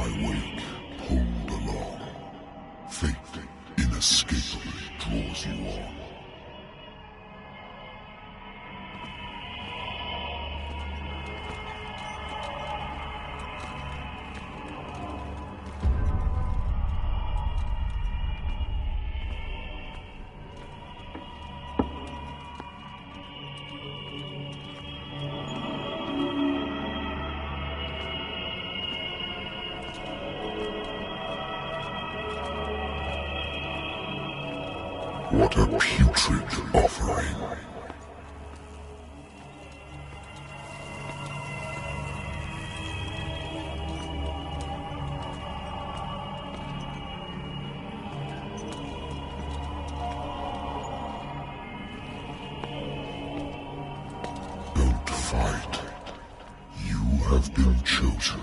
my wake, pulled along. Fate inescapably draws you on. What a putrid offering. Don't fight. You have been chosen.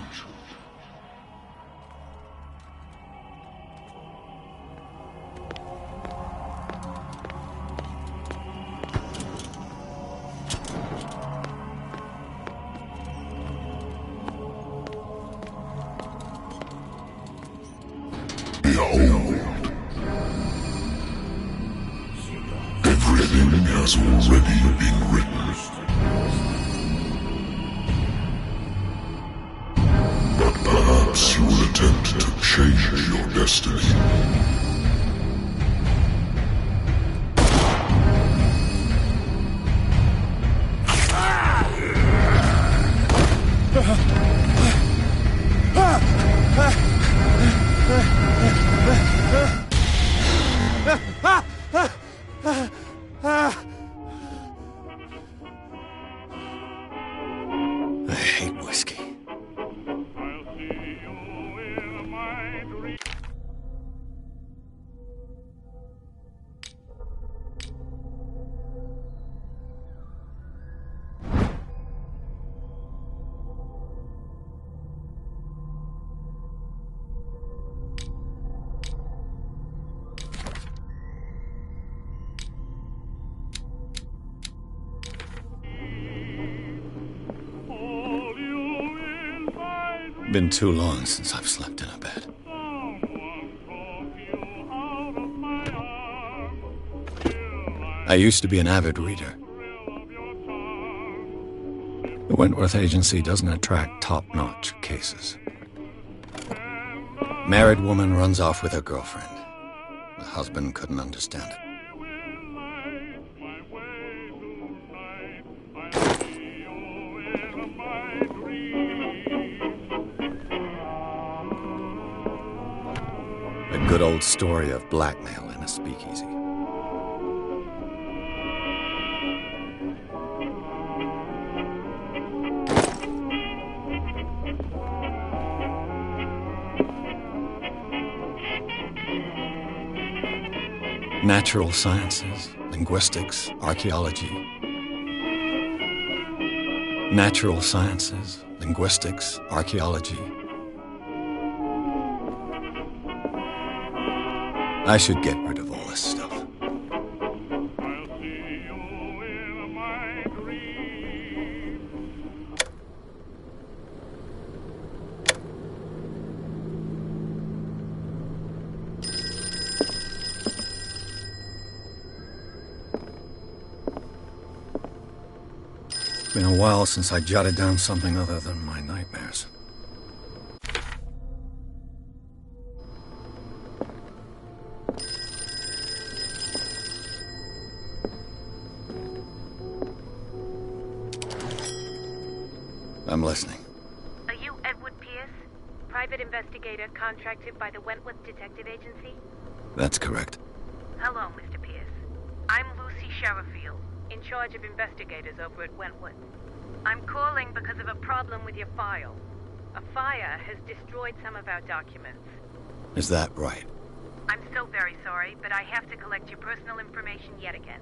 Behold, everything has already been written. But perhaps you will attempt to change your destiny. I hate whiskey. Been too long since I've slept in a bed. I used to be an avid reader. The Wentworth Agency doesn't attract top-notch cases. Married woman runs off with her girlfriend. The husband couldn't understand it. A good old story of blackmail in a speakeasy. Natural sciences, linguistics, archaeology. Natural sciences, linguistics, archaeology. I should get rid of all this stuff. It's been a while since I jotted down something other than my nightmares. I'm listening. Are you Edward Pierce, private investigator contracted by the Wentworth Detective Agency? That's correct. Hello, Mr. Pierce. I'm Lucy Sherifield, in charge of investigators over at Wentworth. I'm calling because of a problem with your file. A fire has destroyed some of our documents. Is that right? I'm so very sorry, but I have to collect your personal information yet again.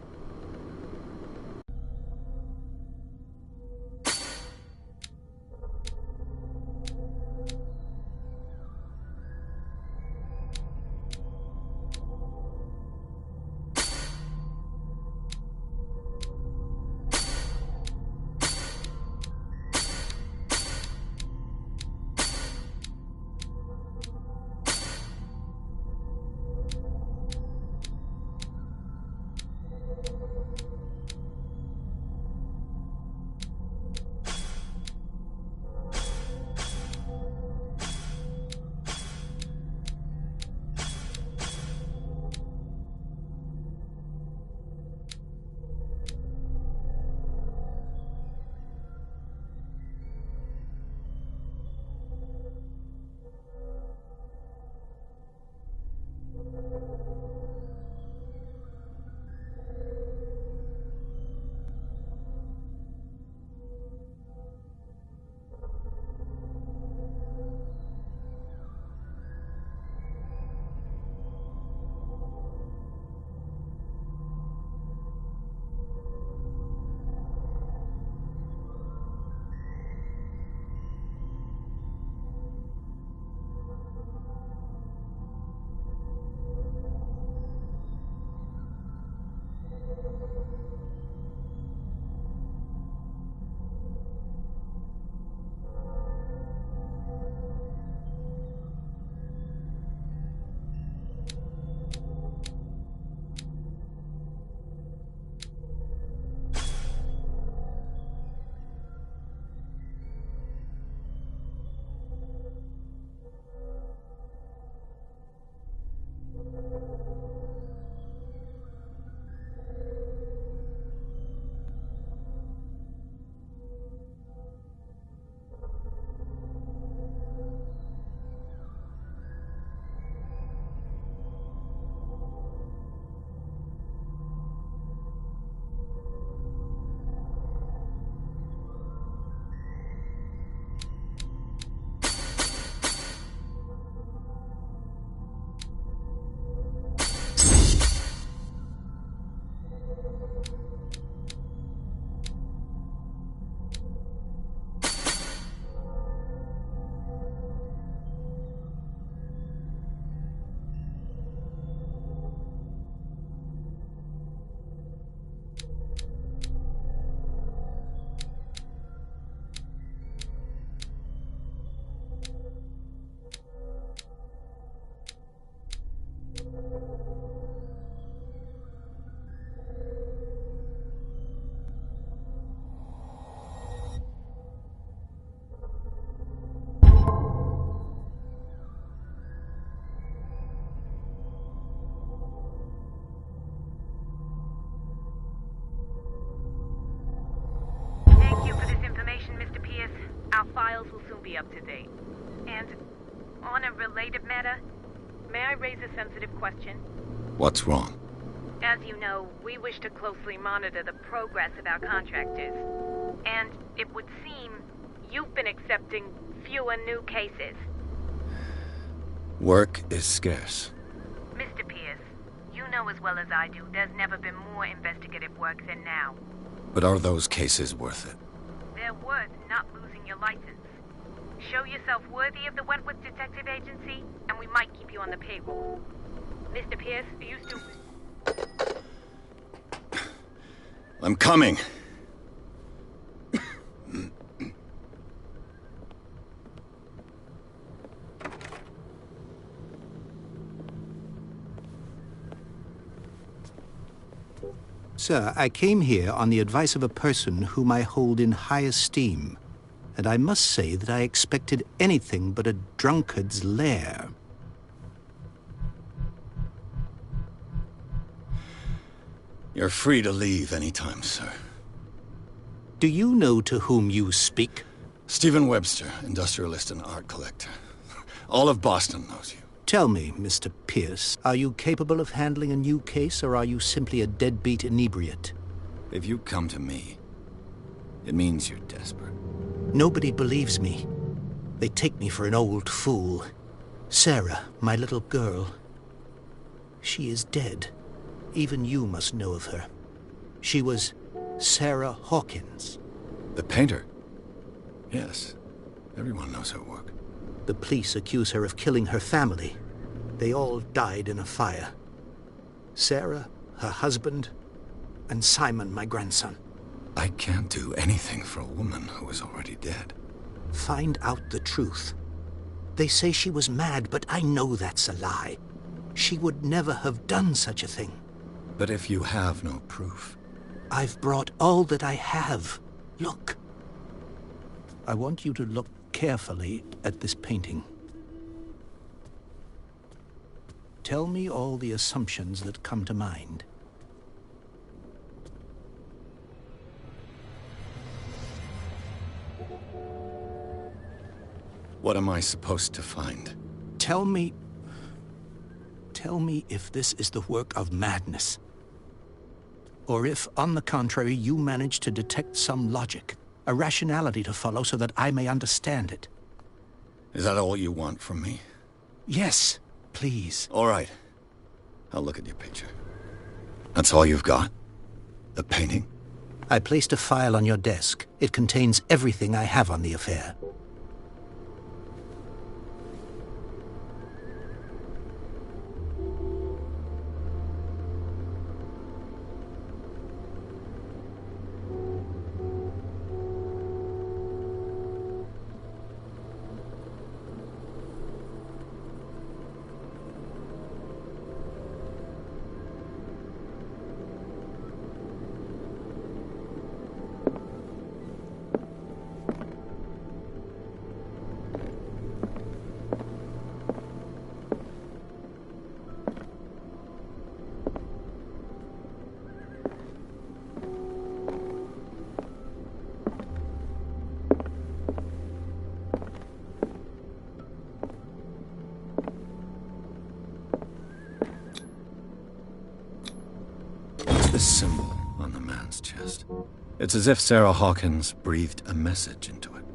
up to date. And on a related matter, may I raise a sensitive question? What's wrong? As you know, we wish to closely monitor the progress of our contractors. And it would seem you've been accepting fewer new cases. Work is scarce. Mr. Pierce, you know as well as I do there's never been more investigative work than now. But are those cases worth it? They're worth not losing your license. Show yourself worthy of the Wentworth Detective Agency, and we might keep you on the payroll. Mr. Pierce, are you still... I'm coming. Sir, I came here on the advice of a person whom I hold in high esteem, and I must say that I expected anything but a drunkard's lair. You're free to leave anytime, sir. Do you know to whom you speak? Stephen Webster, industrialist and art collector. All of Boston knows you. Tell me, Mr. Pierce, are you capable of handling a new case, or are you simply a deadbeat inebriate? If you come to me, it means you're desperate. Nobody believes me. They take me for an old fool. Sarah, my little girl, she is dead. Even you must know of her. She was Sarah Hawkins. The painter? Yes. Everyone knows her work. The police accuse her of killing her family. They all died in a fire. Sarah, her husband, and Simon, my grandson. I can't do anything for a woman who is already dead. Find out the truth. They say she was mad, but I know that's a lie. She would never have done such a thing. But if you have no proof... I've brought all that I have. Look. I want you to look carefully at this painting. Tell me all the assumptions that come to mind. What am I supposed to find? Tell me if this is the work of madness. Or if, on the contrary, you manage to detect some logic, a rationality to follow so that I may understand it. Is that all you want from me? Yes, please. All right. I'll look at your picture. That's all you've got? The painting? I placed a file on your desk. It contains everything I have on the affair. This symbol on the man's chest. It's as if Sarah Hawkins breathed a message into it.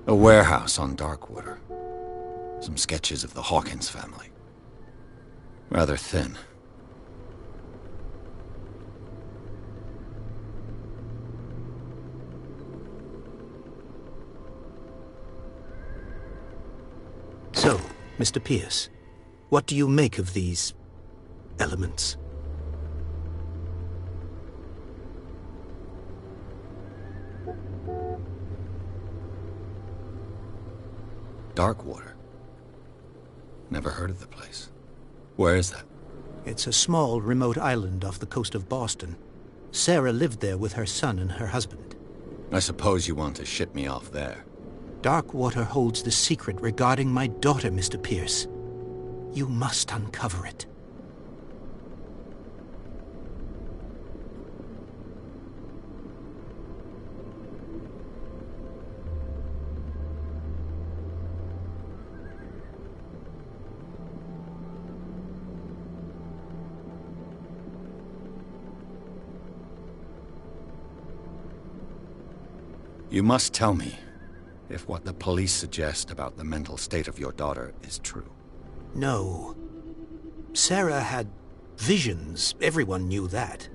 A warehouse on Darkwater. Some sketches of the Hawkins family. Rather thin. So, Mr. Pierce, what do you make of these elements? Darkwater. Never heard of the place. Where is that? It's a small, remote island off the coast of Boston. Sarah lived there with her son and her husband. I suppose you want to ship me off there. Darkwater holds the secret regarding my daughter, Mr. Pierce. You must uncover it. You must tell me if what the police suggest about the mental state of your daughter is true. No. Sarah had visions. Everyone knew that.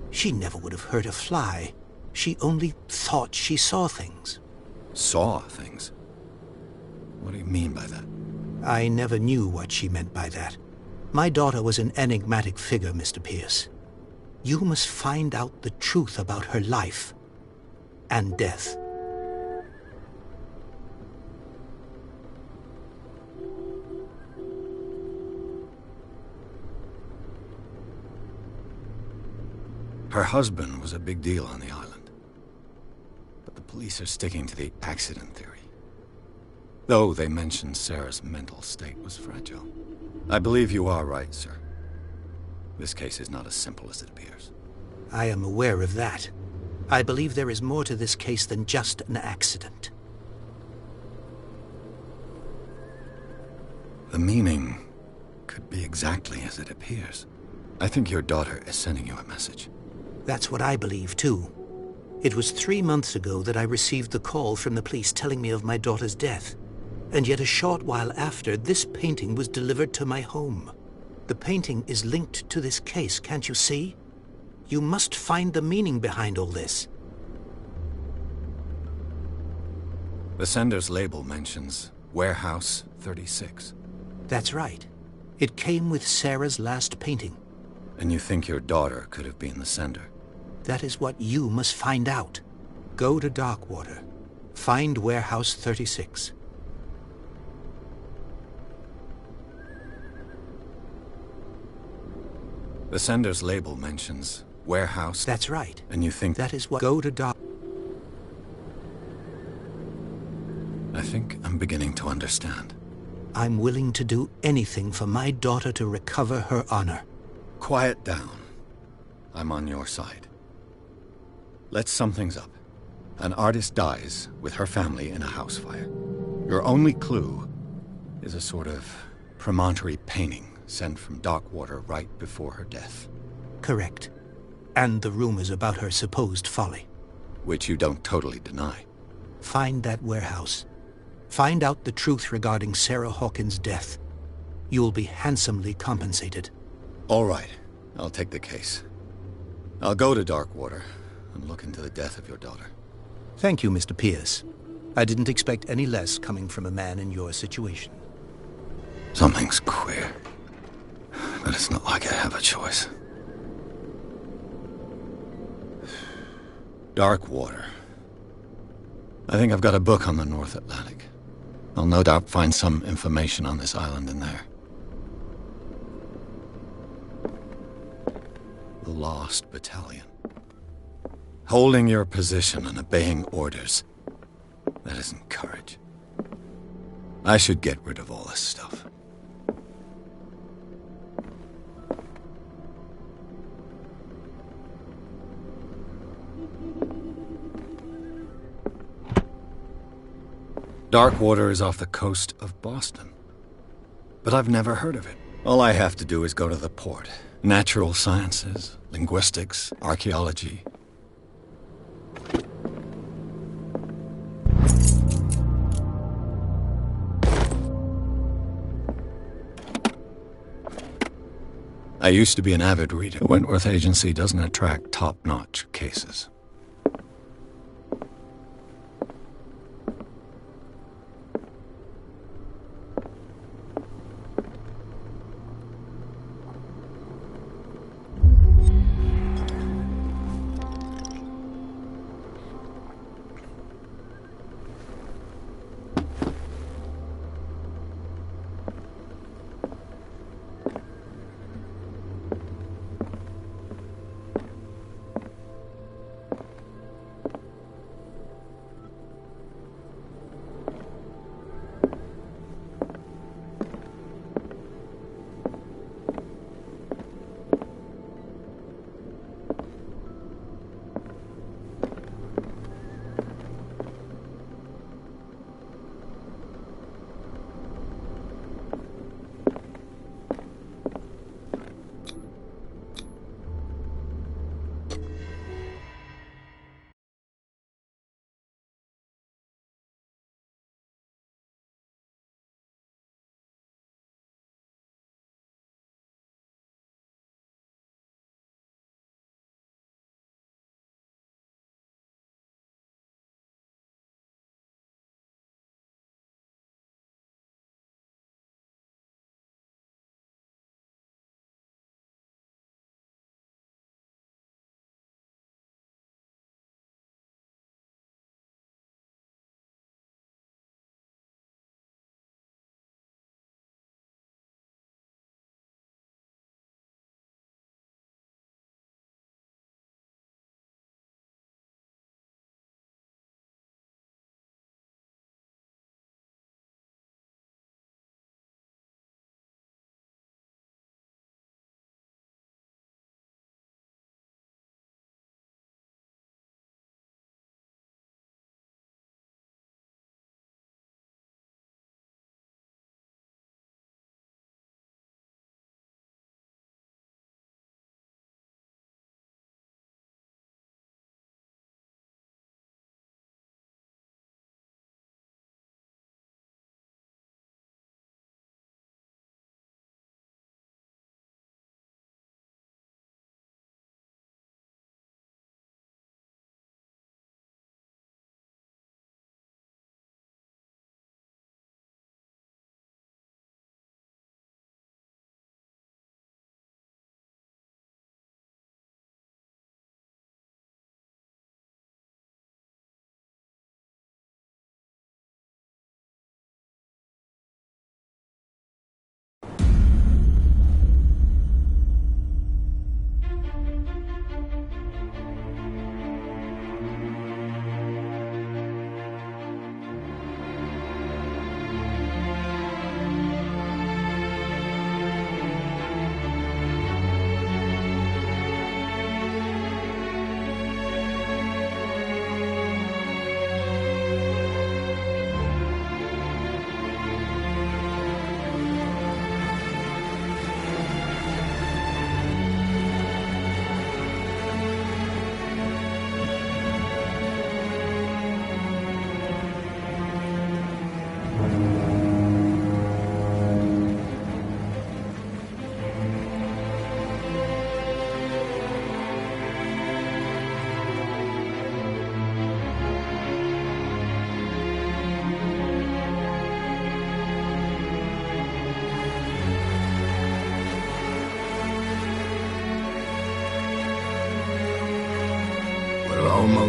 She never would have hurt a fly. She only thought she saw things. Saw things? What do you mean by that? I never knew what she meant by that. My daughter was an enigmatic figure, Mr. Pierce. You must find out the truth about her life and death. Her husband was a big deal on the island. But the police are sticking to the accident theory. Though they mentioned Sarah's mental state was fragile. I believe you are right, sir. This case is not as simple as it appears. I am aware of that. I believe there is more to this case than just an accident. The meaning could be exactly as it appears. I think your daughter is sending you a message. That's what I believe, too. It was 3 months ago that I received the call from the police telling me of my daughter's death. And yet a short while after, this painting was delivered to my home. The painting is linked to this case, can't you see? You must find the meaning behind all this. The sender's label mentions Warehouse 36. That's right. It came with Sarah's last painting. And you think your daughter could have been the sender? That is what you must find out. Go to Darkwater. Find Warehouse 36. The sender's label mentions Warehouse... That's right. And you think... That is what... Go to Dark... I think I'm beginning to understand. I'm willing to do anything for my daughter to recover her honor. Quiet down. I'm on your side. Let's sum things up. An artist dies with her family in a house fire. Your only clue is a sort of promontory painting sent from Darkwater right before her death. Correct. And the rumors about her supposed folly. Which you don't totally deny. Find that warehouse. Find out the truth regarding Sarah Hawkins' death. You'll be handsomely compensated. All right. I'll take the case. I'll go to Darkwater and look into the death of your daughter. Thank you, Mr. Pierce. I didn't expect any less coming from a man in your situation. Something's queer. But it's not like I have a choice. Darkwater. I think I've got a book on the North Atlantic. I'll no doubt find some information on this island in there. The Lost Battalion. Holding your position and obeying orders. That isn't courage. I should get rid of all this stuff. Darkwater is off the coast of Boston. But I've never heard of it. All I have to do is go to the port. Natural sciences, linguistics, archaeology. I used to be an avid reader. Wentworth Agency doesn't attract top-notch cases.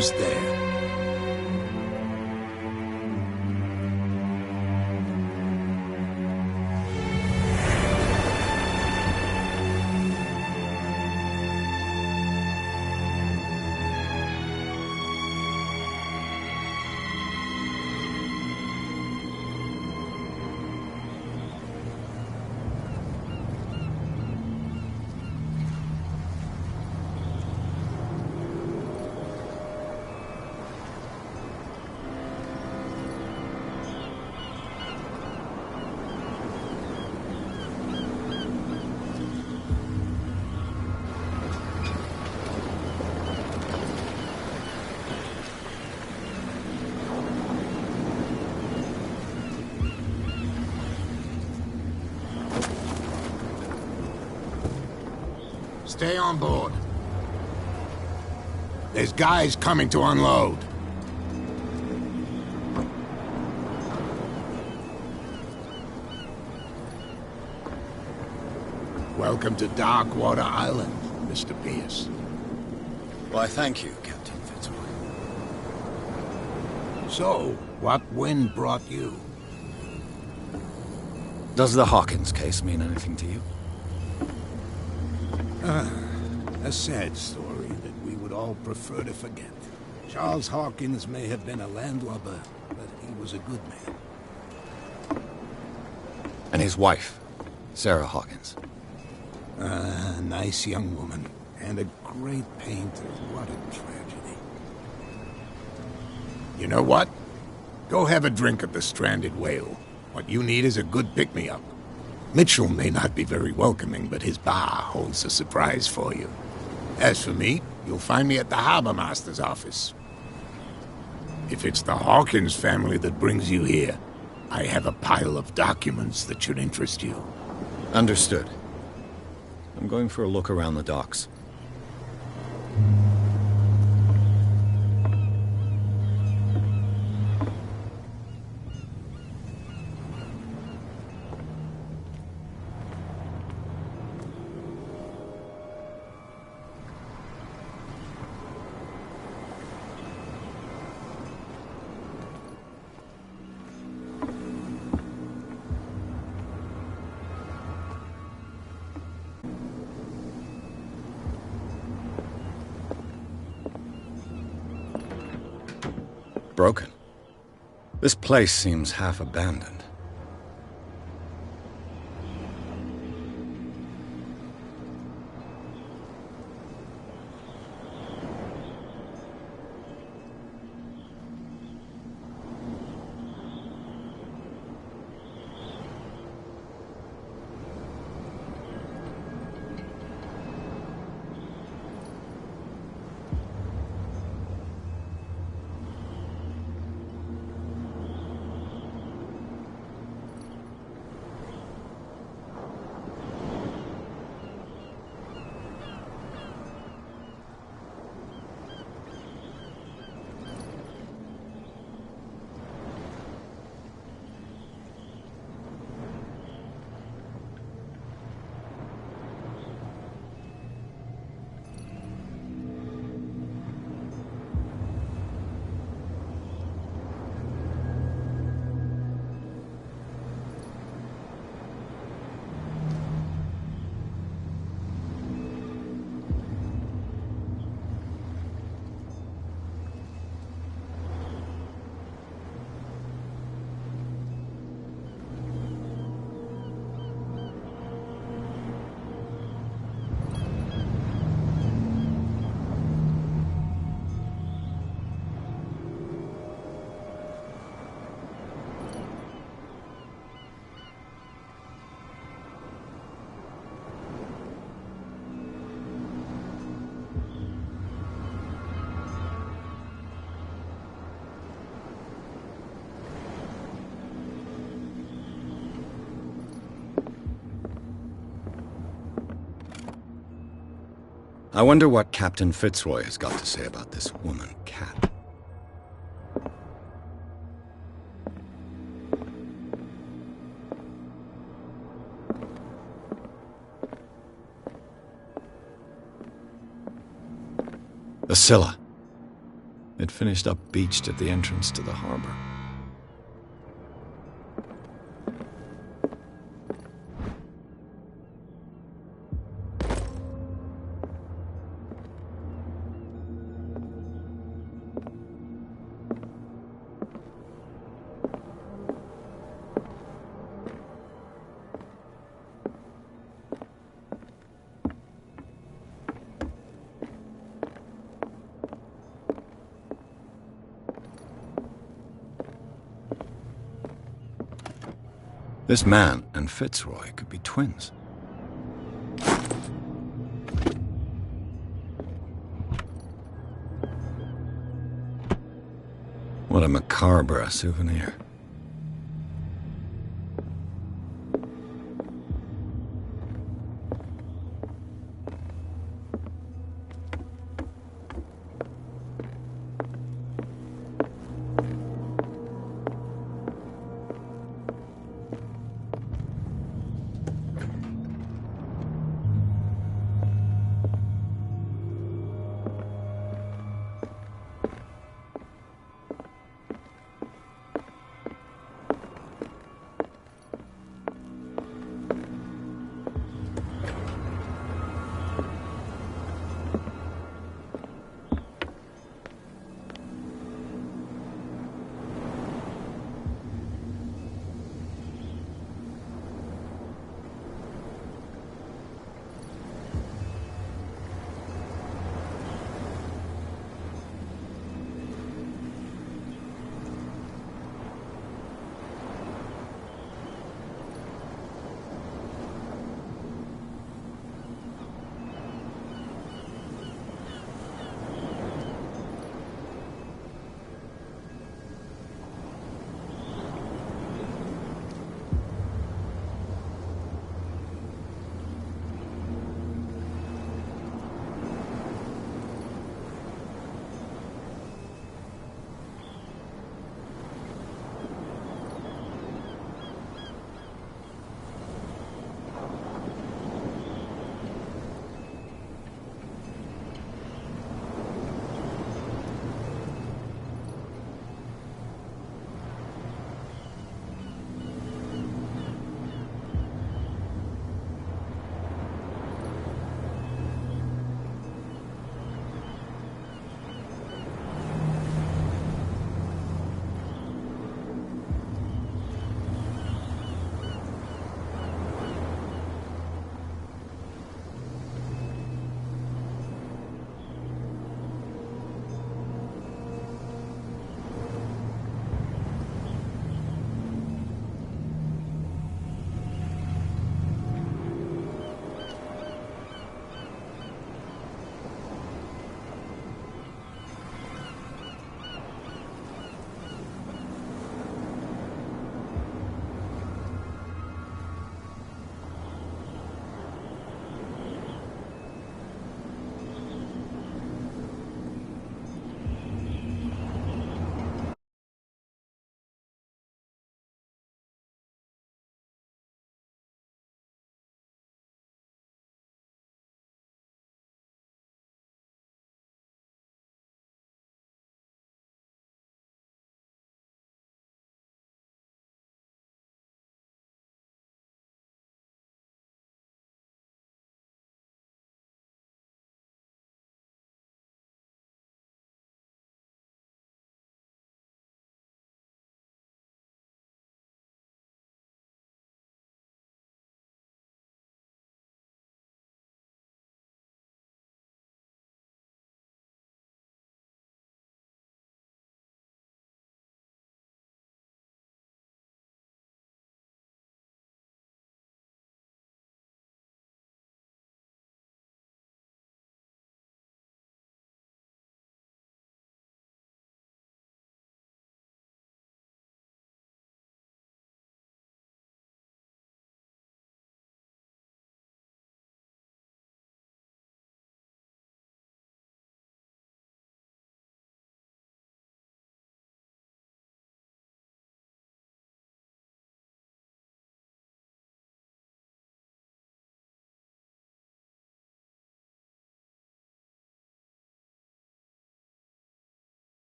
almost there. Stay on board. There's guys coming to unload. Welcome to Darkwater Island, Mr. Pierce. Why, thank you, Captain Fitzroy. So, what wind brought you? Does the Hawkins case mean anything to you? A sad story that we would all prefer to forget. Charles Hawkins may have been a landlubber, but he was a good man. And his wife, Sarah Hawkins. A nice young woman, and a great painter. What a tragedy. You know what? Go have a drink at the Stranded Whale. What you need is a good pick-me-up. Mitchell may not be very welcoming, but his bar holds a surprise for you. As for me, you'll find me at the Harbor Master's office. If it's the Hawkins family that brings you here, I have a pile of documents that should interest you. Understood. I'm going for a look around the docks. Broken. This place seems half abandoned. I wonder what Captain Fitzroy has got to say about this woman, Cat. The Scylla. It finished up beached at the entrance to the harbor. This man and Fitzroy could be twins. What a macabre souvenir.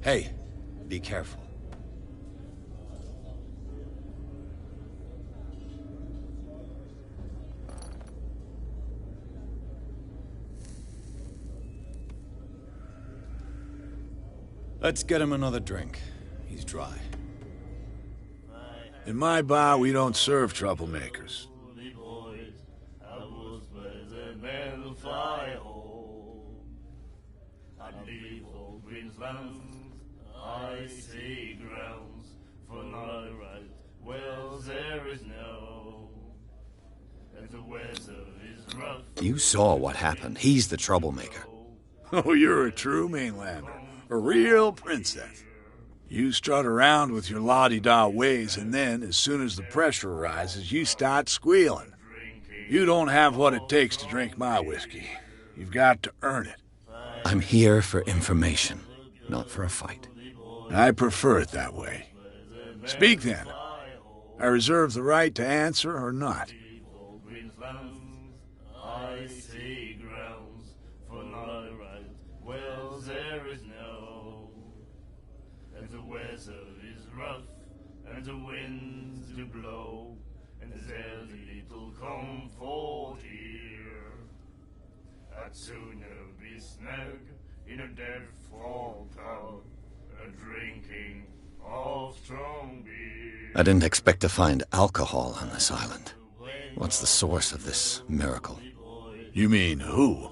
Hey, be careful. Let's get him another drink. He's dry. In my bar, we don't serve troublemakers. You saw what happened. He's the troublemaker. Oh, you're a true mainlander. A real princess. You strut around with your la-di-da ways, and then, as soon as the pressure rises, you start squealing. You don't have what it takes to drink my whiskey. You've got to earn it. I'm here for information, not for a fight. I prefer it that way. Speak then. I reserve the right to answer or not. And the winds do blow, and there's little comfort here. I'd sooner be snug in a dead fall tub, drinking of strong beer. I didn't expect to find alcohol on this island. What's the source of this miracle? You mean who?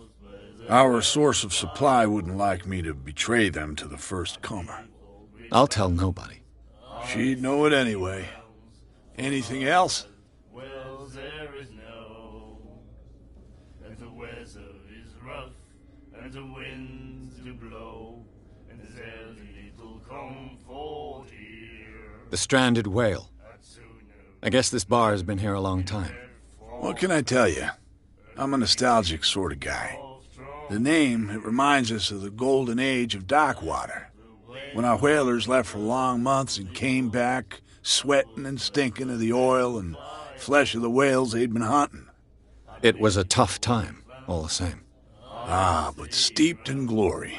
Our source of supply wouldn't like me to betray them to the first comer. I'll tell nobody. She'd know it anyway. Anything else? Well, there is no. And the weather is rough, and the winds do blow, and there's little comfort here. The stranded whale. I guess this bar has been here a long time. What can I tell you? I'm a nostalgic sort of guy. The name, it reminds us of the golden age of dockwater. When our whalers left for long months and came back, sweating and stinking of the oil and flesh of the whales they'd been hunting. It was a tough time, all the same. Ah, but steeped in glory.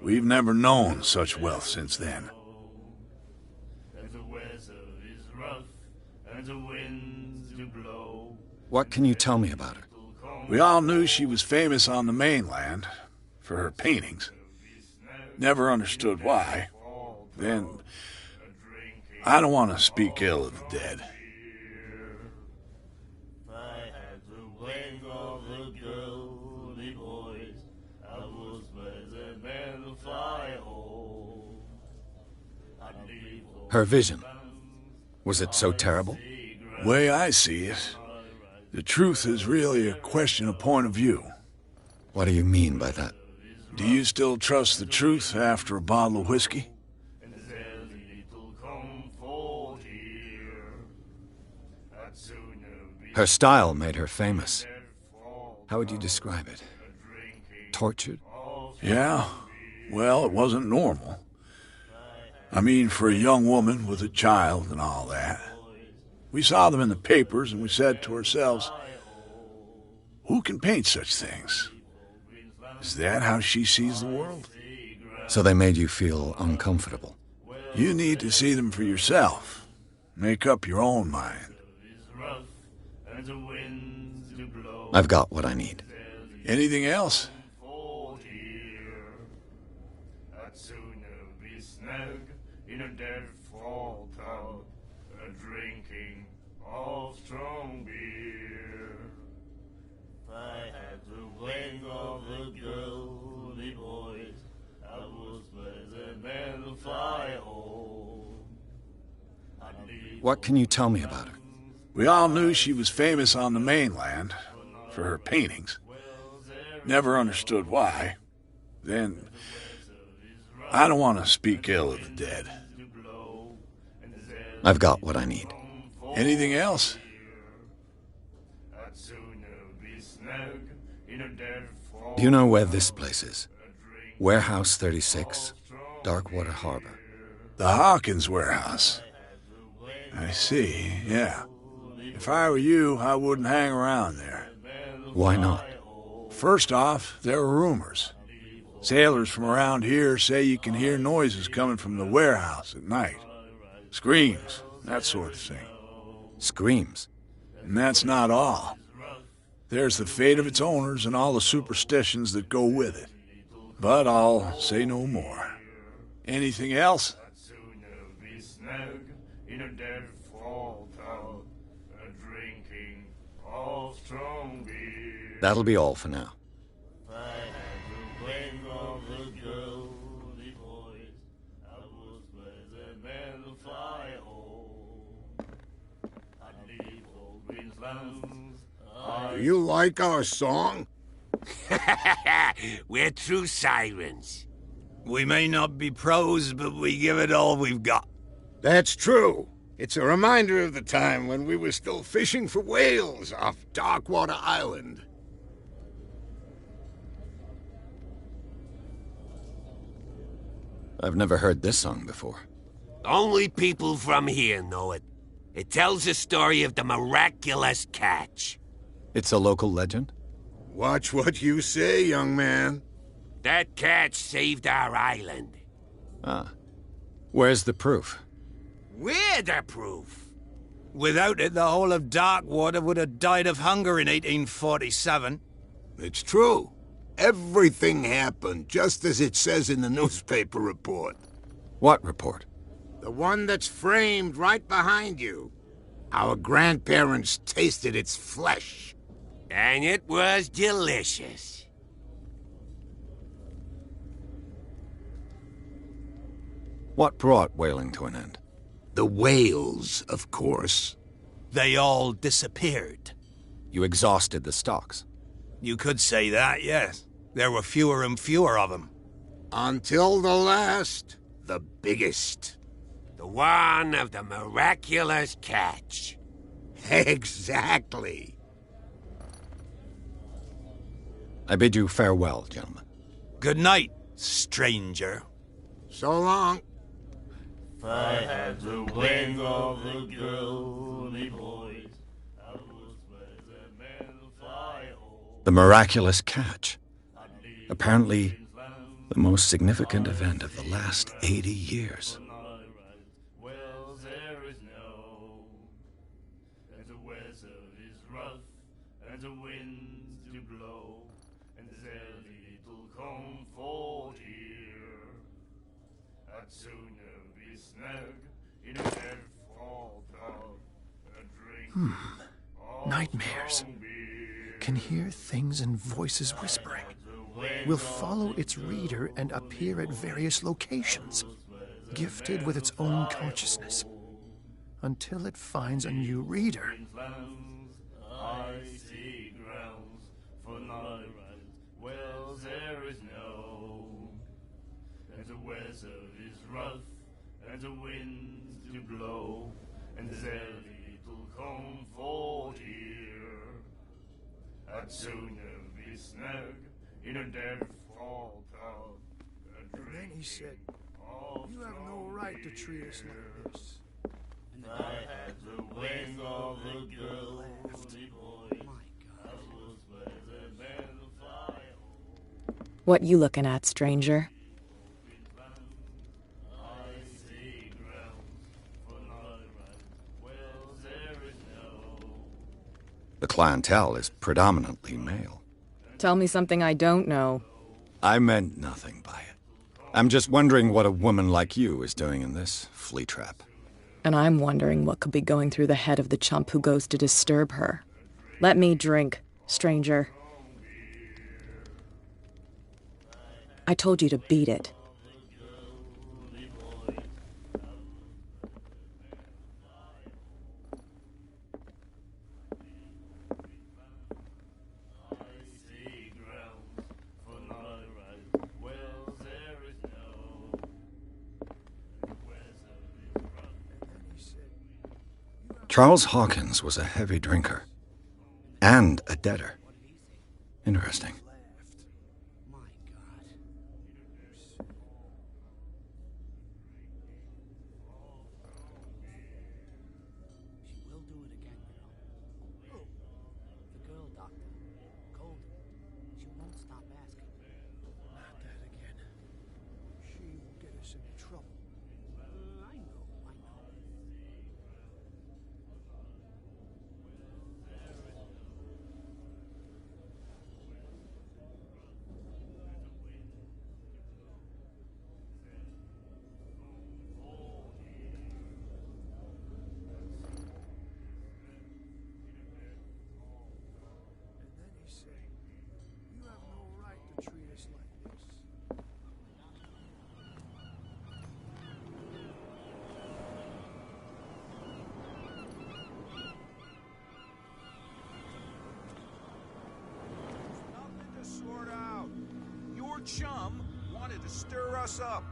We've never known such wealth since then. What can you tell me about her? We all knew she was famous on the mainland for her paintings. Never understood why. Then, I don't want to speak ill of the dead. Her vision. Was it so terrible? Way I see it, the truth is really a question of point of view. What do you mean by that? Do you still trust the truth after a bottle of whiskey? Her style made her famous. How would you describe it? Tortured? Yeah. Well, it wasn't normal. I mean, for a young woman with a child and all that. We saw them in the papers and we said to ourselves, who can paint such things? Is that how she sees the world? So they made you feel uncomfortable? You need to see them for yourself. Make up your own mind. I've got what I need. Anything else? In a dead fall tub, drinking of strong beer. I had the wing of a girl, the boys. I was with a man fly home. What can you tell me about her? We all knew she was famous on the mainland for her paintings. Never understood why. Then, I don't want to speak ill of the dead. I've got what I need. Anything else? Do you know where this place is? Warehouse 36, Darkwater Harbor. The Hawkins warehouse. I see, yeah. If I were you, I wouldn't hang around there. Why not? First off, there are rumors. Sailors from around here say you can hear noises coming from the warehouse at night. Screams, that sort of thing. Screams? And that's not all. There's the fate of its owners and all the superstitions that go with it. But I'll say no more. Anything else? That'll be all for now. Do you like our song? We're true sirens. We may not be pros, but we give it all we've got. That's true. It's a reminder of the time when we were still fishing for whales off Darkwater Island. I've never heard this song before. Only people from here know it. It tells the story of the miraculous catch. It's a local legend? Watch what you say, young man. That catch saved our island. Ah. Where's the proof? We're the proof. Without it, the whole of Darkwater would have died of hunger in 1847. It's true. Everything happened just as it says in the newspaper report. What report? The one that's framed right behind you. Our grandparents tasted its flesh. And it was delicious. What brought whaling to an end? The whales, of course. They all disappeared. You exhausted the stocks. You could say that, yes. There were fewer and fewer of them. Until the last, the biggest. The one of the miraculous catch. Exactly. I bid you farewell, gentlemen. Good night, stranger. So long. If I had the wings of the girly boys, I would swear the men fly home. The miraculous catch. Apparently, the most significant event of the last 80 years. Well, there is no, and the weather is rough, and the winds do blow, and there's little comfort here. I'd sooner be snug in a bed full of a drink. Nightmares. Can hear things and voices whispering. Will follow its reader and appear at various locations, gifted with its own consciousness, until it finds a new reader. I see grounds for night. Well, there is no, and the weather is rough, and the winds do blow, and there's little comfort here. I'd sooner be snug in a dead fall tub. And then he said, "You have no right to treat us like this." I had the wings of the girl, boy. I was where the men fly. What you looking at, stranger? I see grounds for night. Well, there is no. The clientele is predominantly male. Tell me something I don't know. I meant nothing by it. I'm just wondering what a woman like you is doing in this flea trap. And I'm wondering what could be going through the head of the chump who goes to disturb her. Let me drink, stranger. I told you to beat it. Charles Hawkins was a heavy drinker. And a debtor. Interesting. chum wanted to stir us up.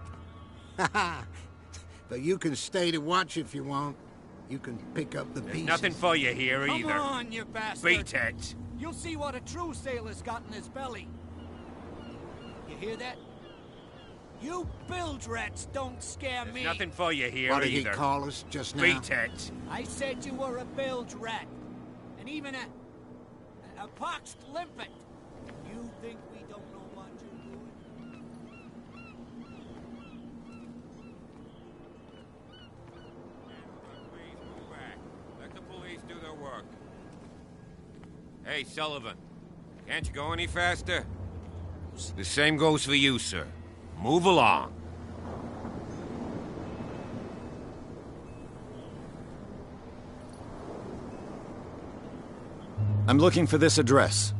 But you can stay to watch if you want. You can pick up the pieces. Nothing for you here either. Come on, you bastard. Beat it. You'll see what a true sailor's got in his belly. You hear that? You bilge rats don't scare me. Nothing for you here What did either. he call us just now? Beat it. I said you were a bilge rat. And even a poxed limpet. You think we don't know what you're doing? Please move back. Let the police do their work. Hey, Sullivan. Can't you go any faster? The same goes for you, sir. Move along. I'm looking for this address.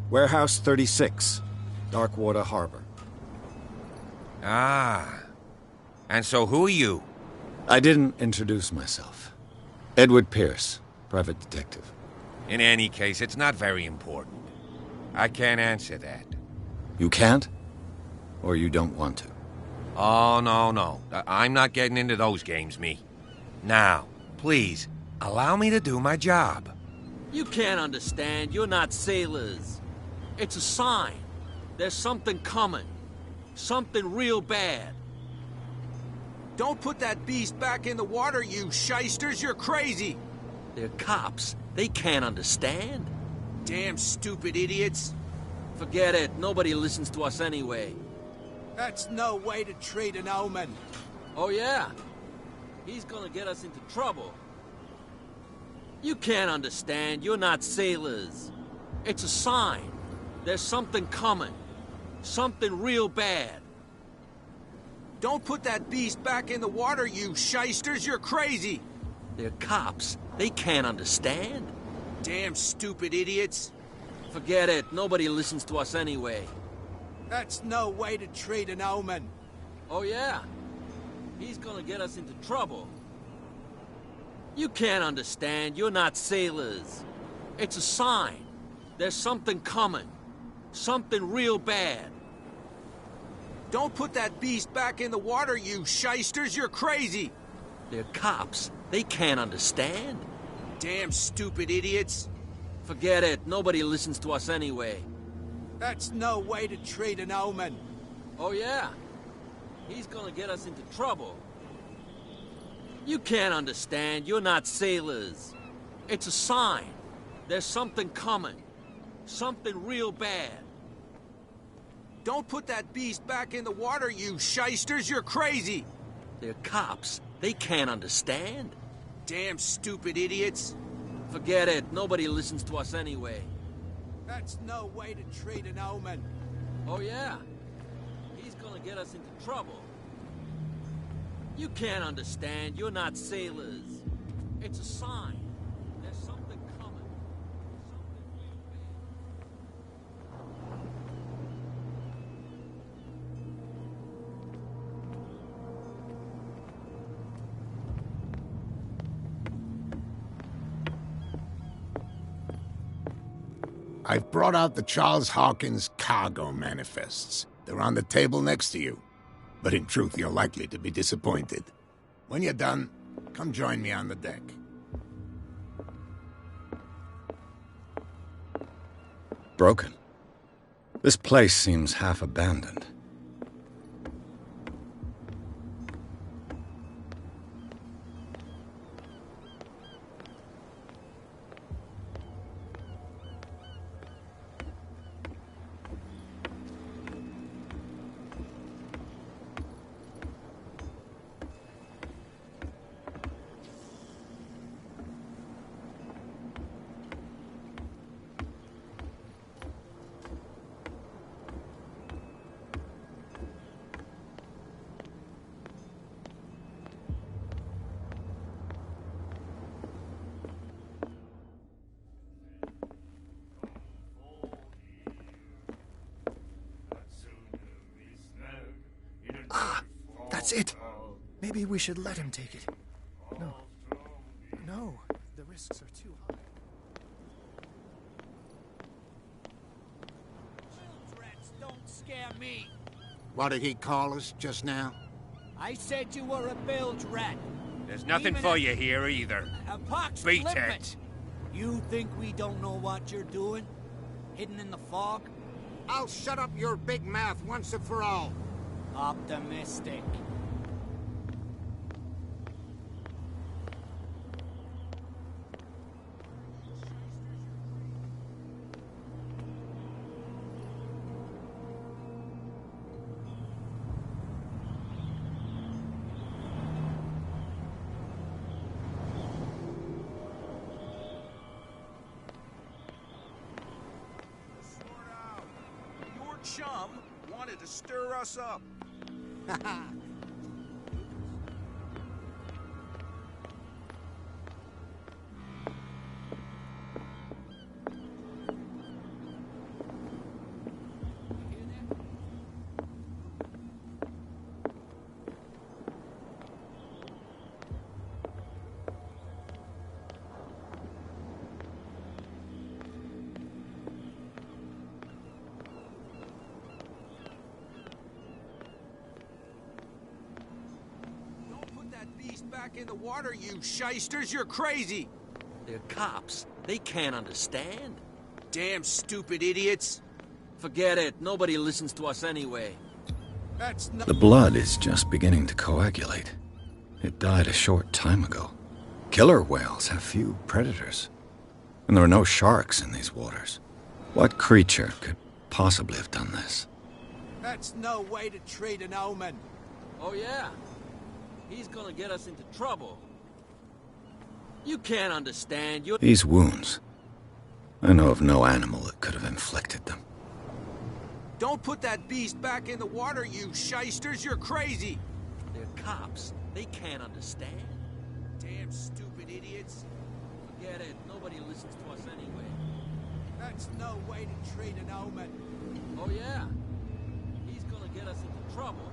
Warehouse 36, Darkwater Harbor. Ah. And so who are you? I didn't introduce myself. Edward Pierce, private detective. In any case, it's not very important. I can't answer that. You can't? Or you don't want to? Oh, no. I'm not getting into those games, me. Now, please, allow me to do my job. You can't understand. You're not sailors. It's a sign. There's something coming. Something real bad. Don't put that beast back in the water, you shysters. You're crazy. They're cops. They can't understand. Damn stupid idiots. Forget it. Nobody listens to us anyway. That's no way to treat an omen. Oh, yeah? He's gonna get us into trouble. You can't understand. You're not sailors. It's a sign. There's something coming. Something real bad. Don't put that beast back in the water, you shysters. You're crazy. They're cops. They can't understand. Damn stupid idiots. Forget it. Nobody listens to us anyway. That's no way to treat an omen. Oh, yeah? He's gonna get us into trouble. You can't understand. You're not sailors. It's a sign. There's something coming. Something real bad. Don't put that beast back in the water, you shysters. You're crazy. They're cops. They can't understand. Damn stupid idiots. Forget it. Nobody listens to us anyway. That's no way to treat an omen. Oh, yeah? He's gonna get us into trouble. You can't understand. You're not sailors. It's a sign. There's something coming. Something real bad. Don't put that beast back in the water, you shysters. You're crazy. They're cops. They can't understand. Damn stupid idiots. Forget it. Nobody listens to us anyway. That's no way to treat an omen. Oh, yeah? He's gonna get us into trouble. You can't understand. You're not sailors. It's a sign. There's something coming. Something real I've brought out the Charles Hawkins cargo manifests. They're on the table next to you. But in truth, you're likely to be disappointed. When you're done, come join me on the deck. Broken. This place seems half abandoned. That's it. Maybe we should let him take it. No, the risks are too high. Bilge rats don't scare me. What did he call us just now? I said you were a bilge rat. There's nothing for you here either. A pox Beat limpet. it. You think we don't know what you're doing? Hidden in the fog? I'll shut up your big mouth once and for all. Optimistic. Chum wanted to stir us up. Back in the water, you shysters! You're crazy! They're cops. They can't understand. Damn stupid idiots! Forget it. Nobody listens to us anyway. That's not— The blood is just beginning to coagulate. It died a short time ago. Killer whales have few predators. And there are no sharks in these waters. What creature could possibly have done this? That's no way to treat an omen. Oh, yeah? He's gonna get us into trouble. You can't understand. You're— These wounds. I know of no animal that could have inflicted them. Don't put that beast back in the water, you shysters! You're crazy! They're cops. They can't understand. Damn stupid idiots! Forget it. Nobody listens to us anyway. That's no way to treat an omen. Oh, yeah? He's gonna get us into trouble.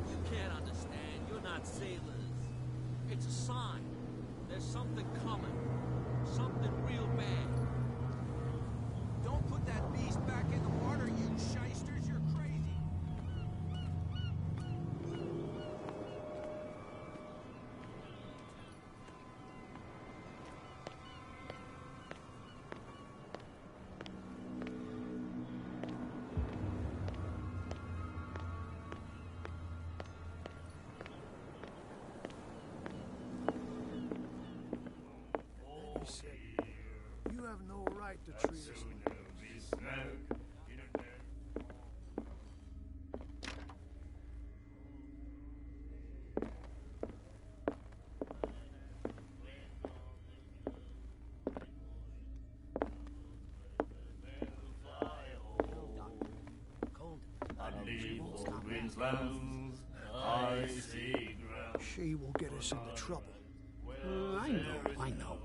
You can't understand. You're not sailors. It's a sign. There's something coming. Something real bad. Don't put that beast back in the water, you shysters! You're crazy! You have no right to treat us like she will get us into trouble. I know.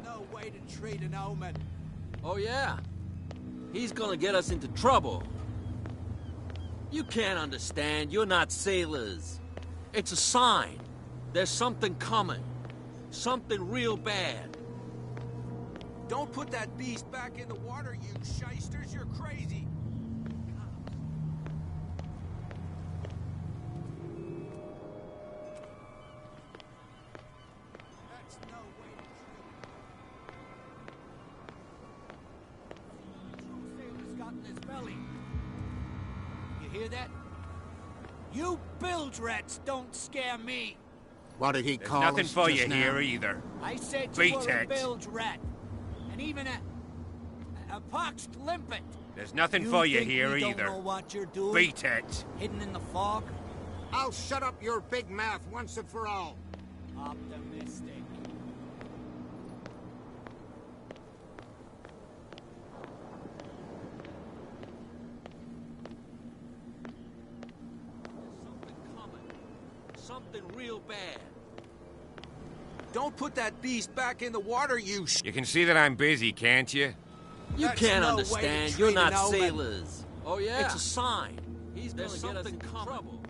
No way to treat an omen. Oh, yeah? He's gonna get us into trouble. You can't understand. You're not sailors. It's a sign. There's something coming. Something real bad. Don't put that beast back in the water, you shysters! You're crazy! That's no way to treat. True sailor's got in his belly. You hear that? You bilge rats don't scare me. What did he There's call nothing us for just you now? here either. I said you Beat were a it. bilge rat. And even a poxed limpet. There's nothing for you think here we either. Don't know what you're doing? Beat it. Hidden in the fog? I'll shut up your big mouth once and for all. Optimistic. Something real bad. Don't put that beast back in the water, you You can see that I'm busy, can't you? You That's can't no way to understand. treat You're an not omen. sailors. Oh, yeah? It's a sign. He's gonna get us into trouble.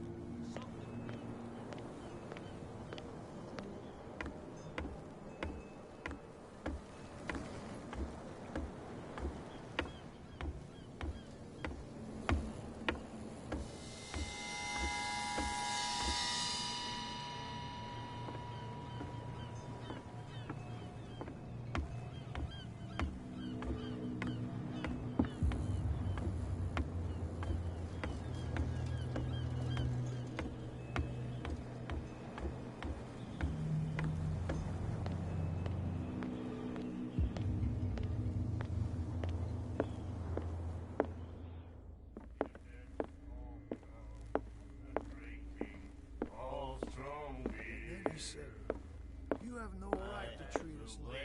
He said, "You have no right to treat us like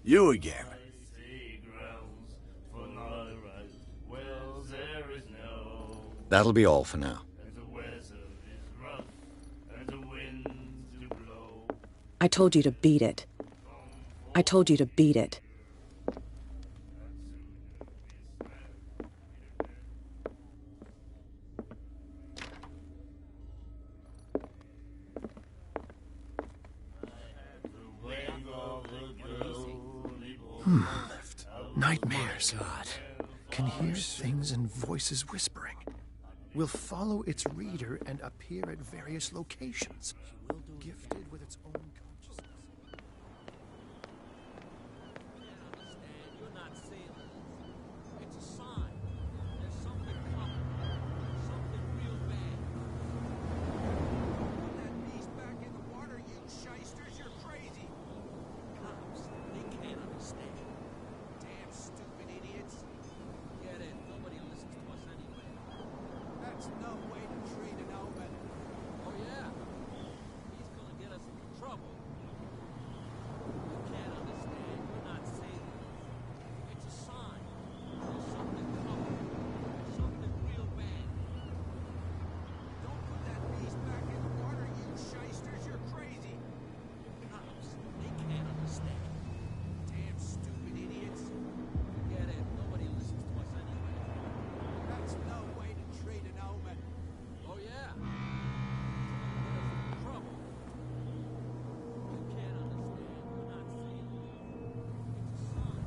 You again. That'll be all for now. I told you to beat it. I told you to beat it. Nightmares. God. Can hear things and voices whispering. Will follow its reader and appear at various locations. Gifted with its own consciousness. You're not sailors. It's a sign. There's something coming. Something real bad. Put that beast back in the water, you shysters. You're crazy. Cops, they can't understand. Damn stupid idiots. Get it. Nobody listens to us anyway. That's no way to treat an omen. Oh, yeah? He's gonna get us into trouble. You can't understand. You're not sailors. It's a sign. There's something coming. Something real bad. Don't put that beast back in the water, you shysters. You're crazy. Cops, they can't understand. Damn stupid idiots. Get it. Nobody listens to us anyway. That's no way to treat an omen. Oh, yeah? He's gonna get us into trouble. You can't understand. You're not sailors. It's a sign.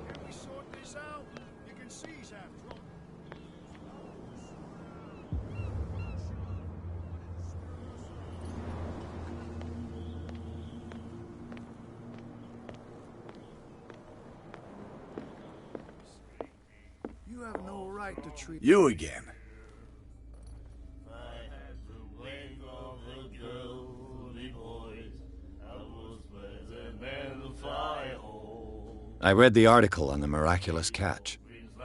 Can we sort this out? You can seize after all. You have no right to treat You again. I read the article on the miraculous catch.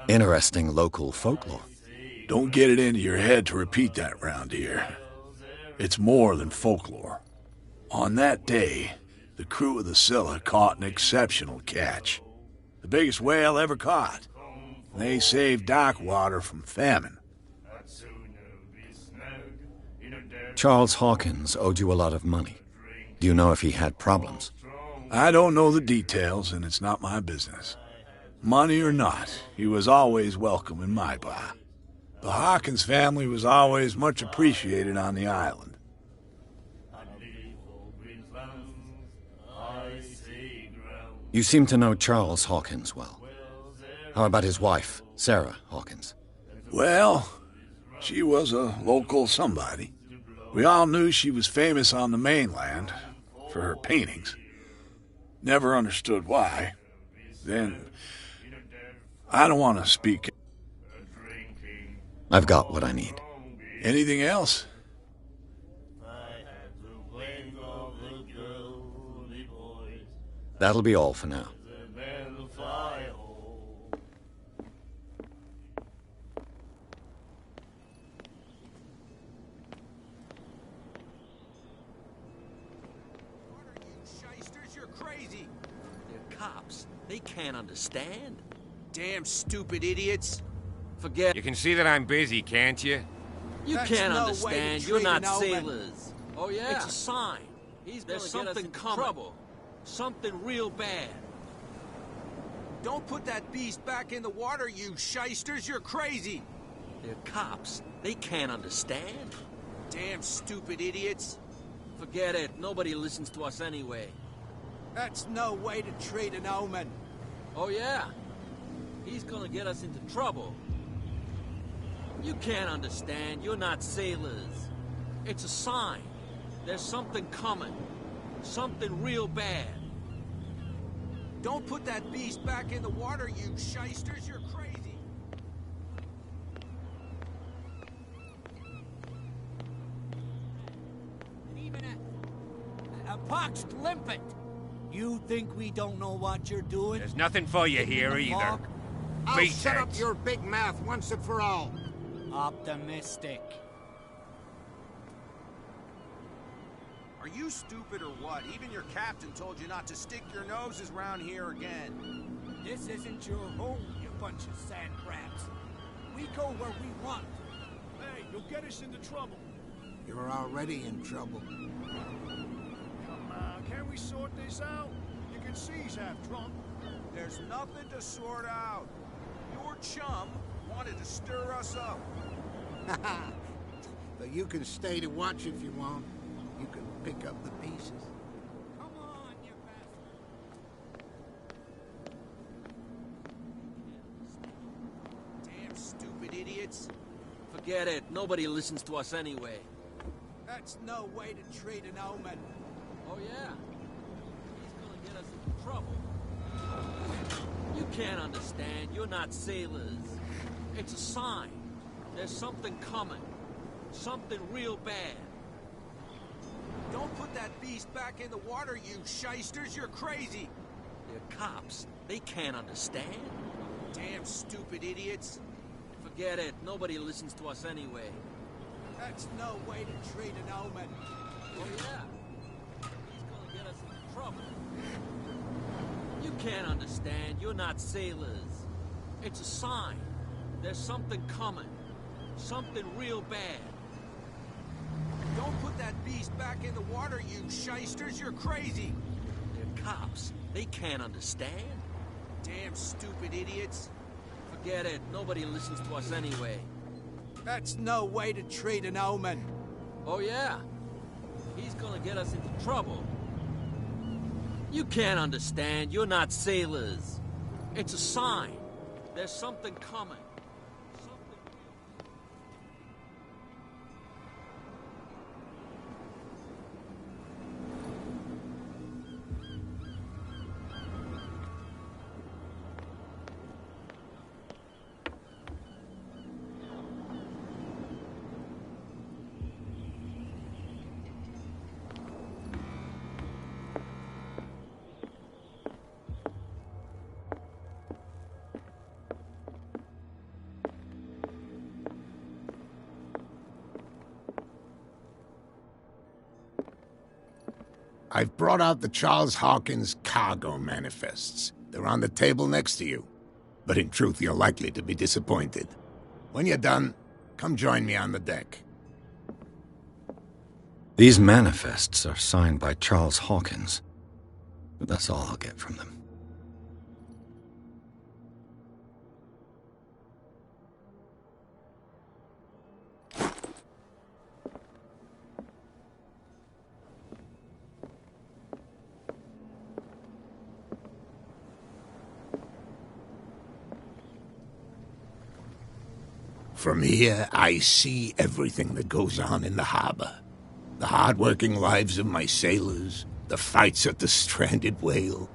Interesting local folklore. Don't get it into your head to repeat that round here. It's more than folklore. On that day, the crew of the Scylla caught an exceptional catch. The biggest whale ever caught. They saved dock water from famine. Charles Hawkins owed you a lot of money. Do you know if he had problems? I don't know the details, and it's not my business. Money or not, he was always welcome in my bar. The Hawkins family was always much appreciated on the island. You seem to know Charles Hawkins well. How about his wife, Sarah Hawkins? Well, she was a local somebody. We all knew she was famous on the mainland for her paintings. Never understood why. Then, I don't want to speak. I've got what I need. Anything else? That'll be all for now. Cops. They can't understand. Damn stupid idiots. Forget. You can see that I'm busy, can't you? You That's can't no understand. way to You're treat not an omen. sailors. Oh yeah. It's a sign. There's something coming. Trouble. Something real bad. Don't put that beast back in the water, you shysters. You're crazy. They're cops. They can't understand. Damn stupid idiots. Forget it. Nobody listens to us anyway. That's no way to treat an omen. Oh yeah. He's gonna get us into trouble. You can't understand. You're not sailors. It's a sign. There's something coming. Something real bad. Don't put that beast back in the water, you shysters. You're crazy. Even a poxed limpet. You think we don't know what you're doing? There's nothing for you here either. I'll shut up your big mouth once and for all. Optimistic. Are you stupid or what? Even your captain told you not to stick your noses around here again. This isn't your home, you bunch of sand crabs. We go where we want. Hey, you'll get us into trouble. You're already in trouble. Come on, can't we sort this out? You can see he's half drunk. There's nothing to sort out. Your chum wanted to stir us up. But you can stay to watch if you want. You can pick up the pieces. Come on, you bastard. Damn stupid idiots. Forget it. Nobody listens to us anyway. That's no way to treat an omen. Oh yeah. He's gonna get us into trouble. You can't understand. You're not sailors. It's a sign. There's something coming. Something real bad. Don't put that beast back in the water, you shysters. You're crazy. They're cops. They can't understand. Damn stupid idiots. Forget it. Nobody listens to us anyway. That's no way to treat an omen. Oh yeah. He's gonna get us into trouble. You can't understand. You're not sailors. It's a sign. There's something coming. Something real bad. Don't put that beast back in the water, you shysters. You're crazy. They're cops. They can't understand. Damn stupid idiots. Forget it. Nobody listens to us anyway. That's no way to treat an omen. Oh yeah. He's gonna get us into trouble. You can't understand. You're not sailors. It's a sign. There's something coming. I've brought out the Charles Hawkins cargo manifests. They're on the table next to you. But in truth, you're likely to be disappointed. When you're done, come join me on the deck. These manifests are signed by Charles Hawkins, but that's all I'll get from them. From here, I see everything that goes on in the harbor. The hard-working lives of my sailors, the fights at the stranded whale.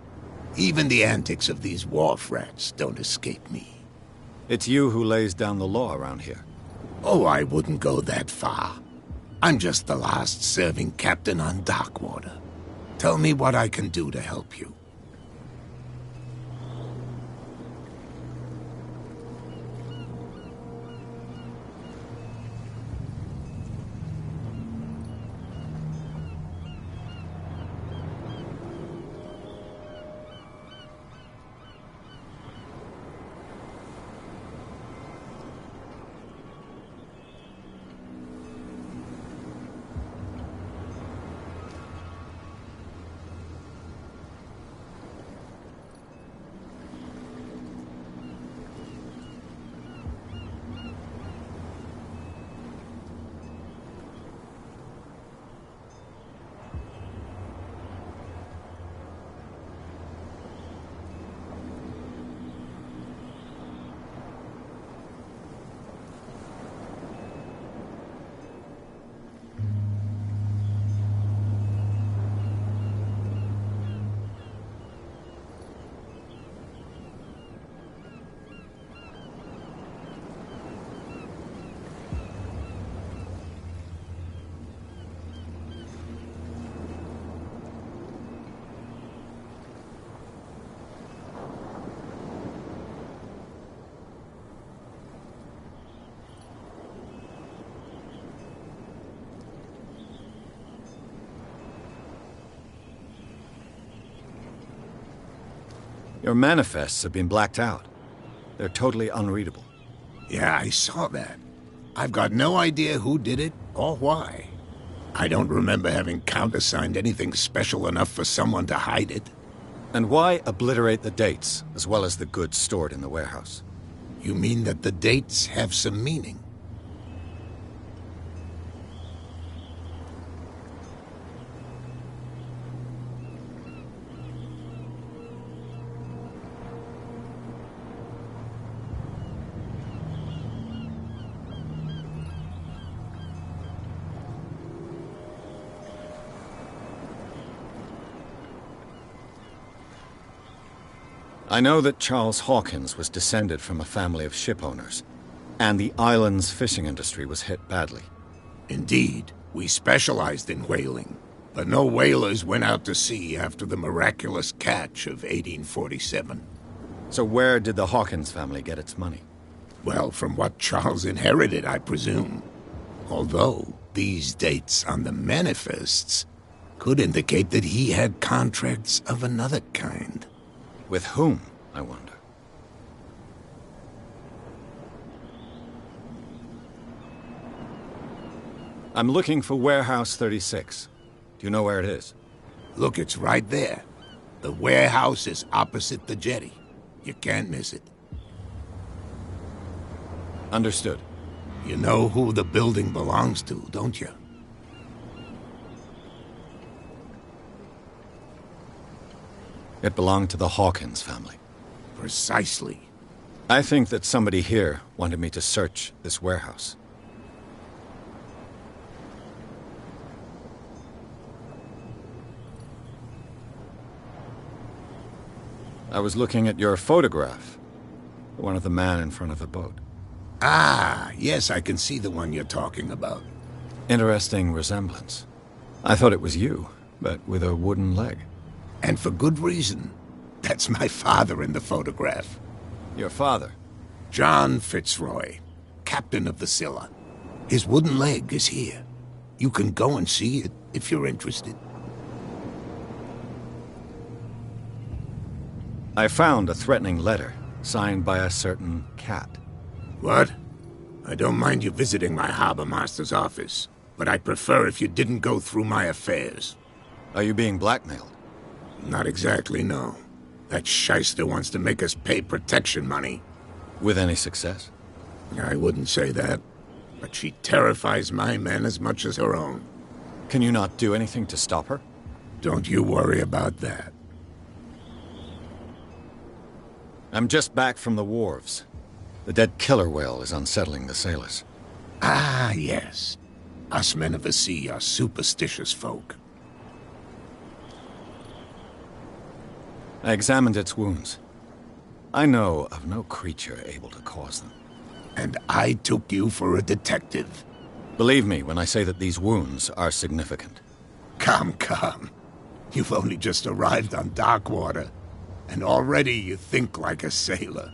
Even the antics of these wharf rats don't escape me. It's you who lays down the law around here. Oh, I wouldn't go that far. I'm just the last serving captain on Darkwater. Tell me what I can do to help you. Your manifests have been blacked out. They're totally unreadable. Yeah, I saw that. I've got no idea who did it or why. I don't remember having countersigned anything special enough for someone to hide it. And why obliterate the dates, as well as the goods stored in the warehouse? You mean that the dates have some meaning? I know that Charles Hawkins was descended from a family of ship owners, and the island's fishing industry was hit badly. Indeed, we specialized in whaling, but no whalers went out to sea after the miraculous catch of 1847. So where did the Hawkins family get its money? Well, from what Charles inherited, I presume. Although, these dates on the manifests could indicate that he had contracts of another kind. With whom, I wonder? I'm looking for Warehouse 36. Do you know where it is? Look, it's right there. The warehouse is opposite the jetty. You can't miss it. Understood. You know who the building belongs to, don't you? It belonged to the Hawkins family. Precisely. I think that somebody here wanted me to search this warehouse. I was looking at your photograph. One of the man in front of the boat. Ah, yes, I can see the one you're talking about. Interesting resemblance. I thought it was you, but with a wooden leg. And for good reason. That's my father in the photograph. Your father? John Fitzroy, captain of the Scylla. His wooden leg is here. You can go and see it if you're interested. I found a threatening letter, signed by a certain cat. What? I don't mind you visiting my harbor master's office. but I prefer if you didn't go through my affairs. Are you being blackmailed? Not exactly, no. That shyster wants to make us pay protection money. With any success? I wouldn't say that, but she terrifies my men as much as her own. Can you not do anything to stop her? Don't you worry about that. I'm just back from the wharves. The dead killer whale is unsettling the sailors. Ah, yes. Us men of the sea are superstitious folk. I examined its wounds. I know of no creature able to cause them. And I took you for a detective. Believe me when I say that these wounds are significant. Come. You've only just arrived on Darkwater, and already you think like a sailor.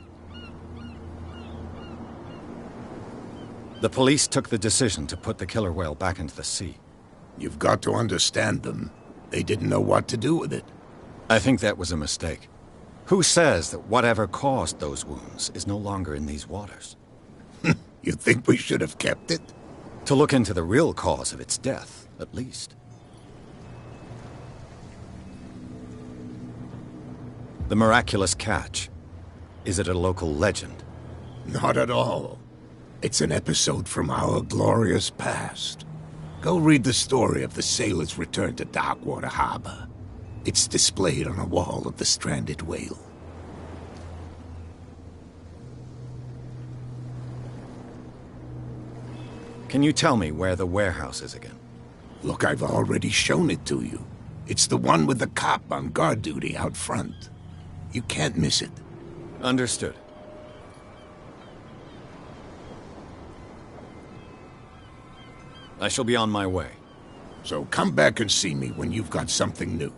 The police took the decision to put the killer whale back into the sea. You've got to understand them. They didn't know what to do with it. I think that was a mistake. Who says that whatever caused those wounds is no longer in these waters? You think we should have kept it? To look into the real cause of its death, at least. The miraculous catch. Is it a local legend? Not at all. It's an episode from our glorious past. Go read the story of the sailor's return to Darkwater Harbor. It's displayed on a wall of the stranded whale. Can you tell me where the warehouse is again? Look, I've already shown it to you. It's the one with the cop on guard duty out front. You can't miss it. Understood. I shall be on my way. So come back and see me when you've got something new.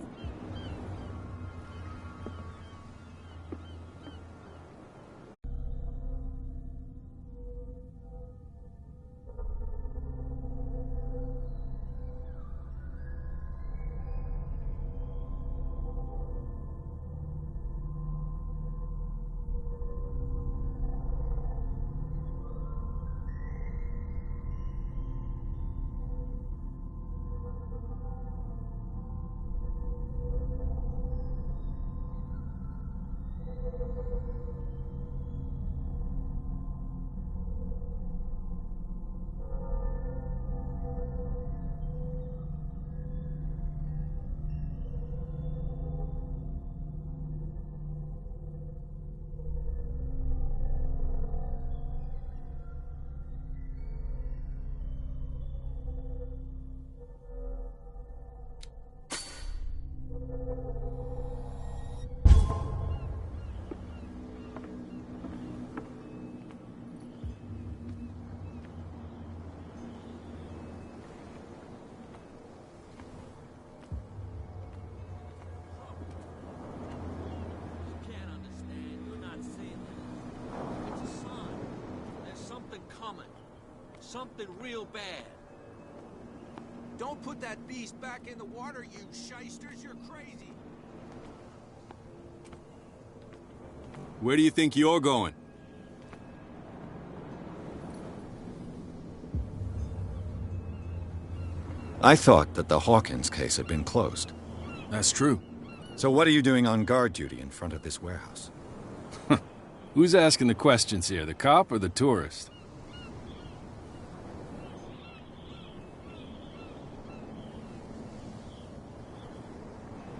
Something real bad. Don't put that beast back in the water, you shysters. You're crazy. Where do you think you're going? I thought that the Hawkins case had been closed. That's true. So what are you doing on guard duty in front of this warehouse? Who's asking the questions here, the cop or the tourist?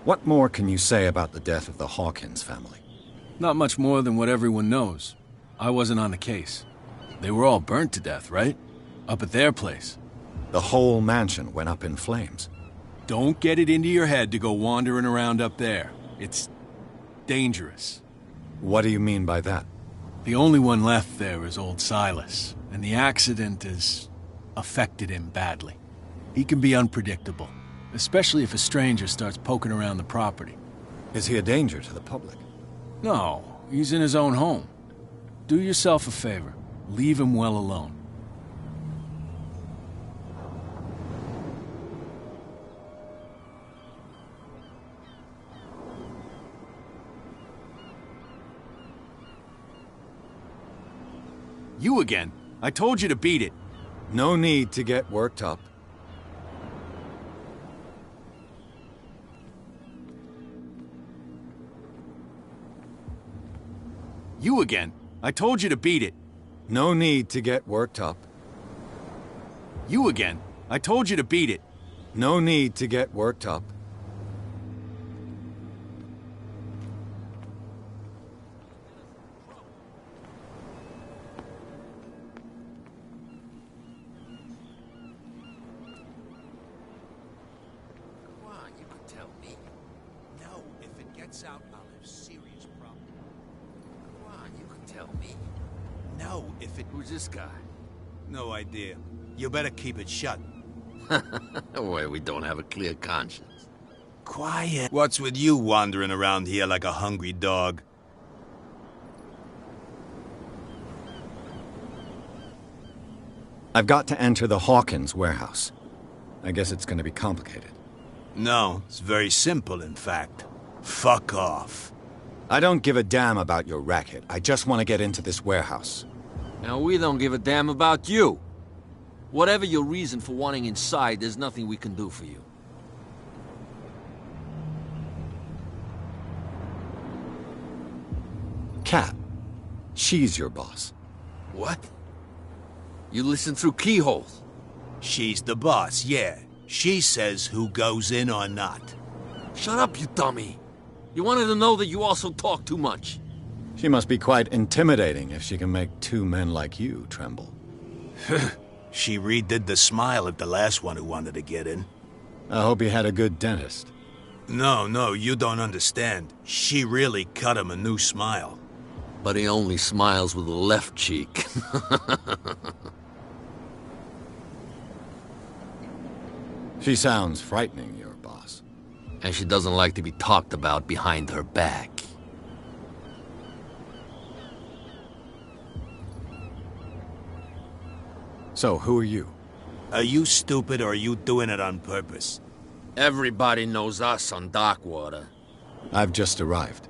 What more can you say about the death of the Hawkins family? Not much more than what everyone knows. I wasn't on the case. They were all burnt to death, right? Up at their place. The whole mansion went up in flames. Don't get it into your head to go wandering around up there. It's dangerous. What do you mean by that? The only one left there is old Silas, and the accident has affected him badly. He can be unpredictable, especially if a stranger starts poking around the property. Is he a danger to the public? No, he's in his own home. Do yourself a favor. Leave him well alone. You again. I told you to beat it. No need to get worked up. You again. I told you to beat it. No need to get worked up. You again. I told you to beat it. No need to get worked up. Come on, you can tell me. No, if it gets out, I'll have serious problems. Come on, you can tell me. No, if it... Who's this guy? No idea. You better keep it shut. Well, we don't have a clear conscience. Quiet. What's with you wandering around here like a hungry dog? I've got to enter the Hawkins warehouse. I guess it's going to be complicated. No, it's very simple, in fact. Fuck off. I don't give a damn about your racket. I just want to get into this warehouse. Now, we don't give a damn about you. Whatever your reason for wanting inside, there's nothing we can do for you. Kat. She's your boss. What? You listen through keyholes? She's the boss, yeah. She says who goes in or not. Shut up, you dummy. You wanted to know that you also talk too much. She must be quite intimidating if she can make two men like you tremble. She redid the smile at the last one who wanted to get in. I hope he had a good dentist. No, you don't understand. She really cut him a new smile. But he only smiles with the left cheek. She sounds frightening, your boss. And she doesn't like to be talked about behind her back. So, who are you? Are you stupid or are you doing it on purpose? Everybody knows us on Darkwater. I've just arrived.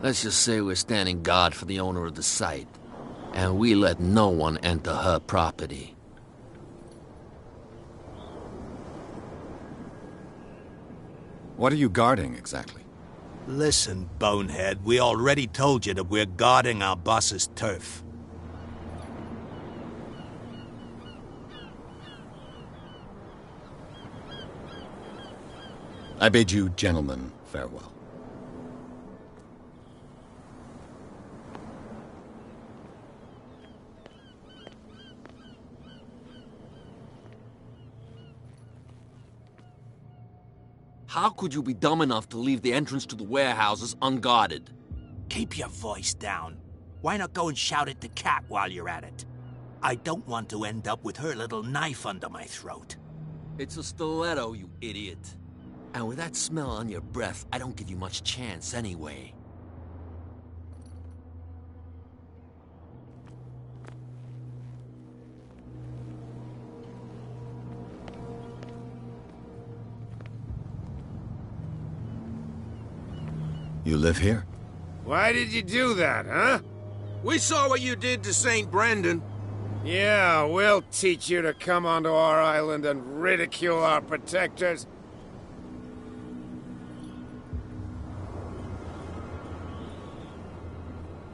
Let's just say we're standing guard for the owner of the site. And we let no one enter her property. What are you guarding, exactly? Listen, bonehead, we already told you that we're guarding our boss's turf. I bid you gentlemen farewell. How could you be dumb enough to leave the entrance to the warehouses unguarded? Keep your voice down. Why not go and shout at the cat while you're at it? I don't want to end up with her little knife under my throat. It's a stiletto, you idiot. And with that smell on your breath, I don't give you much chance anyway. You live here? Why did you do that, huh? We saw what you did to St. Brendan. Yeah, we'll teach you to come onto our island and ridicule our protectors.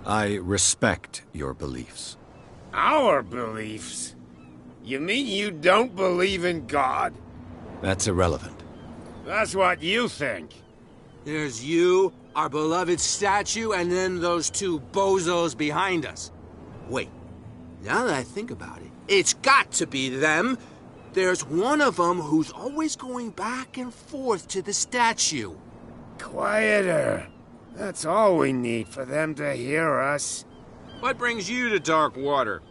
I respect your beliefs. Our beliefs? You mean you don't believe in God? That's irrelevant. That's what you think. There's you, our beloved statue, and then those two bozos behind us. Wait, now that I think about it, it's got to be them. There's one of them who's always going back and forth to the statue. Quieter. That's all we need for them to hear us. What brings you to Darkwater?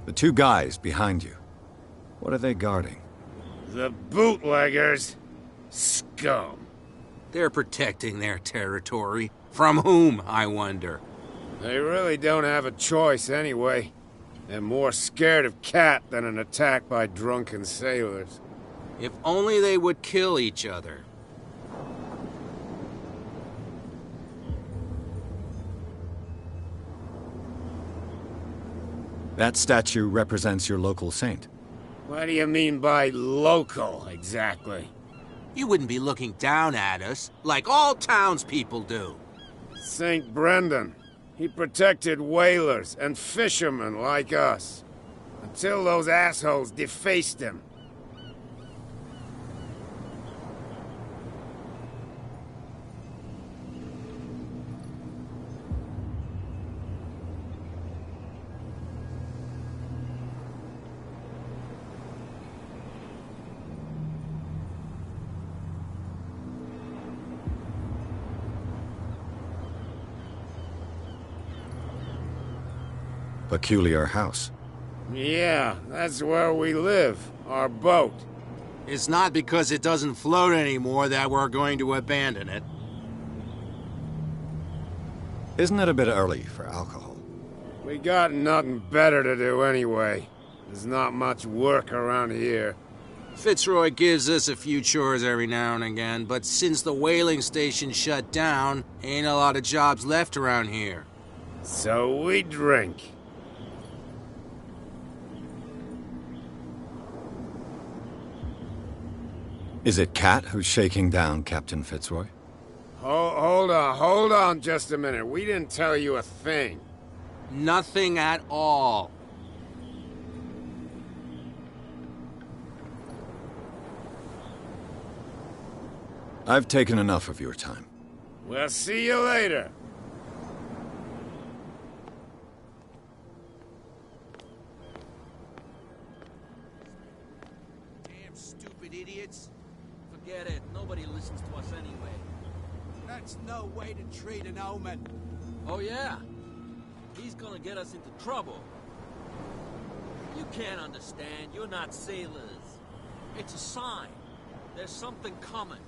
The two guys behind you. What are they guarding? The bootleggers. Scum. They're protecting their territory. From whom, I wonder? They really don't have a choice anyway. They're more scared of Cat than an attack by drunken sailors. If only they would kill each other. That statue represents your local saint. What do you mean by local, exactly? You wouldn't be looking down at us, like all townspeople do. St. Brendan. He protected whalers and fishermen like us. Until those assholes defaced him. Peculiar house. Yeah, that's where we live. Our boat. It's not because it doesn't float anymore that we're going to abandon it. Isn't it a bit early for alcohol? We got nothing better to do anyway. There's not much work around here. Fitzroy gives us a few chores every now and again, but since the whaling station shut down, ain't a lot of jobs left around here. So we drink. Is it Cat who's shaking down Captain Fitzroy? Hold on just a minute. We didn't tell you a thing. Nothing at all. I've taken enough of your time. We'll see you later. Damn stupid idiots. Forget it. Nobody listens to us anyway. That's no way to treat an omen. Oh, yeah? He's gonna get us into trouble. You can't understand. You're not sailors. It's a sign. There's something coming.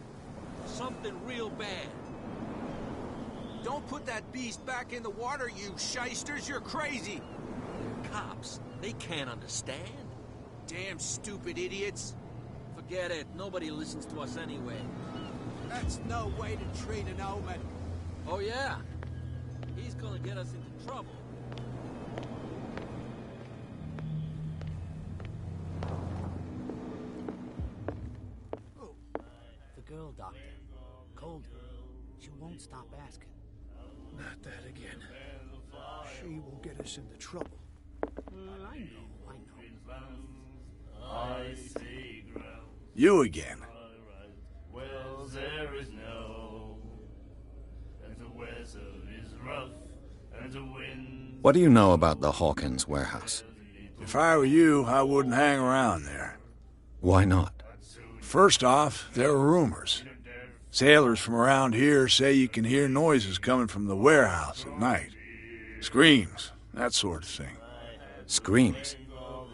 Something real bad. Don't put that beast back in the water, you shysters. You're crazy. Cops, they can't understand. Damn stupid idiots. Forget it. Nobody listens to us anyway. That's no way to treat an omen. Oh, yeah? He's gonna get us into trouble. Oh, the girl doctor. Cold her. She won't stop asking. Not that again. She will get us into trouble. I know. I see ground. You again. Well, there is no, and the weather is rough, and the wind. What do you know about the Hawkins warehouse? If I were you, I wouldn't hang around there. Why not? First off, there are rumors. Sailors from around here say you can hear noises coming from the warehouse at night. Screams, that sort of thing. Screams?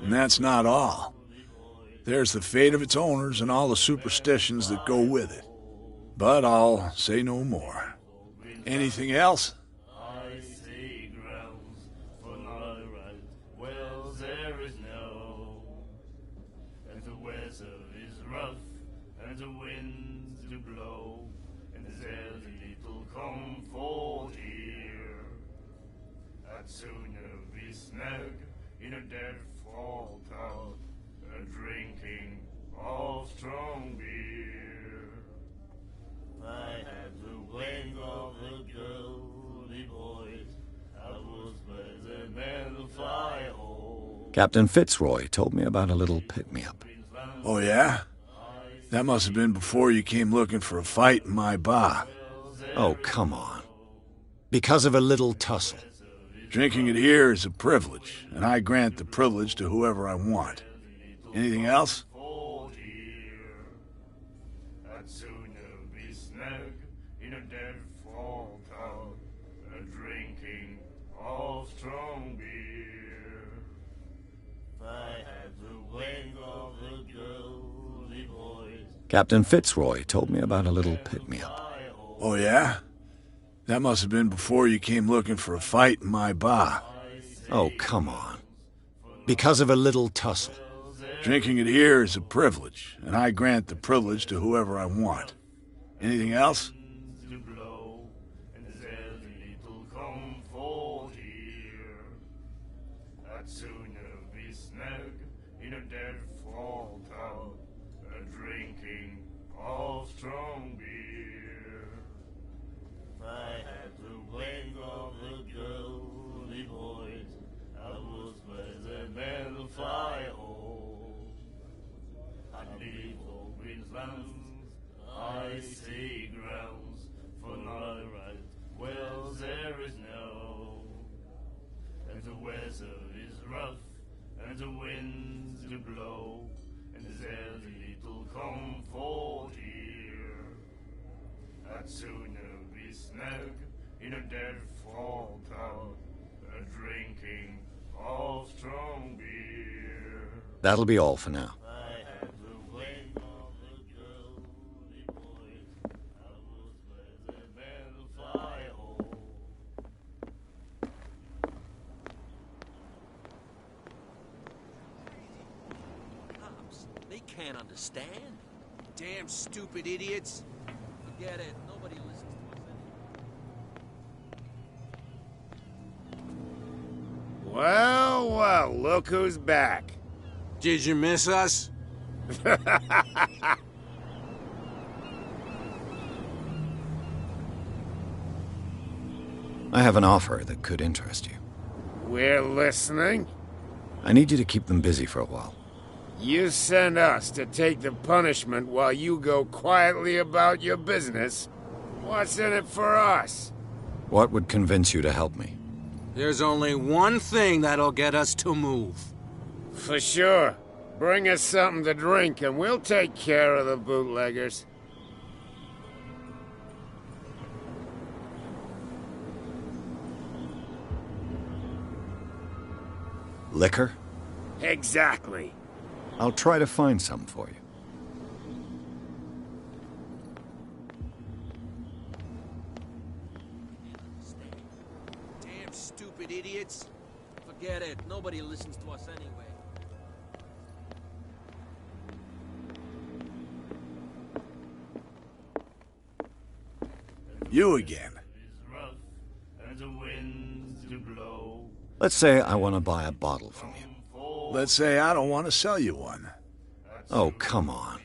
And that's not all. There's the fate of its owners and all the superstitions that go with it. But I'll say no more. Anything else? I see grounds for my right. Well, there is no, and the weather is rough, and the winds do blow, and there's little comfort here. I'd sooner be snug in a dead fall town, drinking of strong beer. I had the wing of the girly boys. I was by the man fire. Captain Fitzroy told me about a little pick-me-up. Oh, yeah? That must have been before you came looking for a fight in my bar. Oh, come on. Because of a little tussle. Drinking it here is a privilege, and I grant the privilege to whoever I want. Anything else? I'd sooner be snug in a dead fall town, drinking of strong beer. Captain Fitzroy told me about a little pick-me-up. Oh, yeah? That must have been before you came looking for a fight in my bar. Oh, come on. Because of a little tussle. Drinking it here is a privilege, and I grant the privilege to whoever I want. Anything else? Strong beer. I had to wake up the girly boys. I was by the battle fire. I leave all Queensland's icy grounds for my right. Well, there is no, and the weather is rough, and the winds do blow, and there's little comfort here. I'd sooner be snug in a dead fall town, drinking of strong beer. That'll be all for now. I had to wait on the girly boys. I was by the battle fire. Cops, they can't understand. Damn stupid idiots. Forget it. Nobody listens to us anyway. Well, well, look who's back. Did you miss us? I have an offer that could interest you. We're listening. I need you to keep them busy for a while. You send us to take the punishment while you go quietly about your business. What's in it for us? What would convince you to help me? There's only one thing that'll get us to move. For sure. Bring us something to drink and we'll take care of the bootleggers. Liquor? Exactly. I'll try to find some for you. Damn stupid idiots. Forget it. Nobody listens to us anyway. You again. Let's say I want to buy a bottle from you. Let's say I don't want to sell you one. Oh, come on.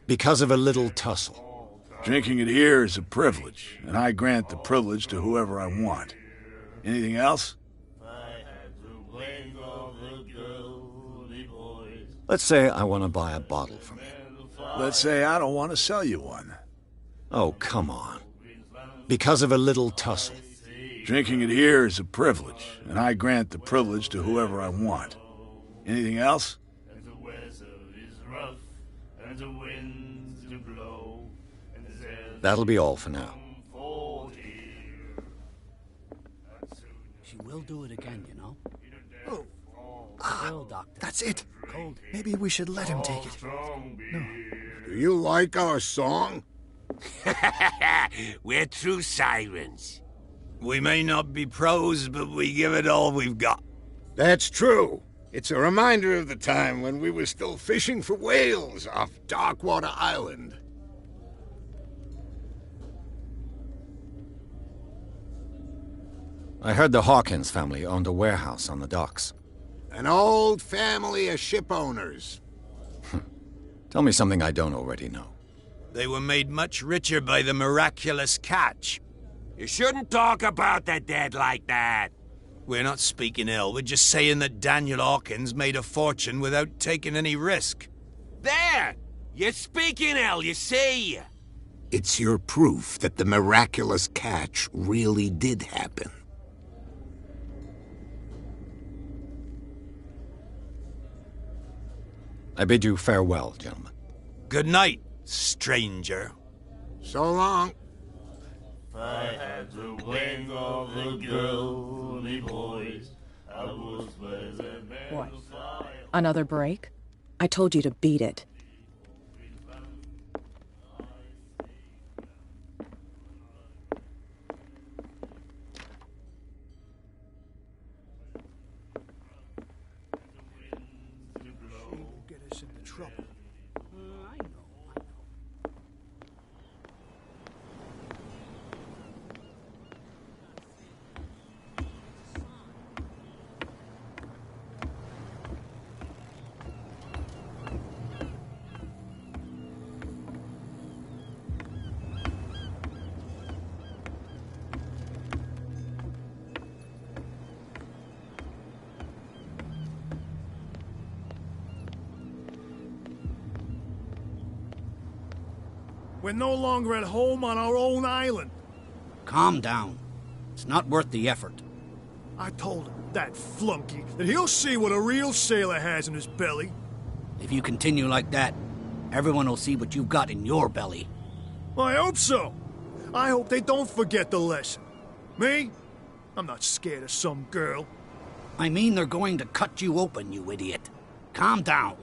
Because of a little tussle. Drinking it here is a privilege, and I grant the privilege to whoever I want. Anything else? Let's say I want to buy a bottle from you. Let's say I don't want to sell you one. Oh, come on. Because of a little tussle. Drinking it here is a privilege, and I grant the privilege to whoever I want. Anything else? That'll be all for now. She will do it again, you know? Oh, that's it. Cold. Maybe we should let him take it. No. Do you like our song? We're true sirens. We may not be pros, but we give it all we've got. That's true. It's a reminder of the time when we were still fishing for whales off Darkwater Island. I heard the Hawkins family owned a warehouse on the docks. An old family of ship owners. Tell me something I don't already know. They were made much richer by the miraculous catch. You shouldn't talk about the dead like that. We're not speaking ill, we're just saying that Daniel Hawkins made a fortune without taking any risk. There! You're speaking ill, you see! It's your proof that the miraculous catch really did happen. I bid you farewell, gentlemen. Good night, stranger. So long. I had to wake all the girly boys. What? Another break? I told you to beat it. Get us into trouble. I know. We're no longer at home on our own island. Calm down. It's not worth the effort. I told him, that flunky, that he'll see what a real sailor has in his belly. If you continue like that, everyone will see what you've got in your belly. I hope so. I hope they don't forget the lesson. Me? I'm not scared of some girl. I mean they're going to cut you open, you idiot. Calm down.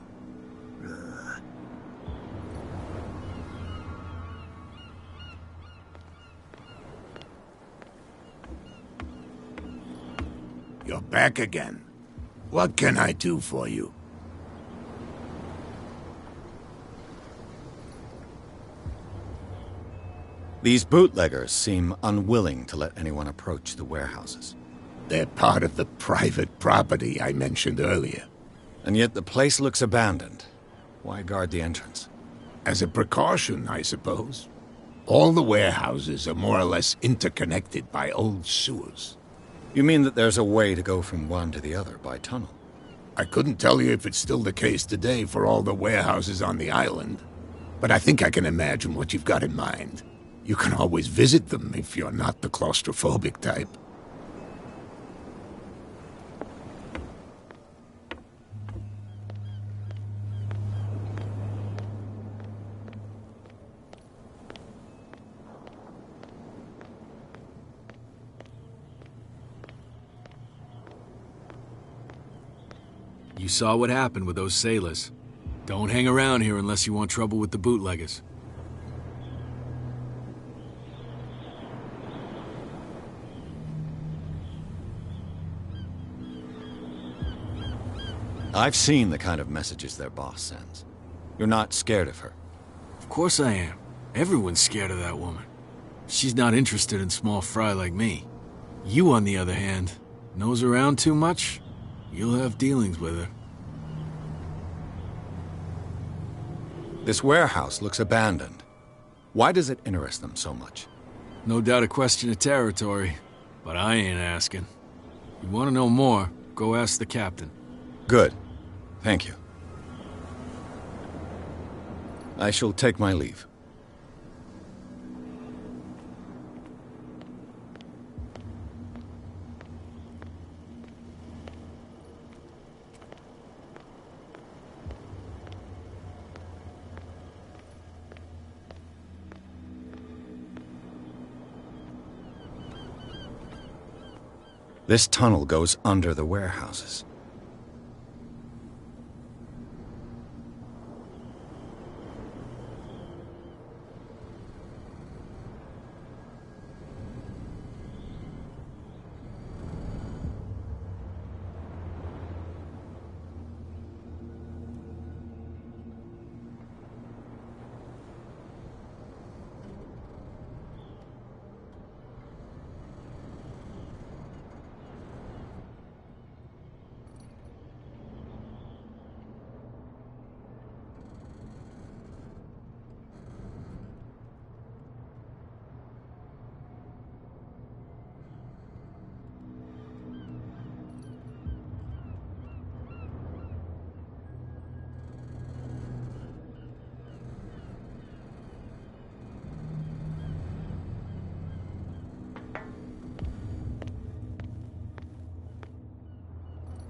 You're back again. What can I do for you? These bootleggers seem unwilling to let anyone approach the warehouses. They're part of the private property I mentioned earlier. And yet the place looks abandoned. Why guard the entrance? As a precaution, I suppose. All the warehouses are more or less interconnected by old sewers. You mean that there's a way to go from one to the other by tunnel? I couldn't tell you if it's still the case today for all the warehouses on the island, but I think I can imagine what you've got in mind. You can always visit them if you're not the claustrophobic type. You saw what happened with those sailors. Don't hang around here unless you want trouble with the bootleggers. I've seen the kind of messages their boss sends. You're not scared of her? Of course I am. Everyone's scared of that woman. She's not interested in small fry like me. You, on the other hand, nose around too much, you'll have dealings with her. This warehouse looks abandoned. Why does it interest them so much? No doubt a question of territory, but I ain't asking. You want to know more, go ask the captain. Good. Thank you. I shall take my leave. This tunnel goes under the warehouses.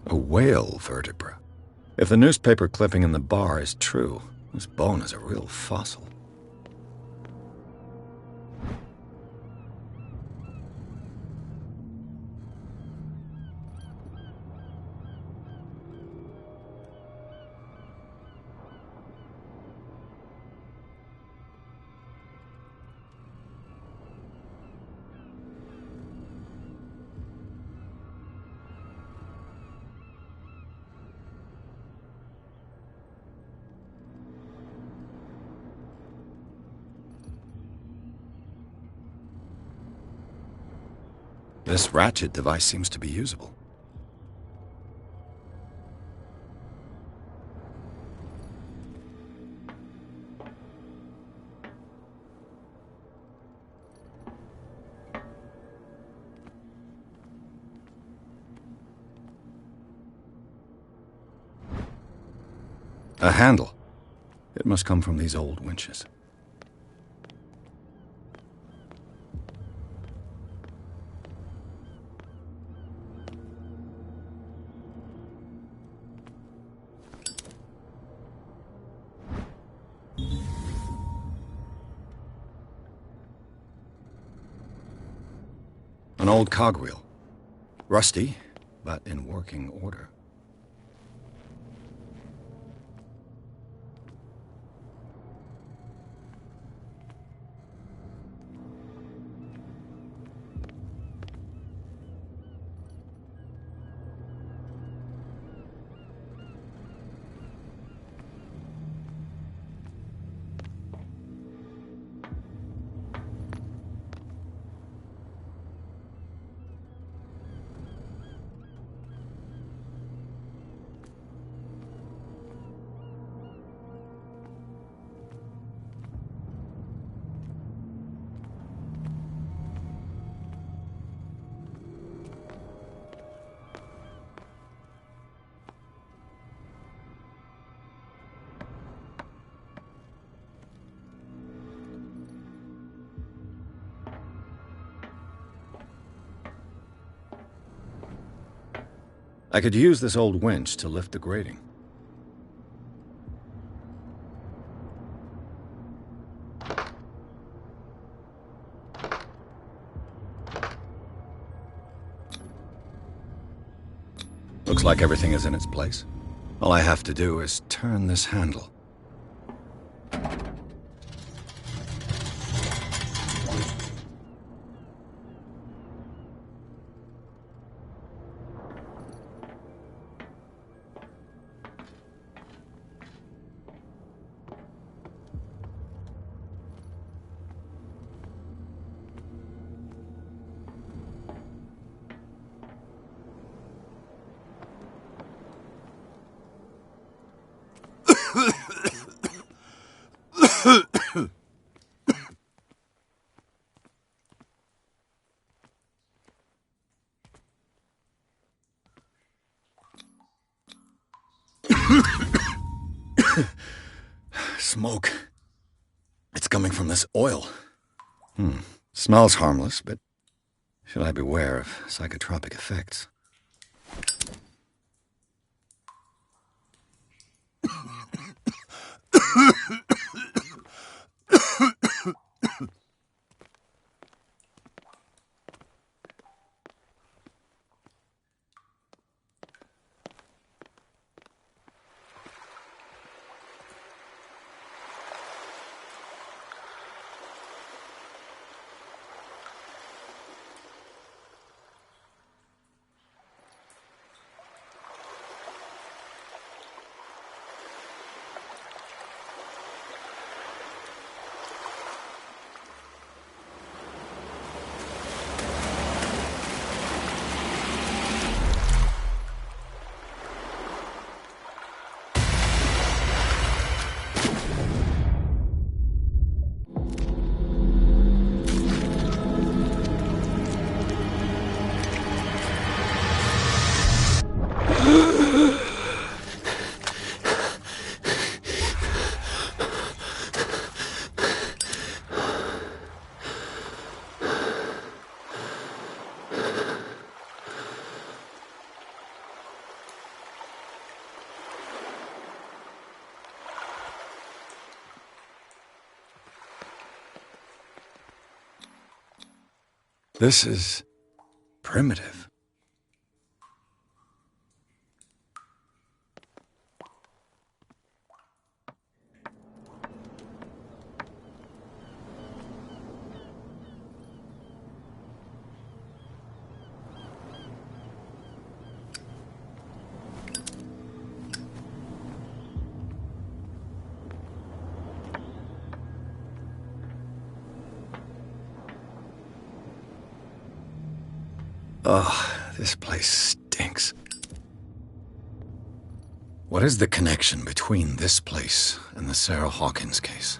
A whale vertebra. If the newspaper clipping in the bar is true, this bone is a real fossil. This ratchet device seems to be usable. A handle. It must come from these old winches. An old cogwheel. Rusty, but in working order. I could use this old winch to lift the grating. Looks like everything is in its place. All I have to do is turn this handle. Smoke. It's coming from this oil. Smells harmless, but should I beware of psychotropic effects? This is primitive. Ugh, this place stinks. What is the connection between this place and the Sarah Hawkins case?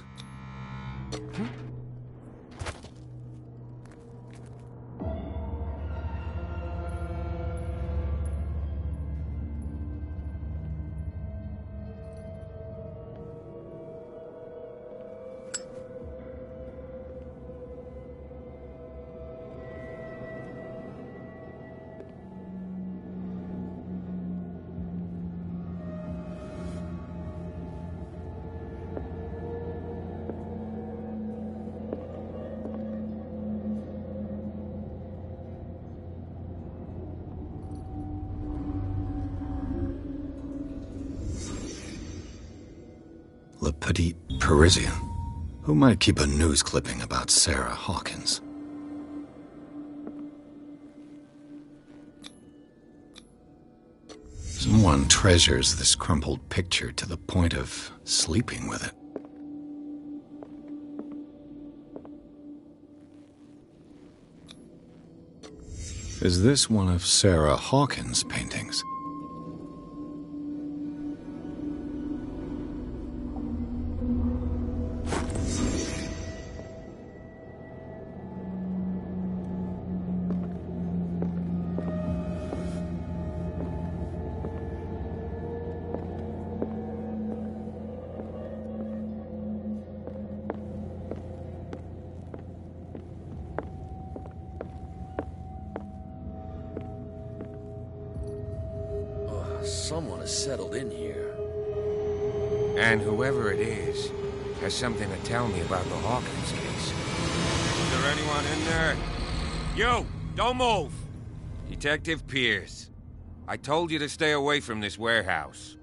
Le Petit Parisien. Who might keep a news clipping about Sarah Hawkins? Someone treasures this crumpled picture to the point of sleeping with it. Is this one of Sarah Hawkins' paintings? Someone has settled in here. And whoever it is has something to tell me about the Hawkins case. Is there anyone in there? You! Don't move! Detective Pierce. I told you to stay away from this warehouse.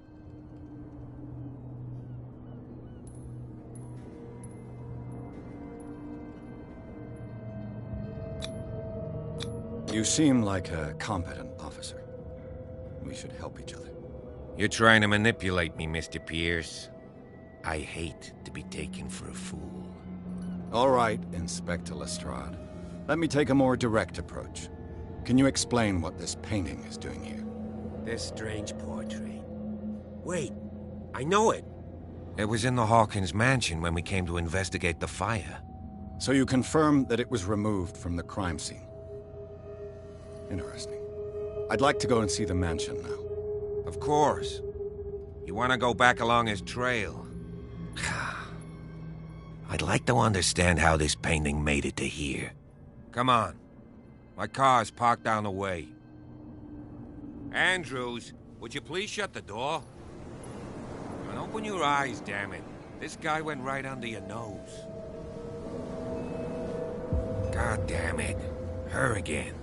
You seem like a competent officer. We should help each other. You're trying to manipulate me, Mr. Pierce. I hate to be taken for a fool. All right, Inspector Lestrade. Let me take a more direct approach. Can you explain what this painting is doing here? This strange portrait. Wait, I know it. It was in the Hawkins mansion when we came to investigate the fire. So you confirm that it was removed from the crime scene? Interesting. I'd like to go and see the mansion now. Of course. You want to go back along his trail? I'd like to understand how this painting made it to here. Come on. My car's parked down the way. Andrews, would you please shut the door? And open your eyes, damn it. This guy went right under your nose. God damn it. Her again.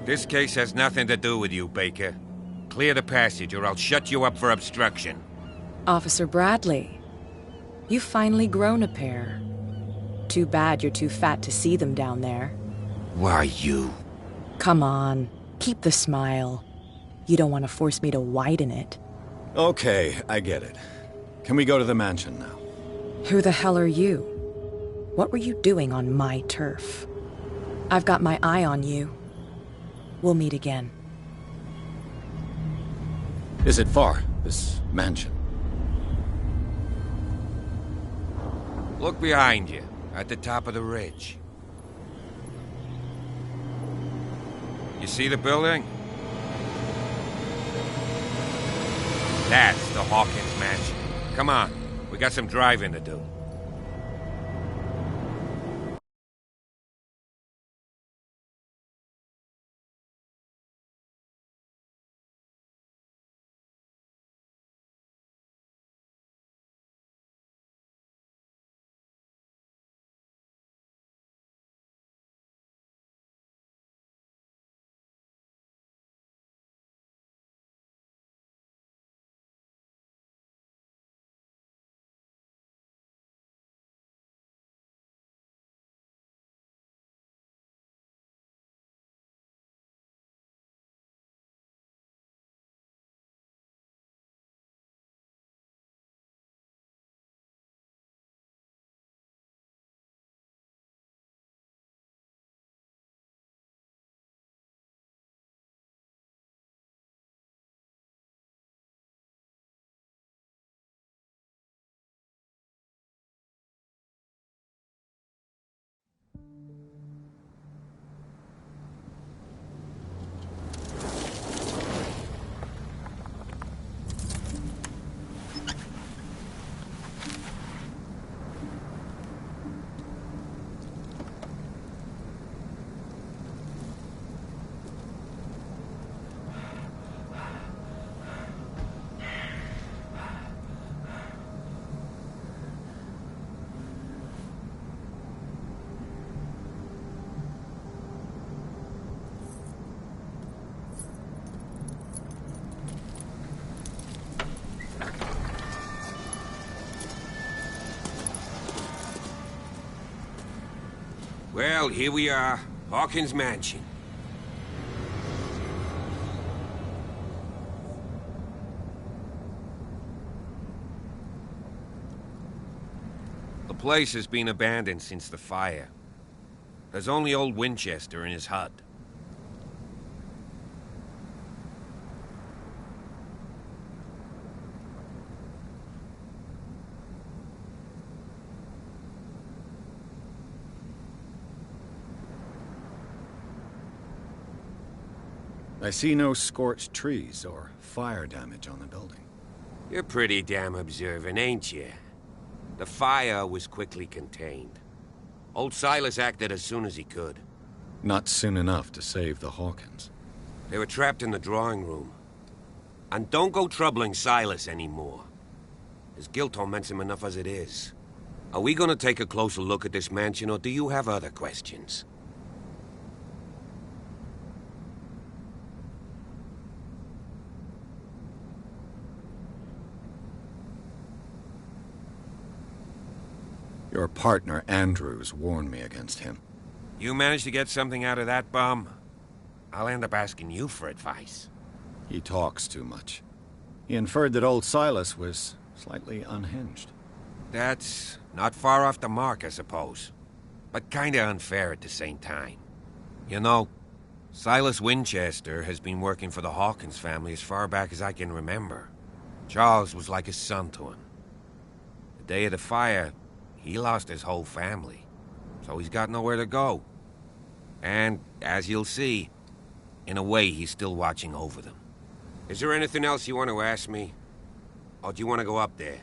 This case has nothing to do with you, Baker. Clear the passage, or I'll shut you up for obstruction. Officer Bradley, you've finally grown a pair. Too bad you're too fat to see them down there. Why, you? Come on, keep the smile. You don't want to force me to widen it. Okay, I get it. Can we go to the mansion now? Who the hell are you? What were you doing on my turf? I've got my eye on you. We'll meet again. Is it far, this mansion? Look behind you, at the top of the ridge. You see the building? That's the Hawkins mansion. Come on, we got some driving to do. Well, here we are. Hawkins Mansion. The place has been abandoned since the fire. There's only old Winchester in his hut. I see no scorched trees or fire damage on the building. You're pretty damn observant, ain't you? The fire was quickly contained. Old Silas acted as soon as he could. Not soon enough to save the Hawkins. They were trapped in the drawing room. And don't go troubling Silas anymore. His guilt torments him enough as it is. Are we gonna take a closer look at this mansion, or do you have other questions? Your partner, Andrews, warned me against him. You managed to get something out of that bum? I'll end up asking you for advice. He talks too much. He inferred that old Silas was slightly unhinged. That's not far off the mark, I suppose. But kinda unfair at the same time. You know, Silas Winchester has been working for the Hawkins family as far back as I can remember. Charles was like a son to him. The day of the fire, he lost his whole family, so he's got nowhere to go. And, as you'll see, in a way, he's still watching over them. Is there anything else you want to ask me? Or do you want to go up there?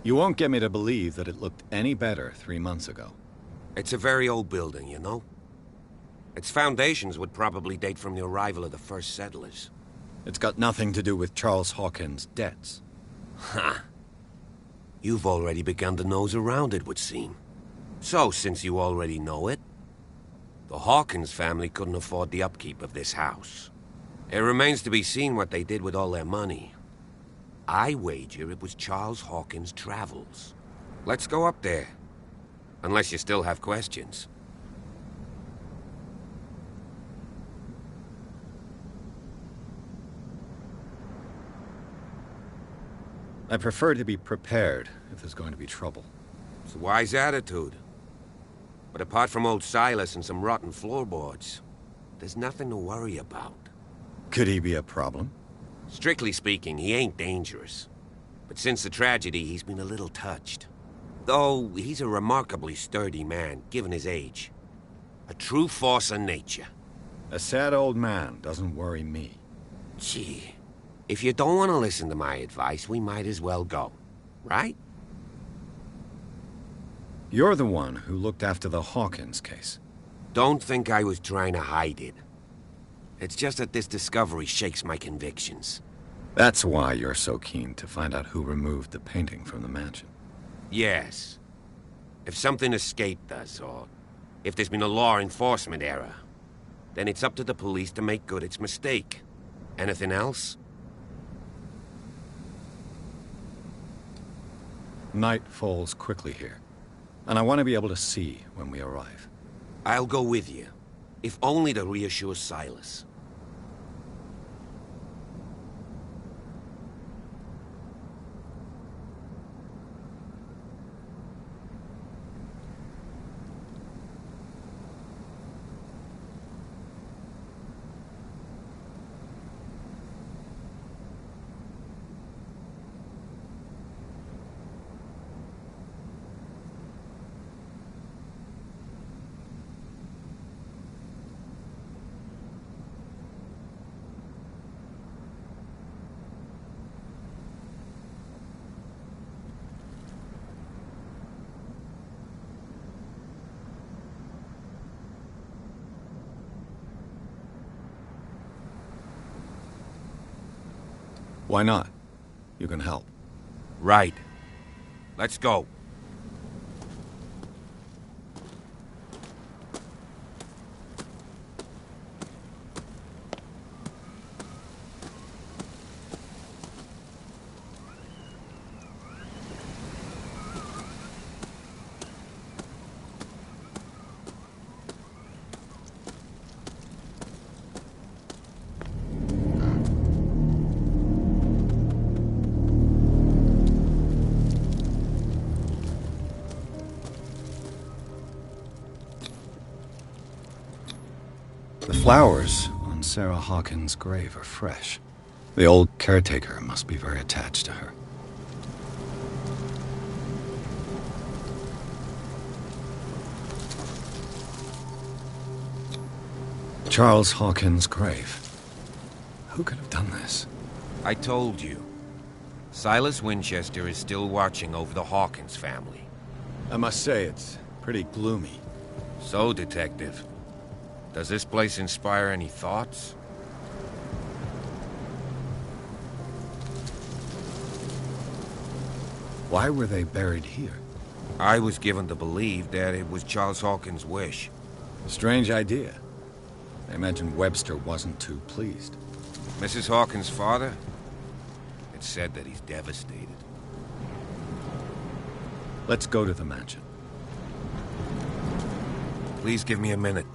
You won't get me to believe that it looked any better 3 months ago. It's a very old building, you know? Its foundations would probably date from the arrival of the first settlers. It's got nothing to do with Charles Hawkins' debts. Ha! You've already begun to nose around, it would seem. So, since you already know it, the Hawkins family couldn't afford the upkeep of this house. It remains to be seen what they did with all their money. I wager it was Charles Hawkins' travels. Let's go up there. Unless you still have questions. I prefer to be prepared if there's going to be trouble. It's a wise attitude. But apart from old Silas and some rotten floorboards, there's nothing to worry about. Could he be a problem? Strictly speaking, he ain't dangerous. But since the tragedy, he's been a little touched. Though he's a remarkably sturdy man, given his age. A true force of nature. A sad old man doesn't worry me. Gee, if you don't want to listen to my advice, we might as well go. Right? You're the one who looked after the Hawkins case. Don't think I was trying to hide it. It's just that this discovery shakes my convictions. That's why you're so keen to find out who removed the painting from the mansion. Yes. If something escaped us, or if there's been a law enforcement error, then it's up to the police to make good its mistake. Anything else? Night falls quickly here, and I want to be able to see when we arrive. I'll go with you, if only to reassure Silas. Why not? You can help. Right. Let's go. flowers on Sarah Hawkins' grave are fresh. The old caretaker must be very attached to her. Charles Hawkins' grave. Who could have done this? I told you. Silas Winchester is still watching over the Hawkins family. I must say, it's pretty gloomy. So, Detective, does this place inspire any thoughts? Why were they buried here? I was given to believe that it was Charles Hawkins' wish. Strange idea. I imagine Webster wasn't too pleased. Mrs. Hawkins' father? It's said that he's devastated. Let's go to the mansion. Please give me a minute.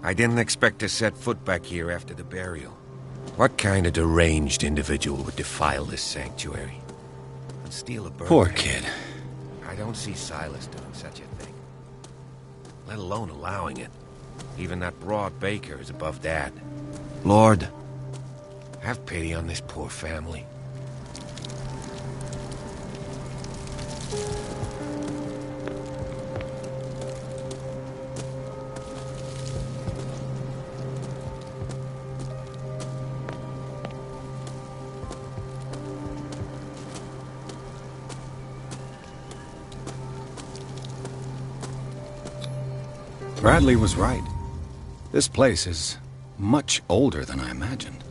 I didn't expect to set foot back here after the burial. What kind of deranged individual would defile this sanctuary? And steal a bird? Poor kid. I don't see Silas doing such a thing. Let alone allowing it. Even that broad baker is above that. Lord, have pity on this poor family. Bradley was right. This place is much older than I imagined,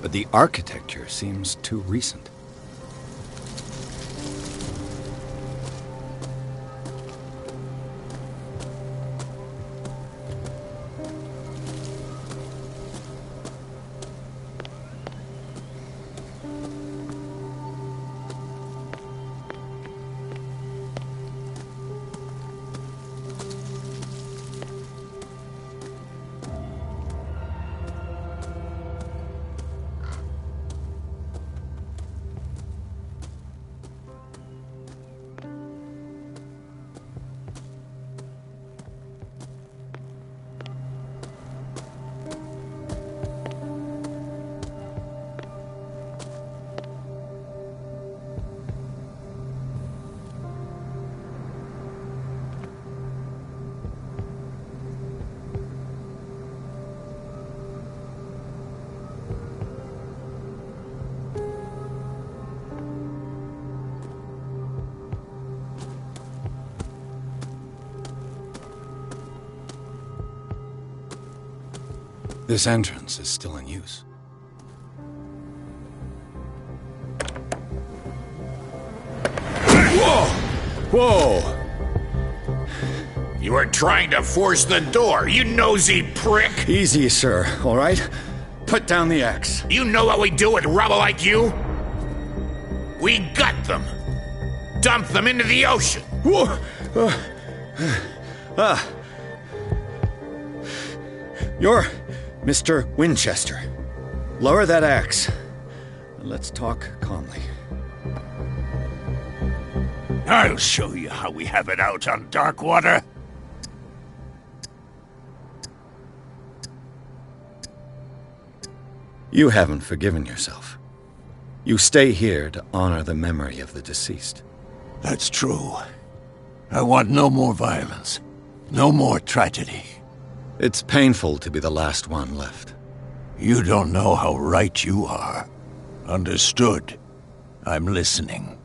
but the architecture seems too recent. This entrance is still in use. Whoa! You were trying to force the door, you nosy prick! Easy, sir, all right? Put down the axe. You know what we do with rubble like you? We gut them. Dump them into the ocean. Whoa! You're Mr. Winchester. Lower that axe. Let's talk calmly. I'll show you how we have it out on Darkwater. You haven't forgiven yourself. You stay here to honor the memory of the deceased. That's true. I want no more violence. No more tragedy. It's painful to be the last one left. You don't know how right you are. Understood. I'm listening.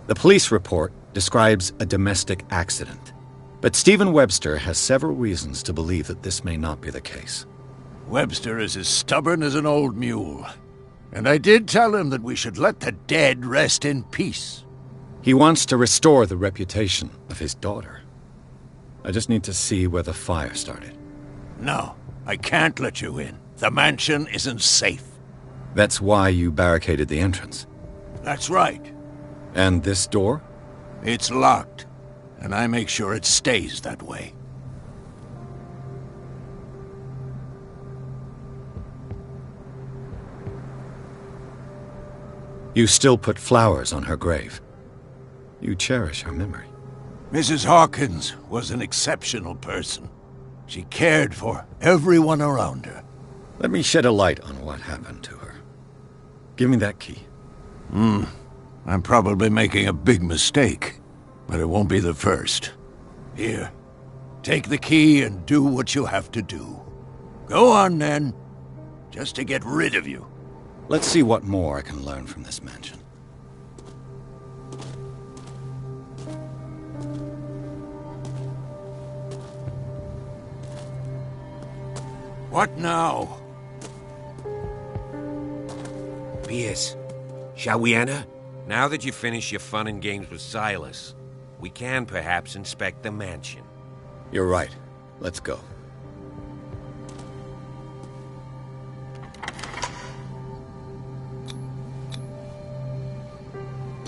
The police report describes a domestic accident, but Stephen Webster has several reasons to believe that this may not be the case. Webster is as stubborn as an old mule, and I did tell him that we should let the dead rest in peace. He wants to restore the reputation of his daughter. I just need to see where the fire started. No, I can't let you in. The mansion isn't safe. That's why you barricaded the entrance. That's right. And this door? It's locked, and I make sure it stays that way. You still put flowers on her grave. You cherish her memory. Mrs. Hawkins was an exceptional person. She cared for everyone around her. Let me shed a light on what happened to her. Give me that key. I'm probably making a big mistake, but it won't be the first. Here, take the key and do what you have to do. Go on, then. Just to get rid of you. Let's see what more I can learn from this mansion. What now? Pierce, shall we enter? Now that you've finished your fun and games with Silas, we can perhaps inspect the mansion. You're right. Let's go.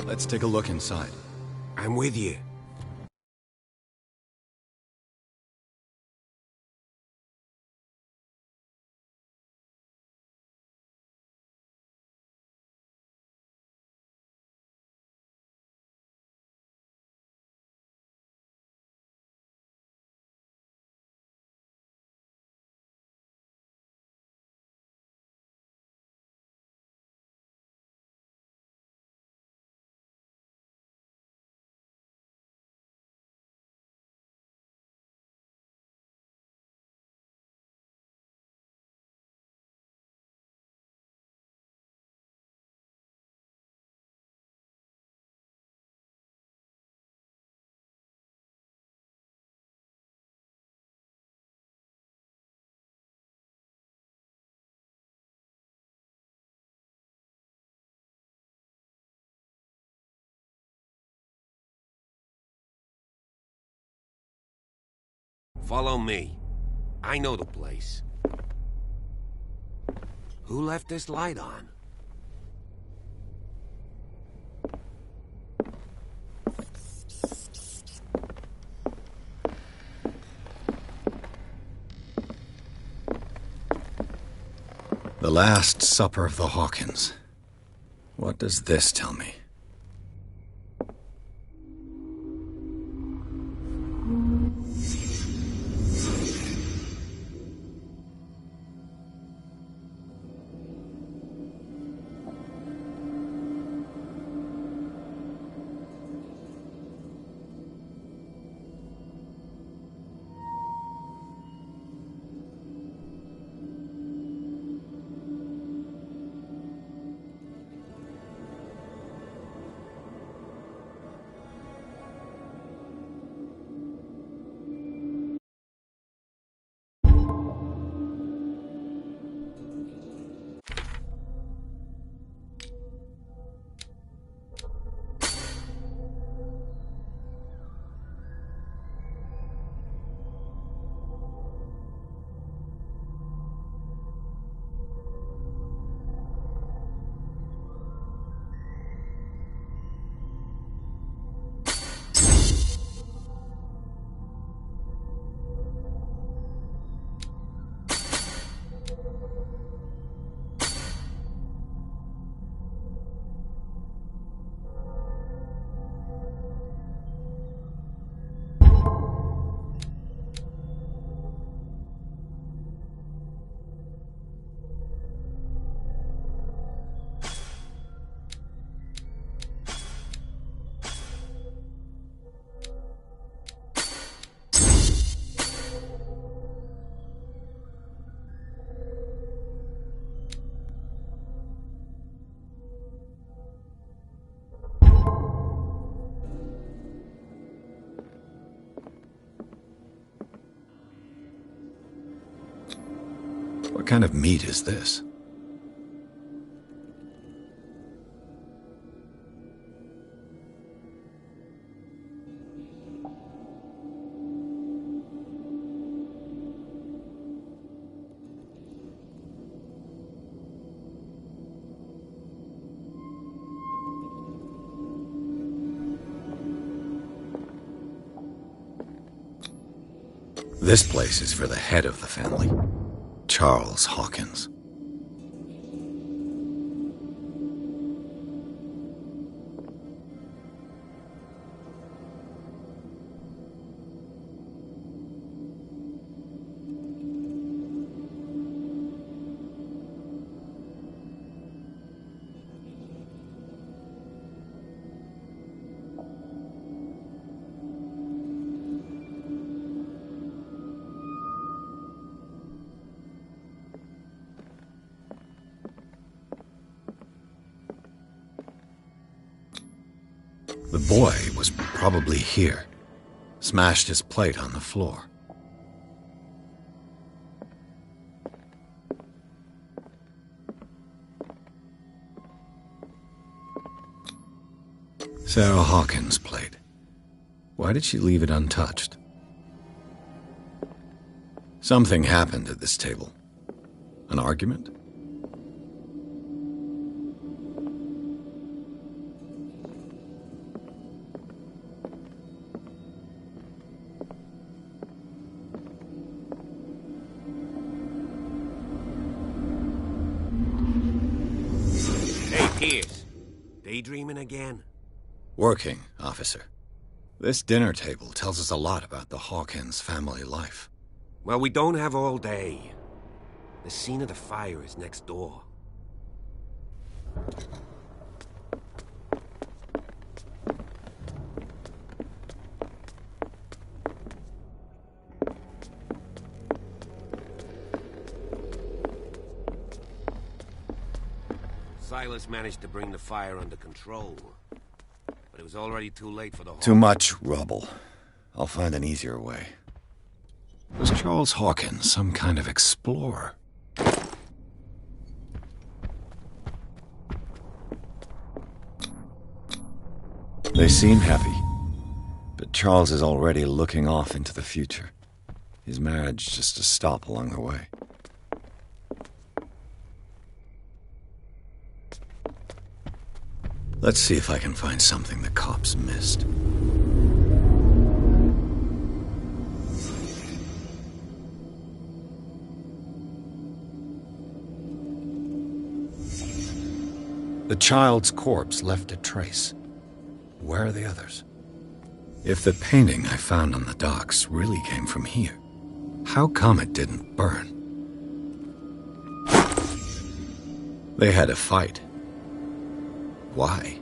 Let's take a look inside. I'm with you. Follow me. I know the place. Who left this light on? The Last Supper of the Hawkins. What does this tell me? What kind of meat is this? This place is for the head of the family, Charles Hawkins. The boy was probably here. Smashed his plate on the floor. Sarah Hawkins' plate. Why did she leave it untouched? Something happened at this table. An argument? Hey, Pierce. Daydreaming again? Working, officer. This dinner table tells us a lot about the Hawkins family life. Well, we don't have all day. The scene of the fire is next door. Silas managed to bring the fire under control. But it was already too late for the Too much rubble. I'll find an easier way. Was Charles Hawkins some kind of explorer? They seem happy, but Charles is already looking off into the future. His marriage just a stop along the way. Let's see if I can find something the cops missed. The child's corpse left a trace. Where are the others? If the painting I found on the docks really came from here, how come it didn't burn? They had a fight. Why?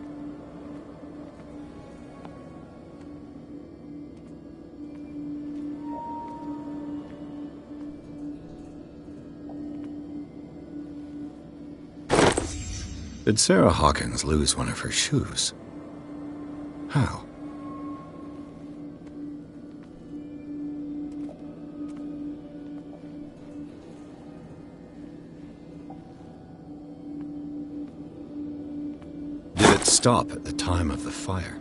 Did Sarah Hawkins lose one of her shoes? How? Did it stop at the time of the fire?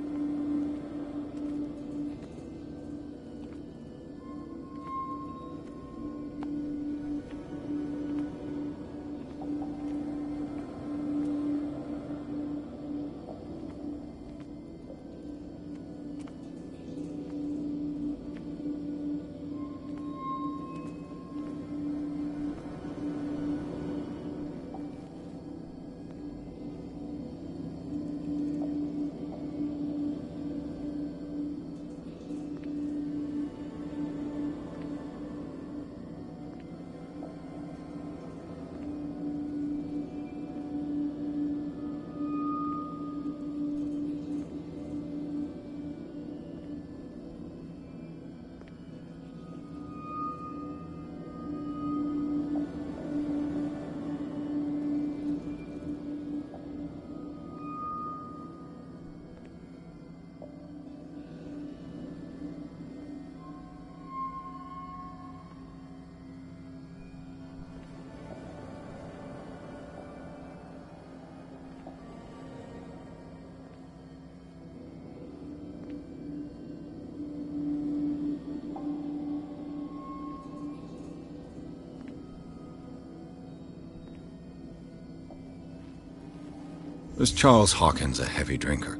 Was Charles Hawkins a heavy drinker?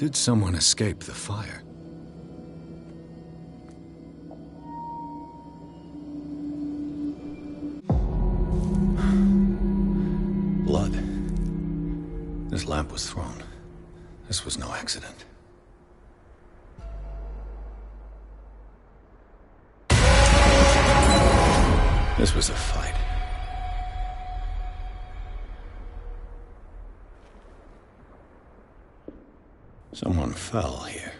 Did someone escape the fire? Blood. This lamp was thrown. This was no accident. This was a fight. Someone fell here.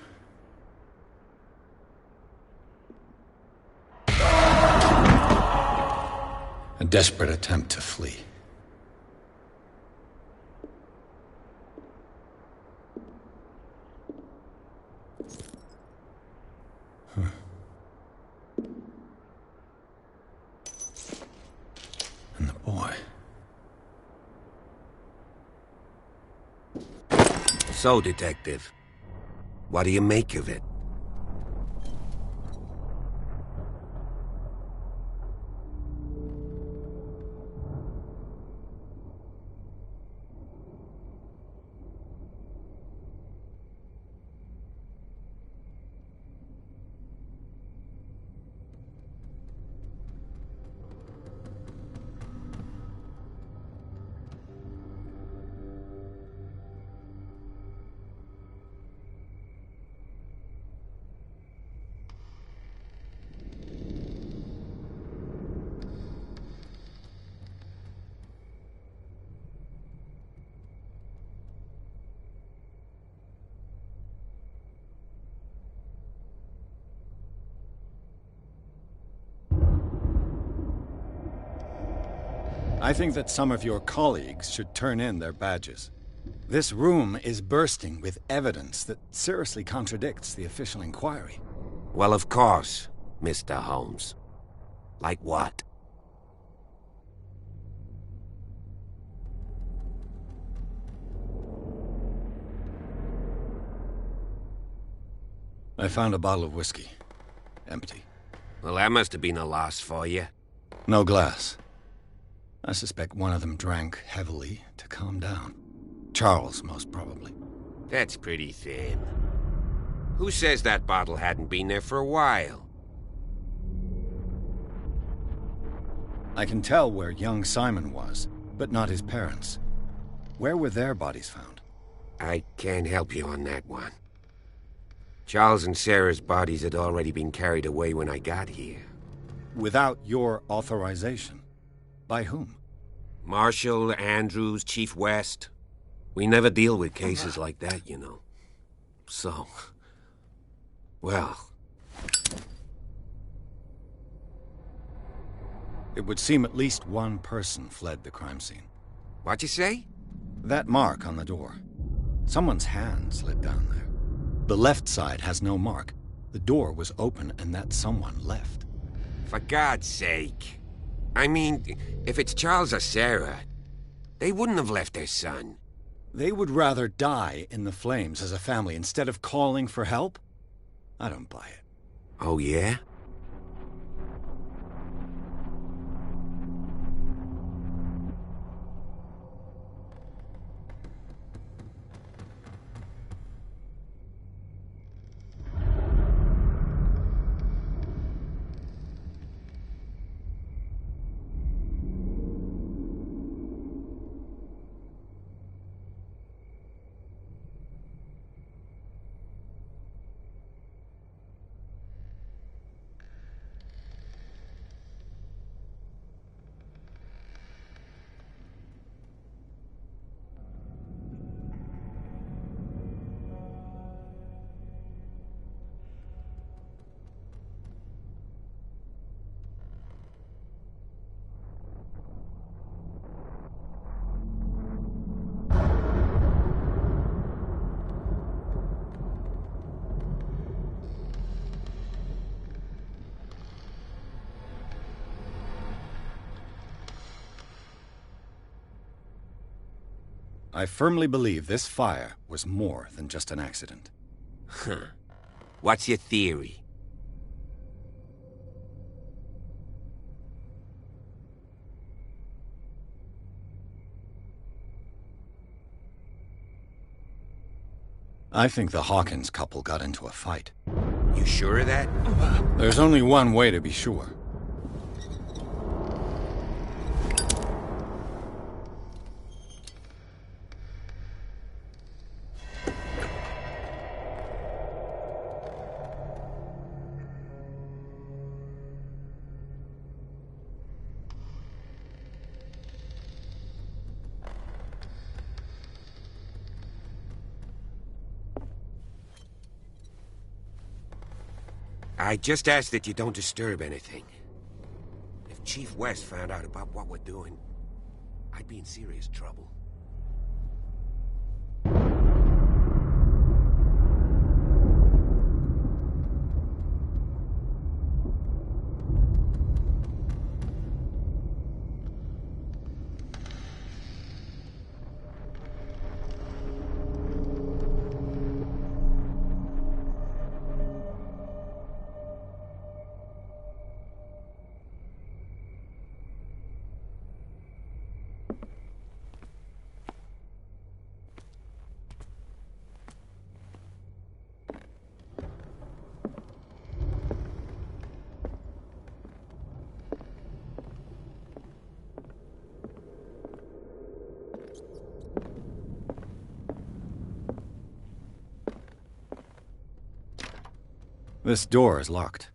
A desperate attempt to flee. And the boy. So, Detective, what do you make of it? I think that some of your colleagues should turn in their badges. This room is bursting with evidence that seriously contradicts the official inquiry. Well, of course, Mr. Holmes. Like what? I found a bottle of whiskey. Empty. Well, that must have been a loss for you. No glass. I suspect one of them drank heavily to calm down. Charles, most probably. That's pretty thin. Who says that bottle hadn't been there for a while? I can tell where young Simon was, but not his parents. Where were their bodies found? I can't help you on that one. Charles and Sarah's bodies had already been carried away when I got here. Without your authorization? By whom? Marshall, Andrews, Chief West. We never deal with cases like that, you know. So... well... It would seem at least one person fled the crime scene. What'd you say? That mark on the door. Someone's hand slid down there. The left side has no mark. The door was open and that someone left. For God's sake. I mean, if it's Charles or Sarah, they wouldn't have left their son. They would rather die in the flames as a family instead of calling for help? I don't buy it. Oh, yeah? I firmly believe this fire was more than just an accident. Huh. What's your theory? I think the Hawkins couple got into a fight. You sure of that? There's only one way to be sure. I just ask that you don't disturb anything. If Chief West found out about what we're doing, I'd be in serious trouble. This door is locked.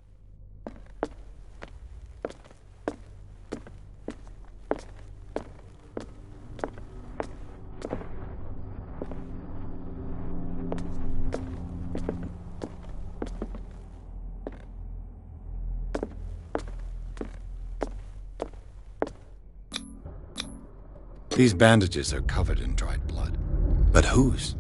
These bandages are covered in dried blood. But whose?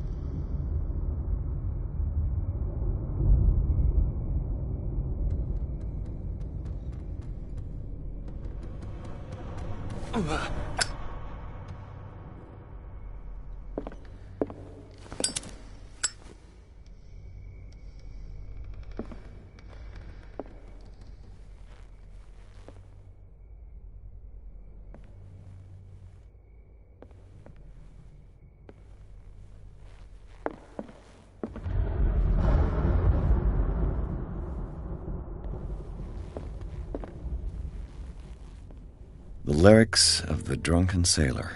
The lyrics of the drunken sailor,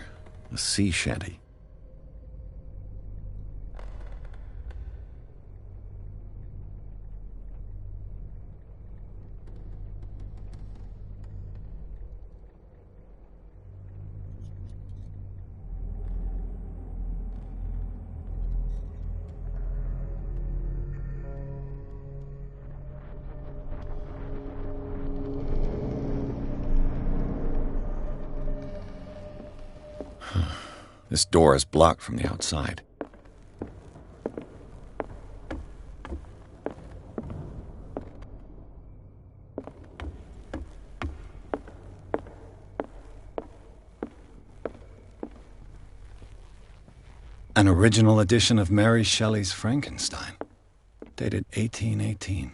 a sea shanty. This door is blocked from the outside. An original edition of Mary Shelley's Frankenstein, dated 1818.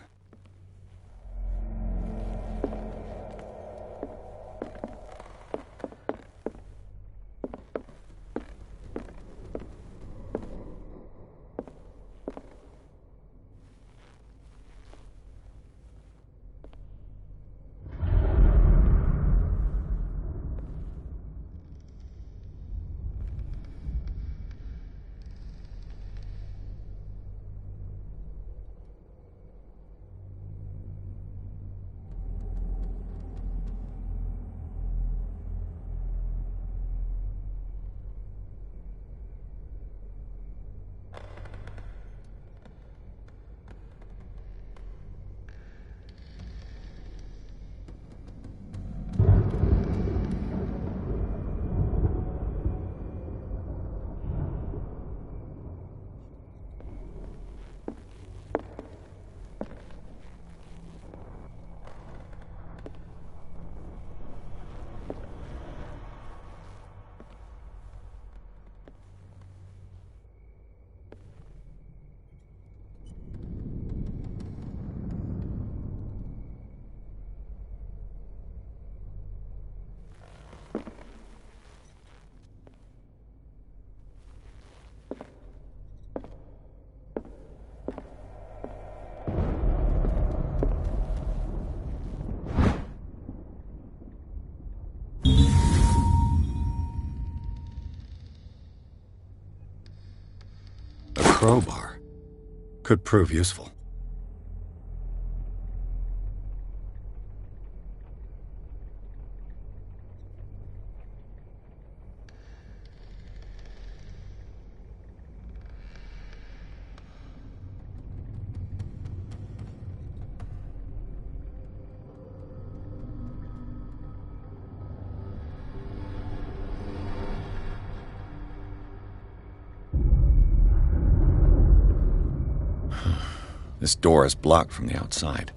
crowbar could prove useful. This door is blocked from the outside.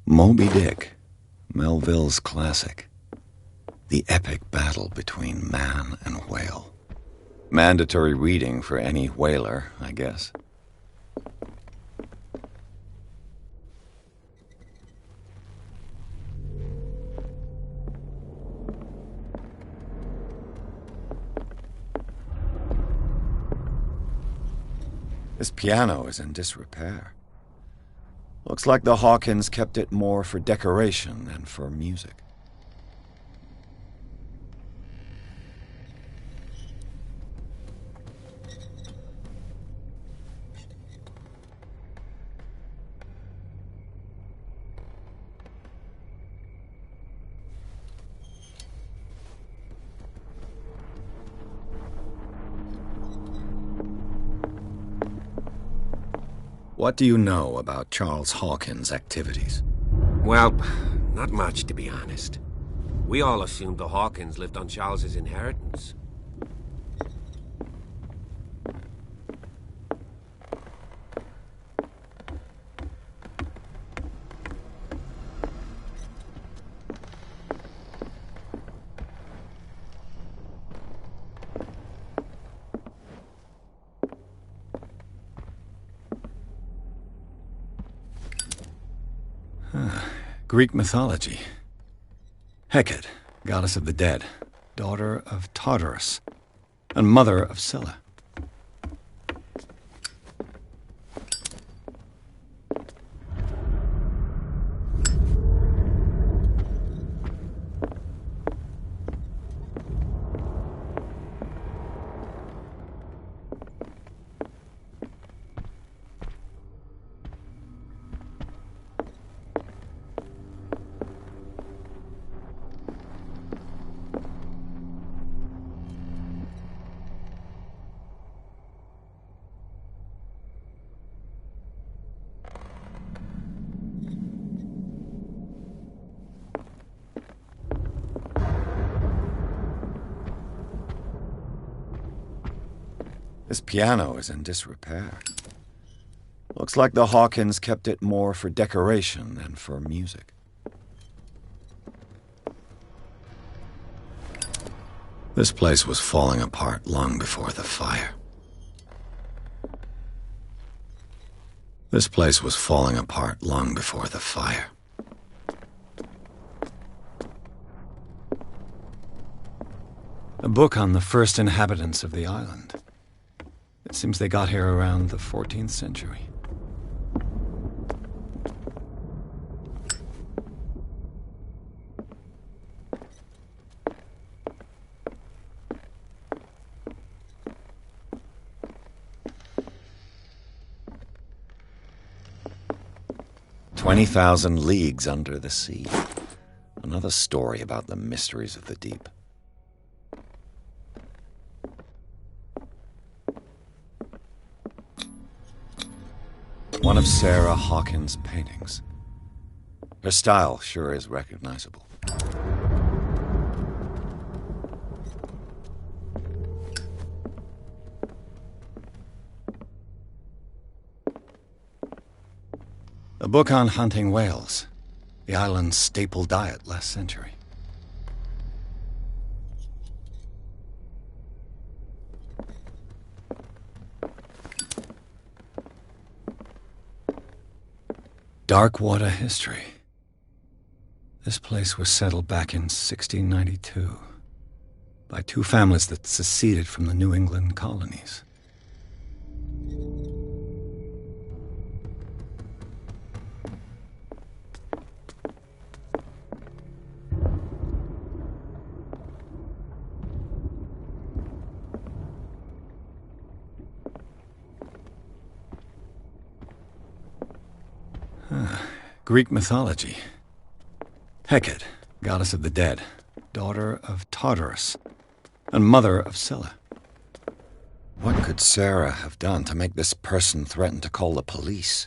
Moby Dick, Melville's classic. The epic battle between man and whale. Mandatory reading for any whaler, I guess. This piano is in disrepair. Looks like the Hawkins kept it more for decoration than for music. What do you know about Charles Hawkins' activities? Well, not much, to be honest. We all assumed the Hawkins lived on Charles's inheritance. Greek mythology. Hecate, goddess of the dead, daughter of Tartarus, and mother of Scylla. This piano is in disrepair. Looks like the Hawkins kept it more for decoration than for music. This place was falling apart long before the fire. This place was falling apart long before the fire. A book on the first inhabitants of the island. It seems they got here around the 14th century. "20,000 Leagues Under the Sea." Another story about the mysteries of the deep. One of Sarah Hawkins' paintings. Her style sure is recognizable. A book on hunting whales, the island's staple diet last century. Darkwater history. This place was settled back in 1692 by two families that seceded from the New England colonies. Greek mythology. Hecate, goddess of the dead, daughter of Tartarus, and mother of Scylla. What could Sarah have done to make this person threaten to call the police?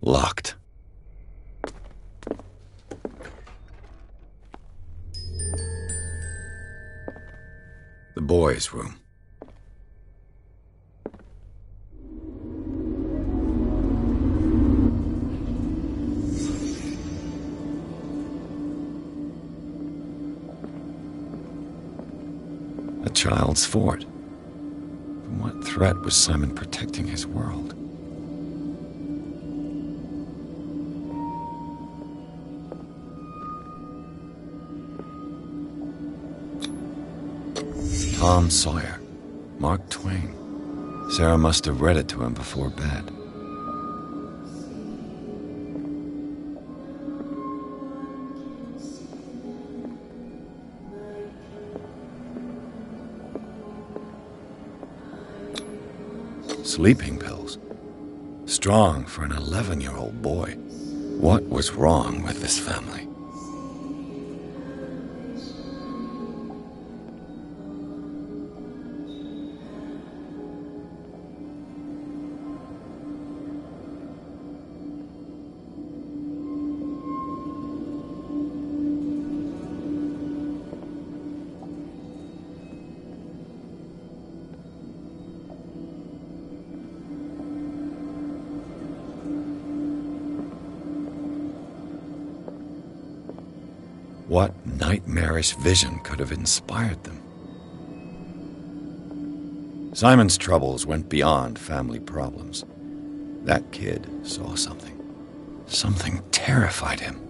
Locked. The boys' room. A child's fort. From what threat was Simon protecting his world? Tom Sawyer, Mark Twain. Sarah must have read it to him before bed. Sleeping pills. Strong for an 11-year-old boy. What was wrong with this family? What nightmarish vision could have inspired them? Simon's troubles went beyond family problems. That kid saw something. Something terrified him.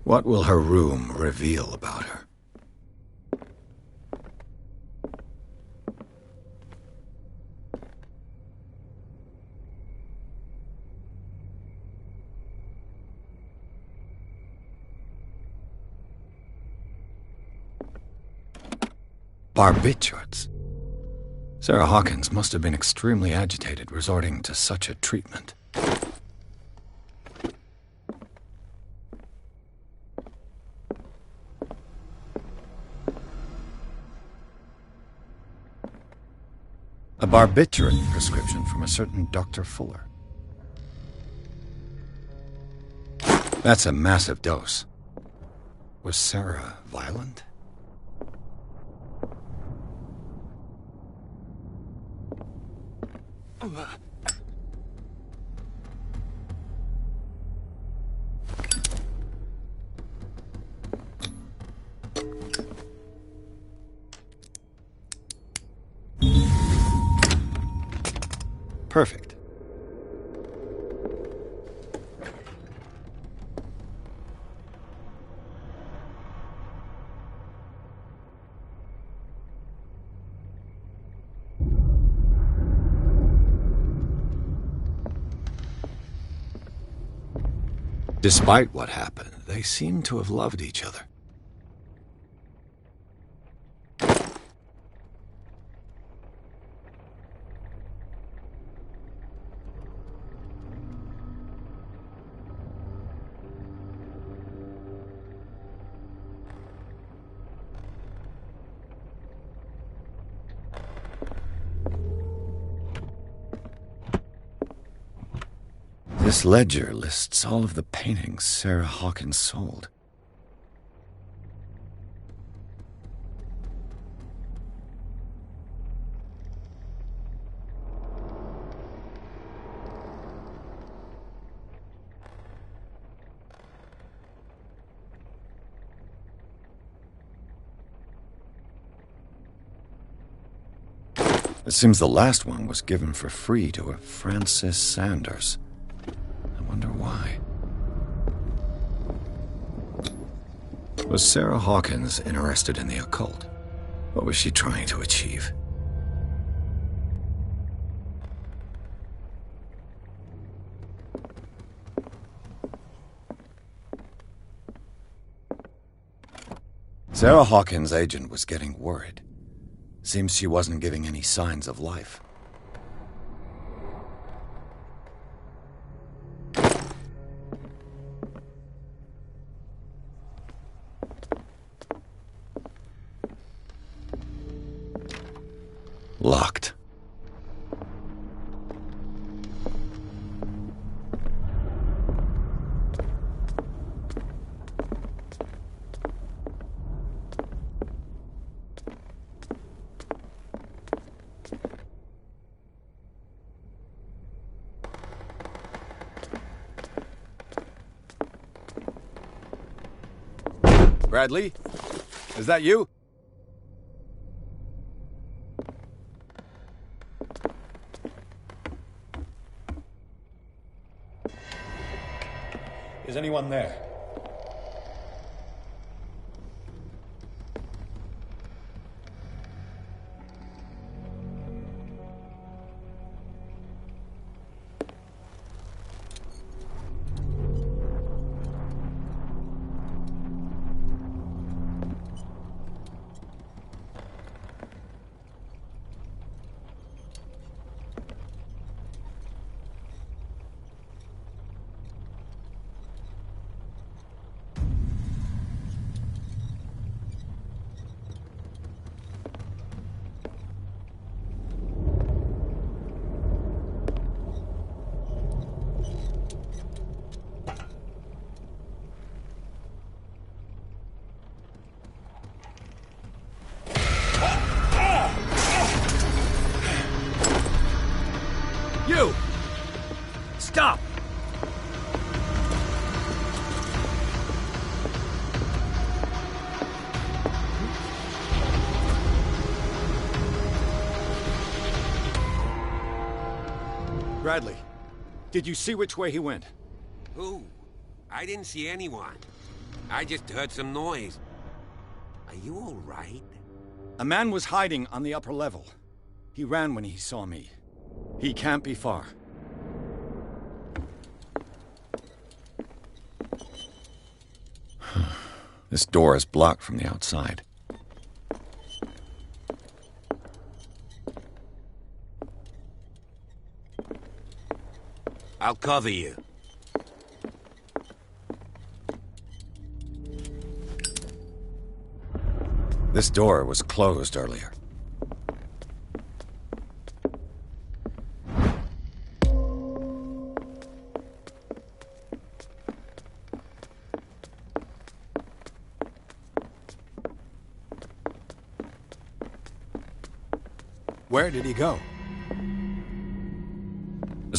What will her room reveal about her? Barbiturates. Sarah Hawkins must have been extremely agitated resorting to such a treatment. A barbiturate prescription from a certain Dr. Fuller. That's a massive dose. Was Sarah violent? Perfect. Despite what happened, they seem to have loved each other. This ledger lists all of the paintings Sarah Hawkins sold. It seems the last one was given for free to a Francis Sanders. I wonder why. Was Sarah Hawkins interested in the occult? What was she trying to achieve? Sarah Hawkins' agent was getting worried. Seems she wasn't giving any signs of life. Locked. Bradley? Is that you? Is anyone there? You! Stop! Bradley, did you see which way he went? Who? I didn't see anyone. I just heard some noise. Are you all right? A man was hiding on the upper level. He ran when he saw me. He can't be far. This door is blocked from the outside. I'll cover you. This door was closed earlier. Where did he go?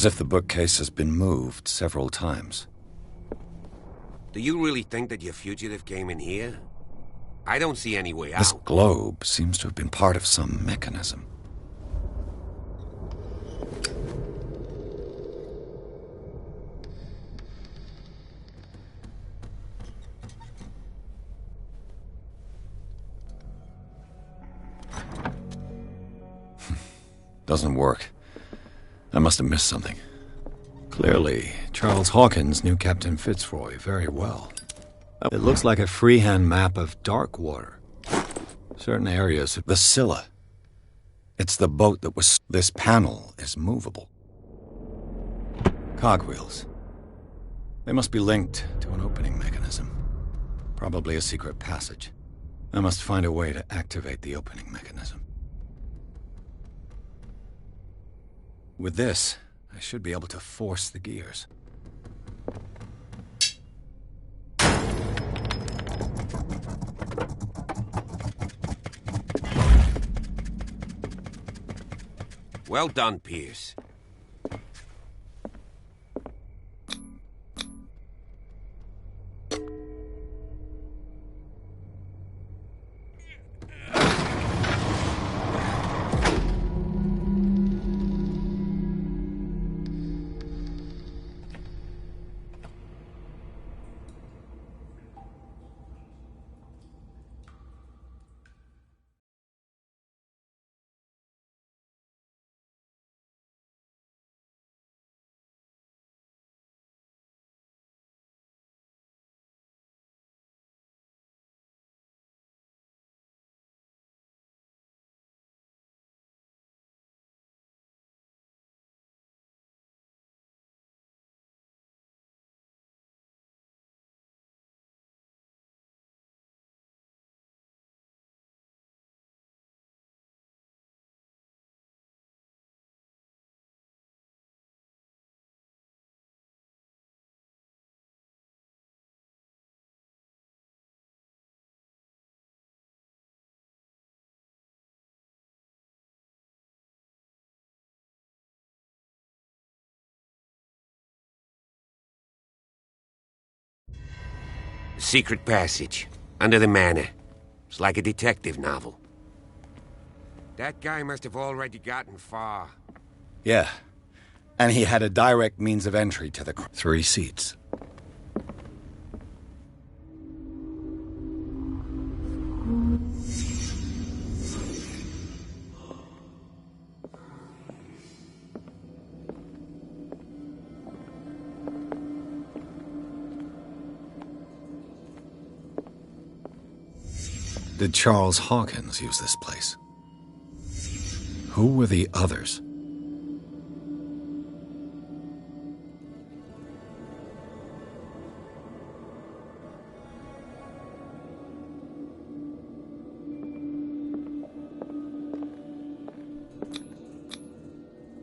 as if the bookcase has been moved several times. Do you really think that your fugitive came in here? I don't see any way out. This globe seems to have been part of some mechanism. Doesn't work. I must have missed something. Clearly, Charles Hawkins knew Captain Fitzroy very well. It looks like a freehand map of Darkwater. Certain areas of the Scylla. It's the boat that was... This panel is movable. Cogwheels. They must be linked to an opening mechanism. Probably a secret passage. I must find a way to activate the opening mechanism. With this, I should be able to force the gears. Well done, Pierce. Secret passage. Under the manor. It's like a detective novel. That guy must have already gotten far. Yeah. And he had a direct means of entry to the... 3 seats. Did Charles Hawkins use this place? Who were the others?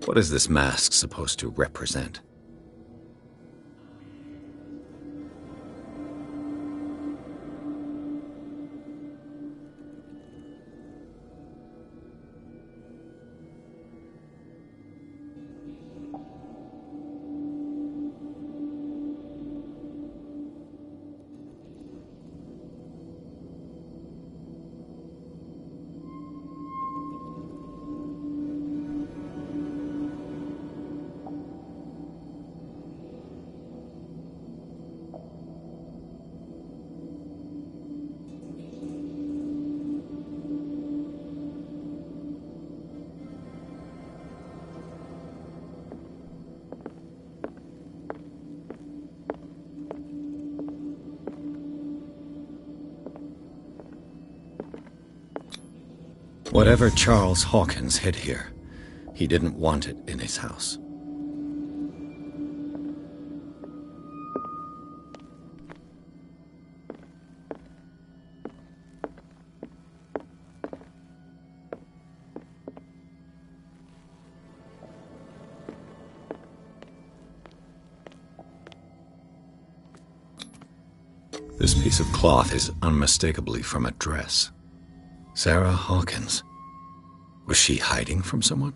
What is this mask supposed to represent? Whatever Charles Hawkins hid here, he didn't want it in his house. This piece of cloth is unmistakably from a dress. Sarah Hawkins. Was she hiding from someone?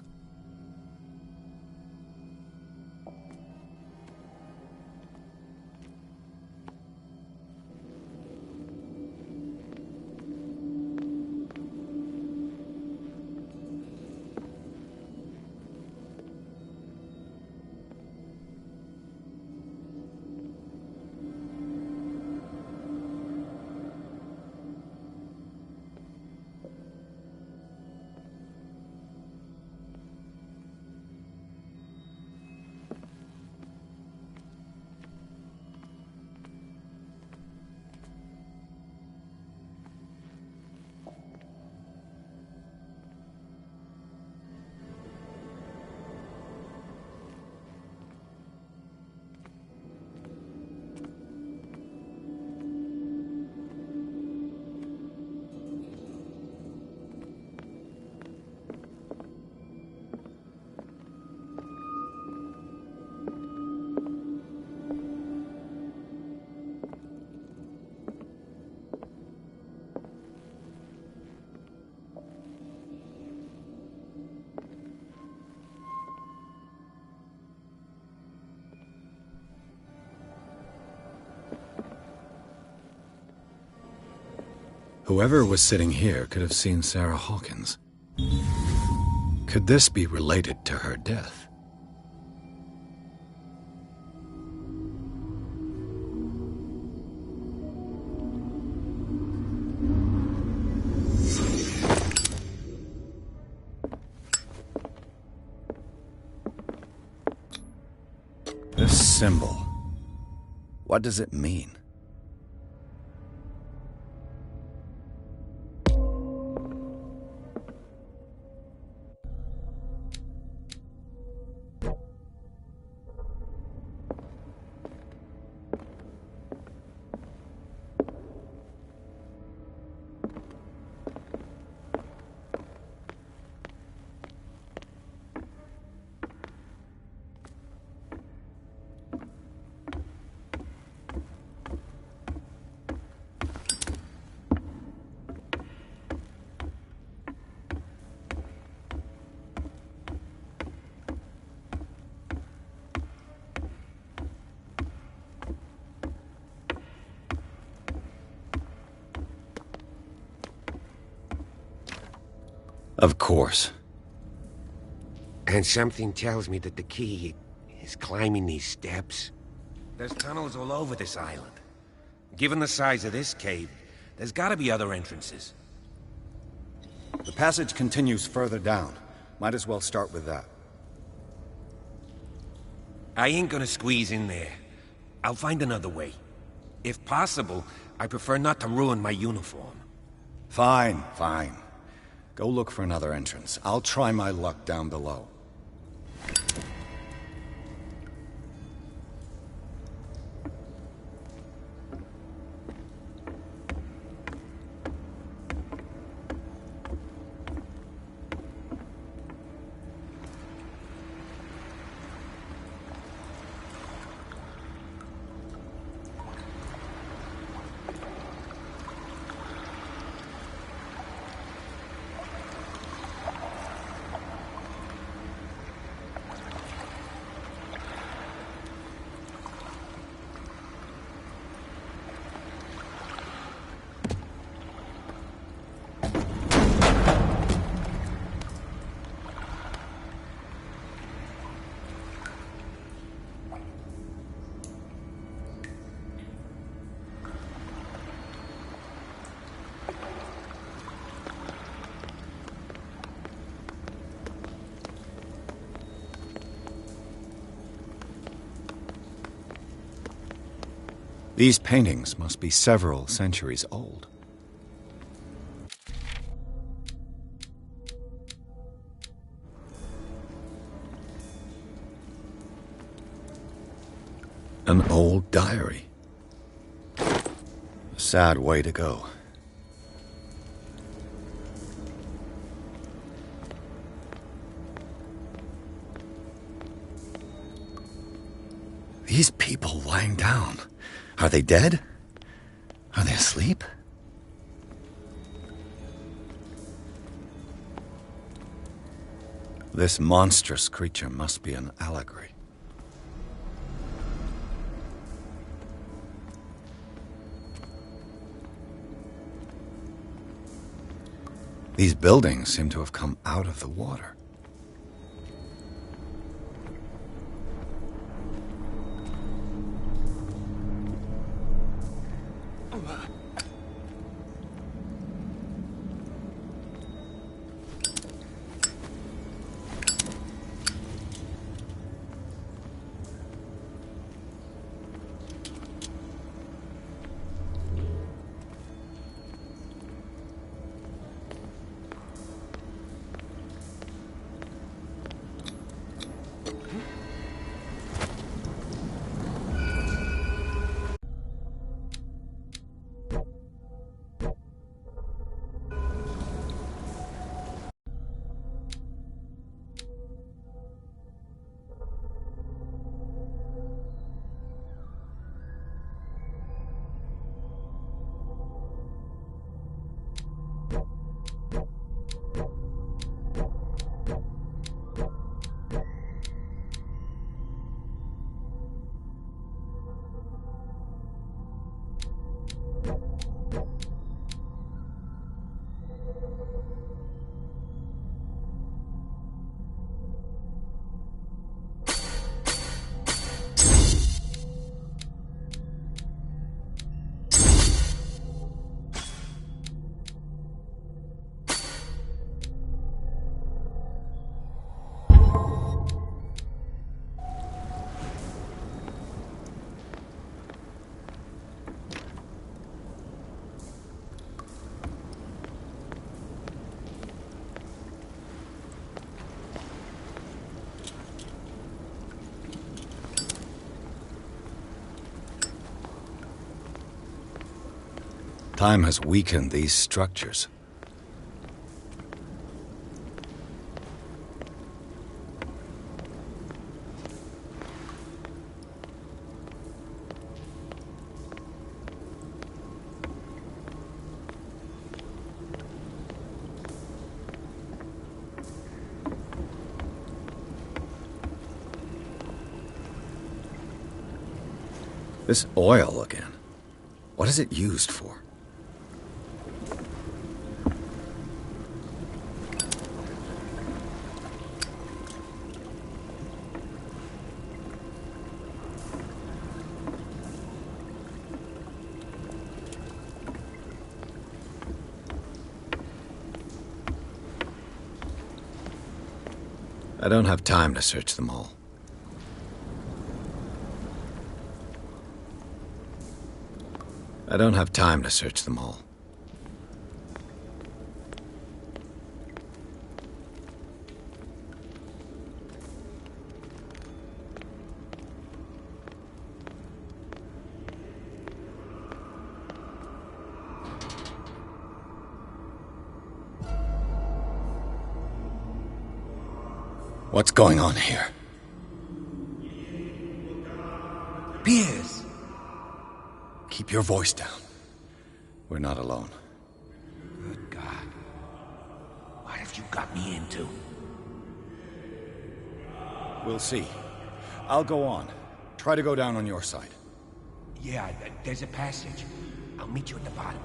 Whoever was sitting here could have seen Sarah Hawkins. Could this be related to her death? This symbol, what does it mean? Of course. And something tells me that the key is climbing these steps. There's tunnels all over this island. Given the size of this cave, there's gotta be other entrances. The passage continues further down. Might as well start with that. I ain't gonna squeeze in there. I'll find another way. If possible, I prefer not to ruin my uniform. Fine, fine. Go look for another entrance. I'll try my luck down below. These paintings must be several centuries old. An old diary. A sad way to go. These people lying down. Are they dead? Are they asleep? This monstrous creature must be an allegory. These buildings seem to have come out of the water. Time has weakened these structures. This oil again. What is it used for? I don't have time to search them all. I don't have time to search them all. What's going on here? Piers! Keep your voice down. We're not alone. Good God. What have you got me into? We'll see. I'll go on. Try to go down on your side. Yeah, there's a passage. I'll meet you at the bottom.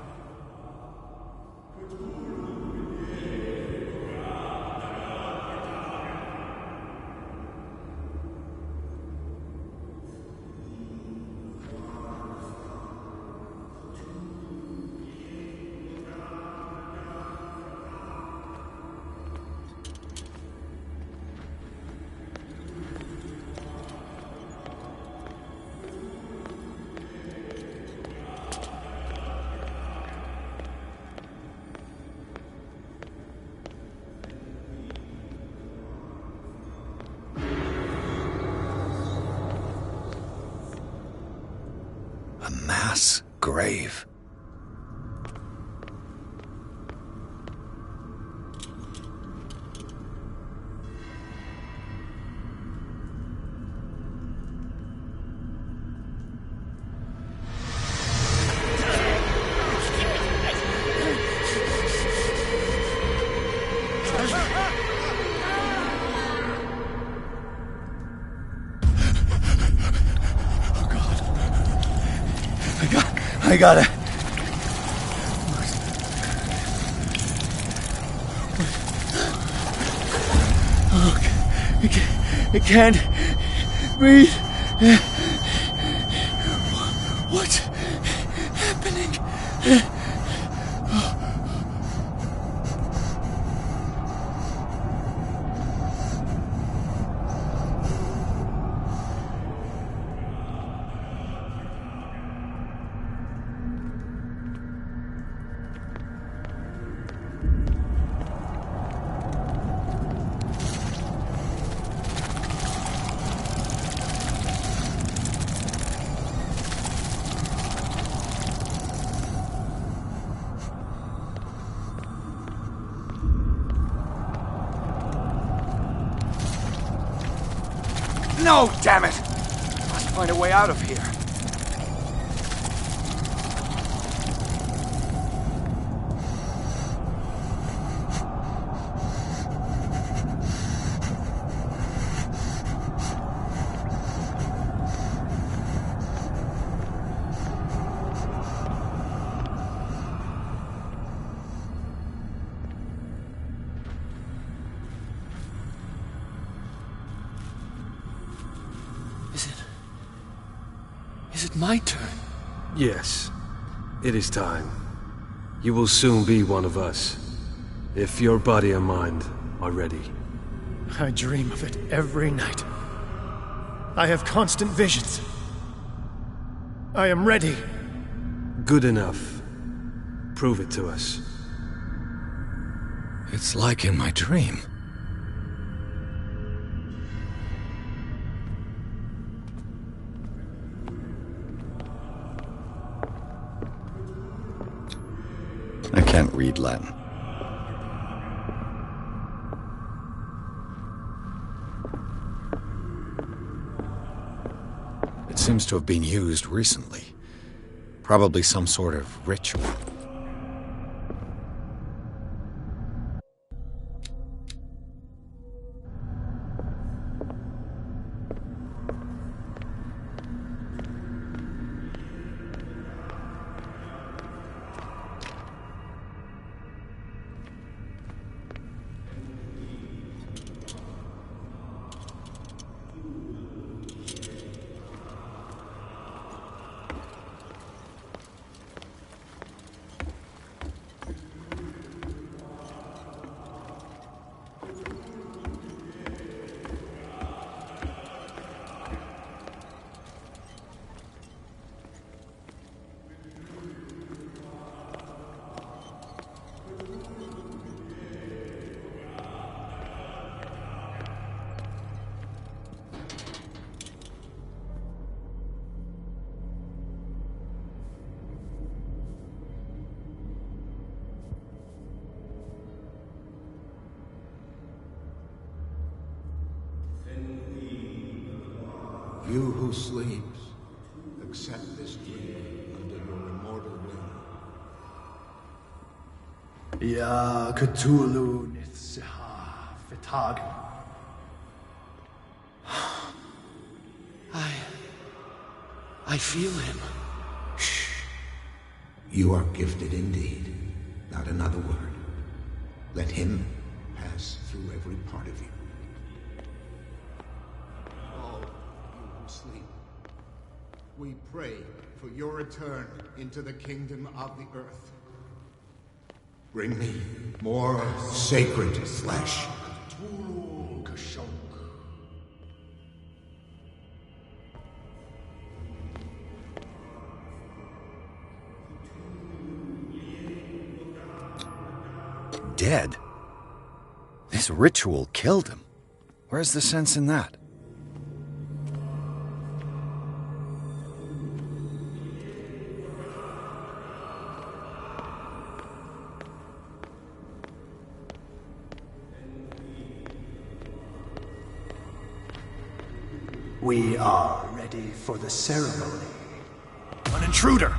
A mass grave. I gotta... Oh, I can't breathe. What's happening? No, damn it! Must find a way out of here. Is it my turn? Yes. It is time. You will soon be one of us. If your body and mind are ready. I dream of it every night. I have constant visions. I am ready. Good enough. Prove it to us. It's like in my dream. I can't read Latin. It seems to have been used recently. Probably some sort of ritual. You who sleeps, accept this dream under your immortal will. Ya Cthulhu Nithsiha Fitag. I feel him. You are gifted indeed. Not another word. Let him pass through every part of you. All you who sleep, we pray for your return into the kingdom of the earth. Bring me more sacred flesh. Dead? This ritual killed him. Where's the sense in that? We are ready for the ceremony. An intruder!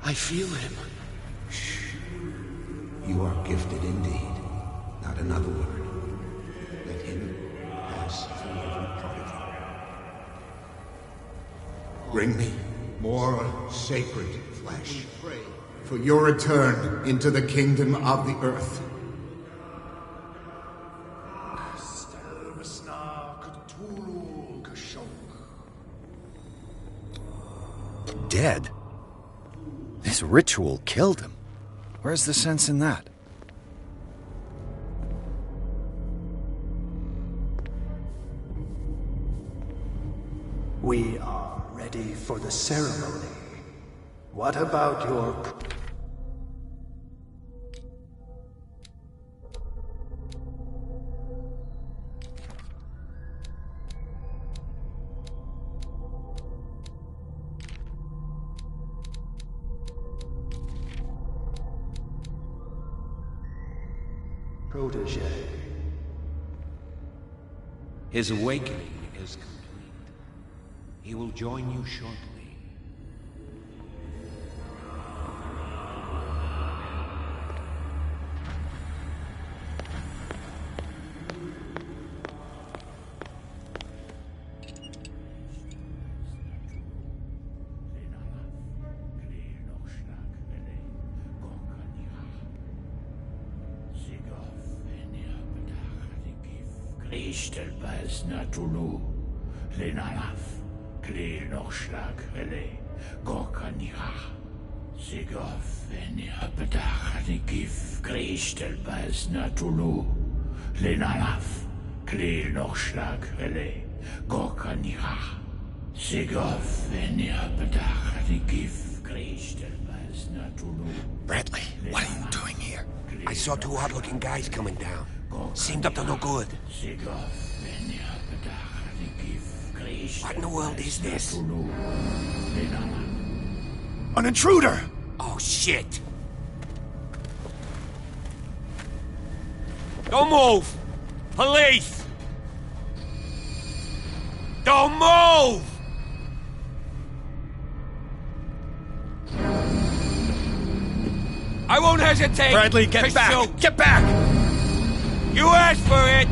I feel him. You are gifted indeed. Not another word. Let him pass through every part of you. Bring me more sacred flesh. We pray for your return into the kingdom of the earth. Dead? This ritual killed him. Where's the sense in that? We are ready for the ceremony. What about your... protege? His awakening is complete. He will join you shortly. Kristelbas Natulu, Lenalaf, Klil Nochschlag Relay, Gorkanira, Sigov, Venipedach, Gif, Kristelbas Natulu, Lenalaf, Klil Nochschlag Relay, Gorkanira, Sigov, Venipedach, Gif, Kristelbas Natulu. Bradley, what are you doing here? I saw two odd-looking guys coming down. Seemed up to no good. What in the world is this? An intruder! Oh, shit! Don't move! Police! Don't move! I won't hesitate! Bradley, get back! Shoot. Get back! You asked for it!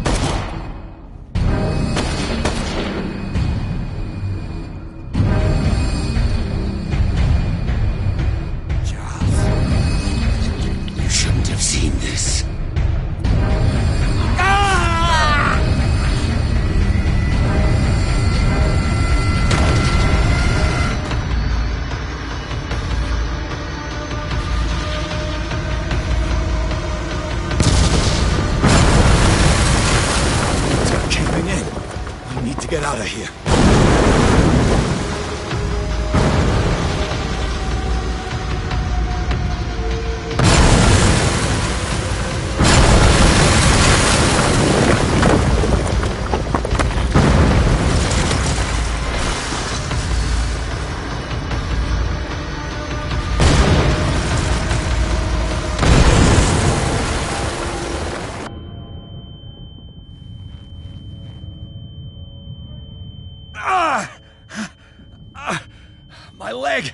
Charles, you shouldn't have seen this. Get out of here. My leg!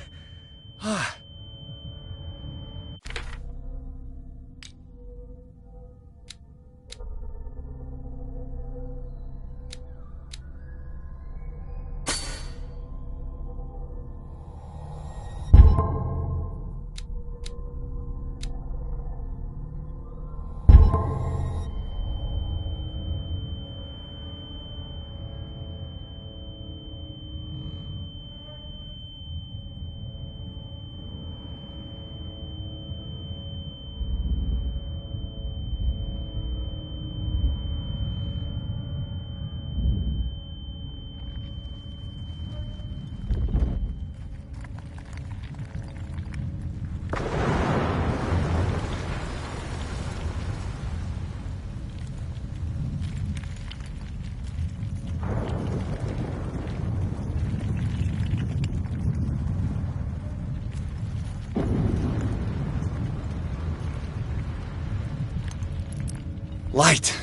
Light.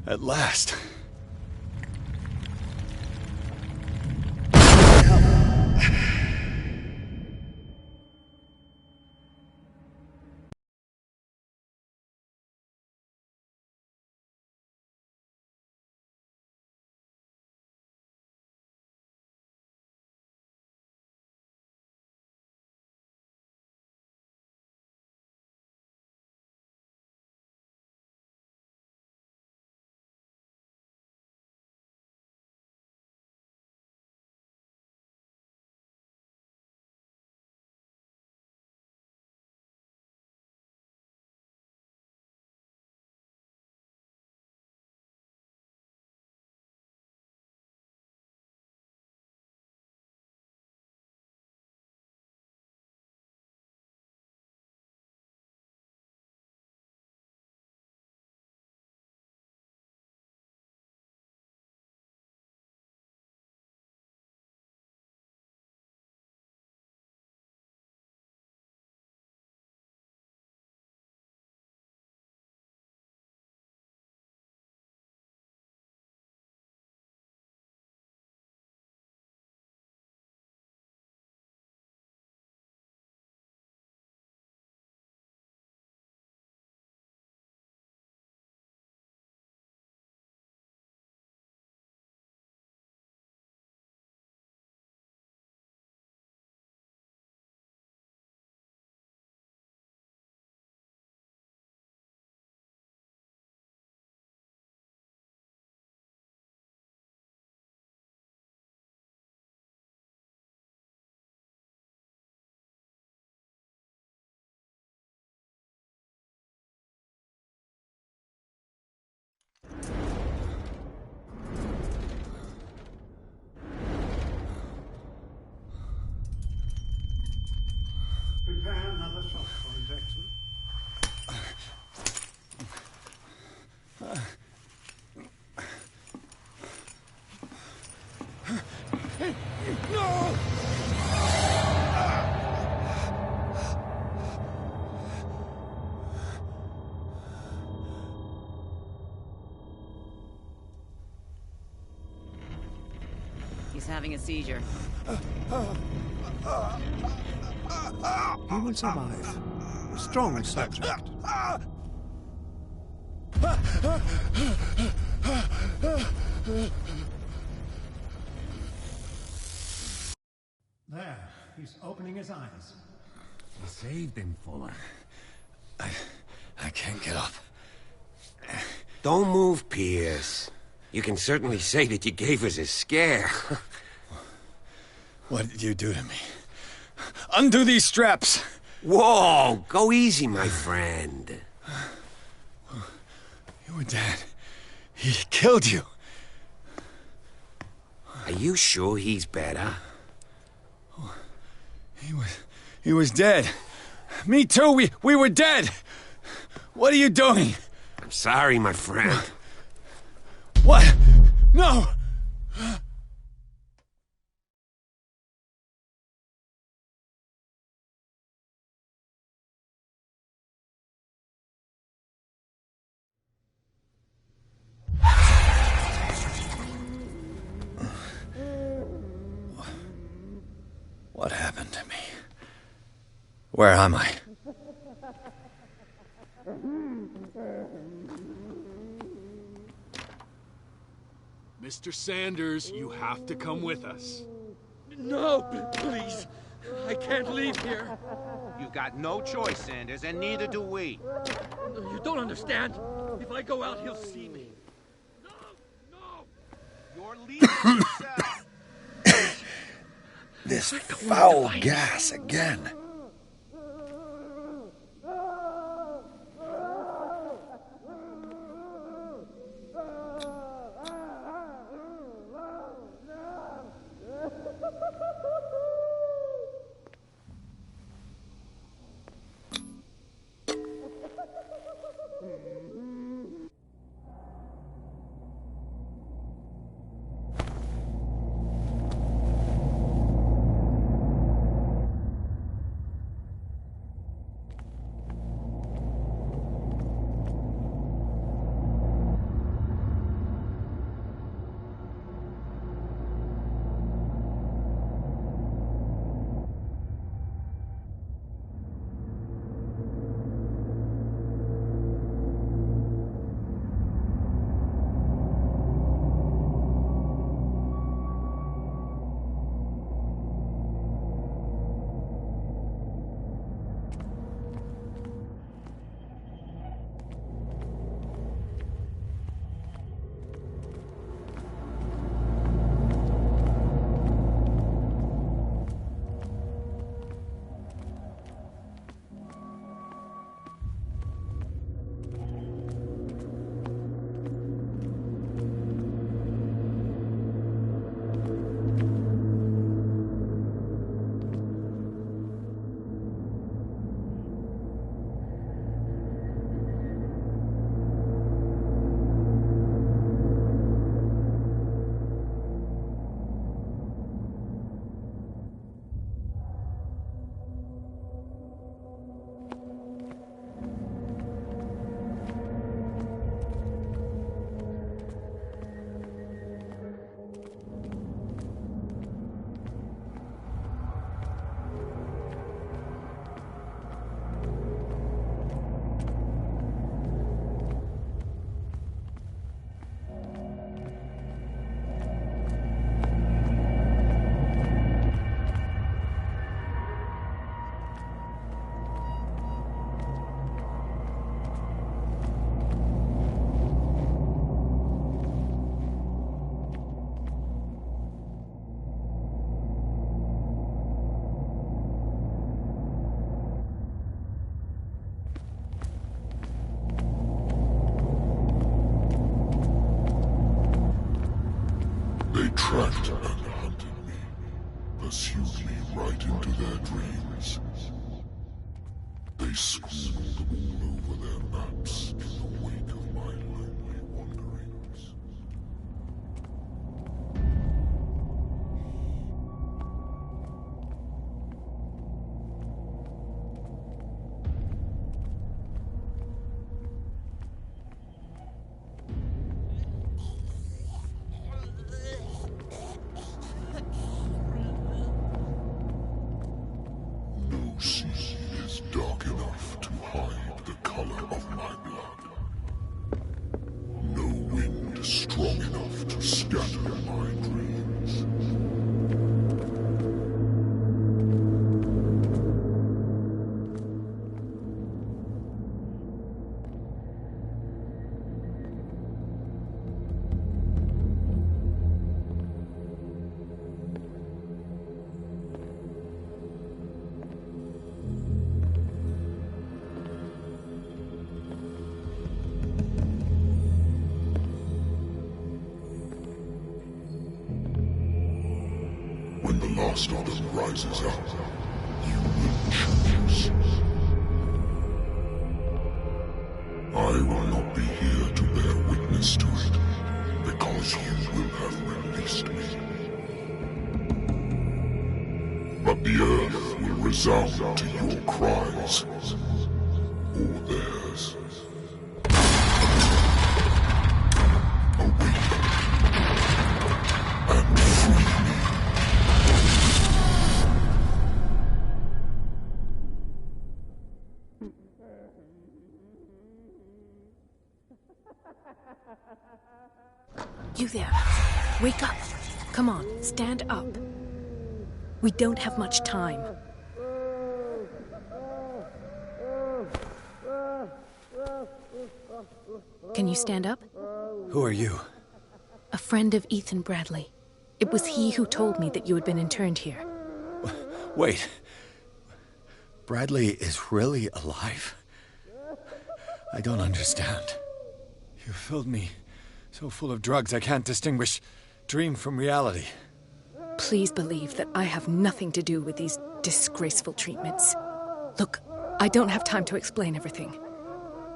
At last. He's having a seizure. He will survive. A strong subject. There, he's opening his eyes. You saved him, Fuller. I can't get up. Don't move, Pierce. You can certainly say that you gave us a scare. What did you do to me? Undo these straps! Whoa! Go easy, my friend. You were dead. He killed you. Are you sure he's better? He was dead. Me too, we were dead! What are you doing? I'm sorry, my friend. What? No! What happened to me? Where am I? Mr. Sanders, you have to come with us. No, please. I can't leave here. You got no choice, Sanders, and neither do we. You don't understand. If I go out, he'll see me. You're leaving yourself. This foul gas again. tracked and hunted me, pursued me right into their dreams. They scrawled all over their maps in the wake of my lonely wanderings. last of them rises up, you will choose. I will not be here to bear witness to it, because you will have released me. But the earth will resound to your cries, or theirs. Awake and free me. You there. Wake up. Come on, stand up. We don't have much time. Can you stand up? Who are you? A friend of Ethan Bradley. It was he who told me that you had been interned here. Wait. Bradley is really alive? I don't understand. You filled me so full of drugs I can't distinguish dream from reality. Please believe that I have nothing to do with these disgraceful treatments. Look, I don't have time to explain everything.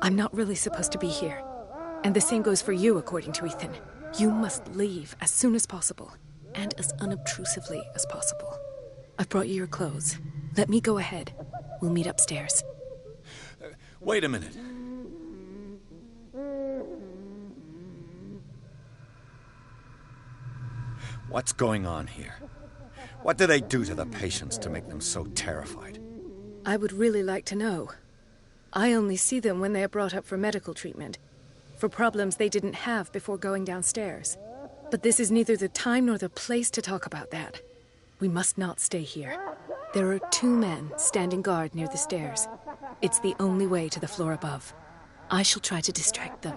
I'm not really supposed to be here. And the same goes for you, according to Ethan. You must leave as soon as possible, and as unobtrusively as possible. I've brought you your clothes. Let me go ahead. We'll meet upstairs. Wait a minute. What's going on here? What do they do to the patients to make them so terrified? I would really like to know. I only see them when they are brought up for medical treatment, for problems they didn't have before going downstairs. But this is neither the time nor the place to talk about that. We must not stay here. There are 2 men standing guard near the stairs. It's the only way to the floor above. I shall try to distract them,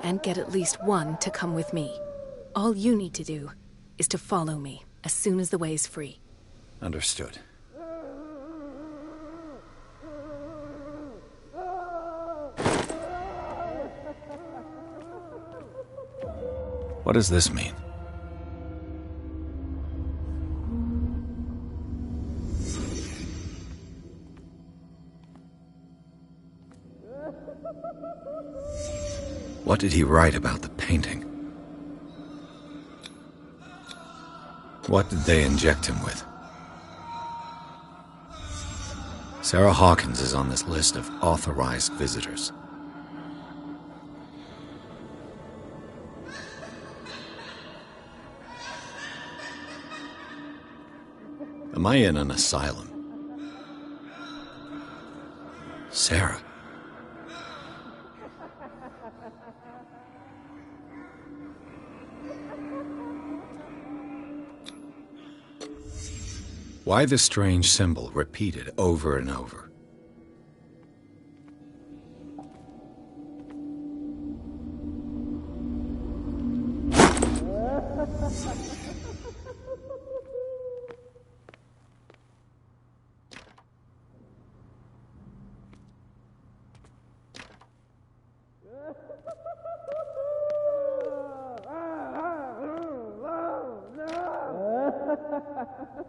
and get at least one to come with me. All you need to do is to follow me as soon as the way is free. Understood. What does this mean? What did he write about the painting? What did they inject him with? Sarah Hawkins is on this list of authorized visitors. Am I in an asylum? Sarah. Why the strange symbol repeated over and over?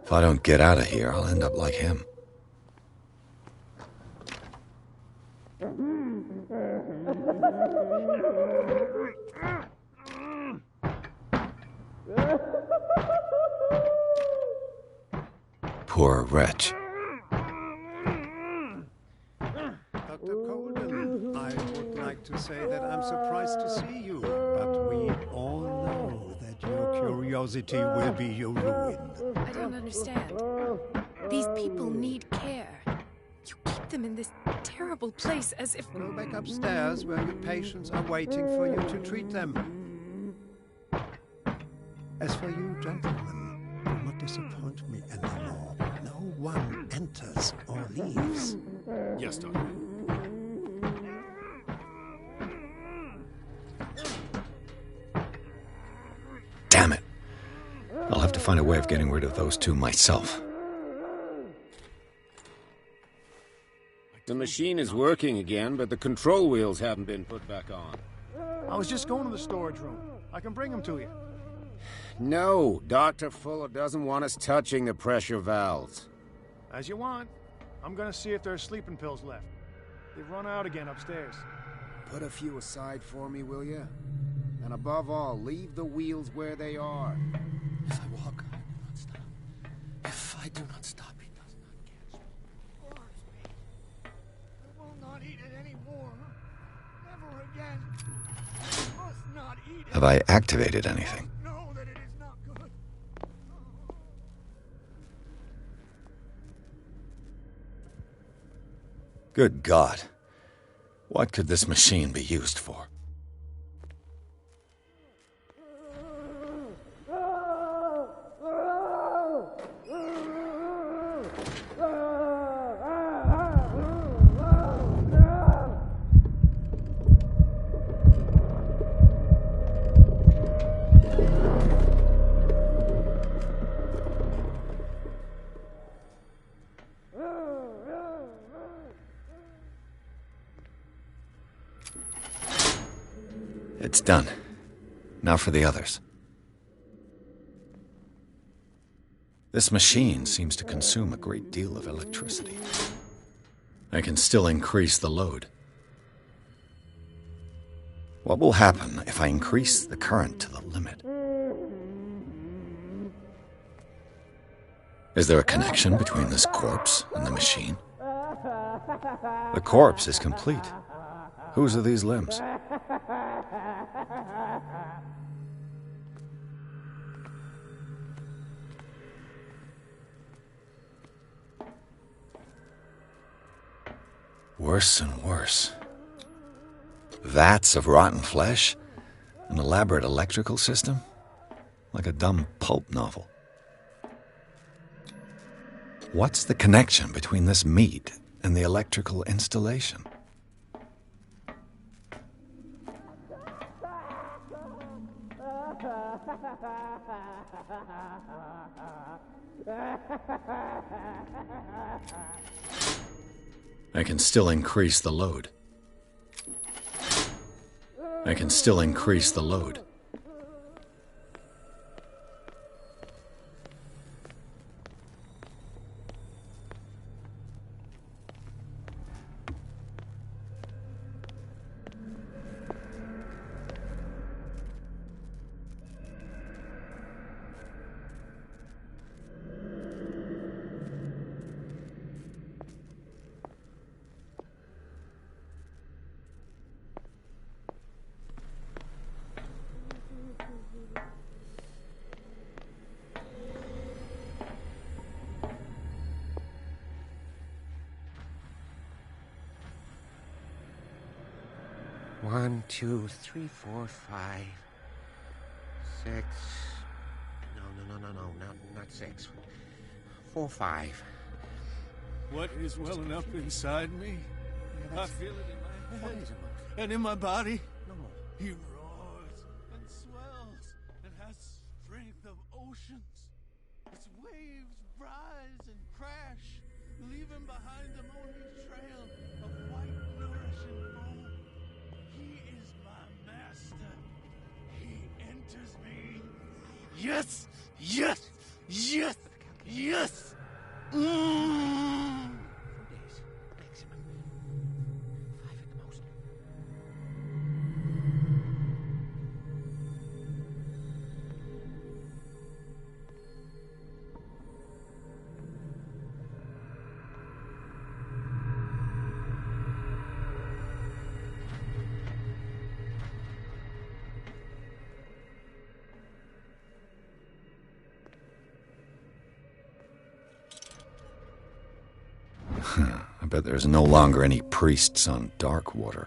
If I don't get out of here, I'll end up like him. Poor wretch. Dr. Colden, I would like to say that I'm surprised to see you, but we all know that your curiosity will be your ruin. I don't understand. These people need care. You keep them in this terrible place as if... Go back upstairs where your patients are waiting for you to treat them. As for you, gentlemen, do not disappoint me anymore. No one enters or leaves. Yes, Doctor. Damn it. I'll have to find a way of getting rid of those 2 myself. The machine is working again, but the control wheels haven't been put back on. I was just going to the storage room. I can bring them to you. No, Dr. Fuller doesn't want us touching the pressure valves. As you want. I'm gonna see if there's sleeping pills left. They've run out again upstairs. Put a few aside for me, will you? And above all, leave the wheels where they are. If I walk, I do not stop. If I do not stop, he does not catch me. I will not eat it anymore. Never again. I must not eat it. Have I activated anything? Know that it is not good. Good God. What could this machine be used for? It's done. Now for the others. This machine seems to consume a great deal of electricity. I can still increase the load. What will happen if I increase the current to the limit? Is there a connection between this corpse and the machine? The corpse is complete. Whose are these limbs? Worse and worse. Vats of rotten flesh? An elaborate electrical system? Like a dumb pulp novel. What's the connection between this meat and the electrical installation? I can still increase the load. I can still increase the load. One, 2, 3, 4, 5, 6. No, not 6. 4, 5. What is welling up inside me? I feel it in my head and in my body. He roars and swells and has strength of oceans. Its waves rise and crash, leaving behind them only trail of white nourishing foam. He is my master. He enters me. Yes! Yes! Yes! Yes! Mm. I bet there's no longer any priests on Darkwater.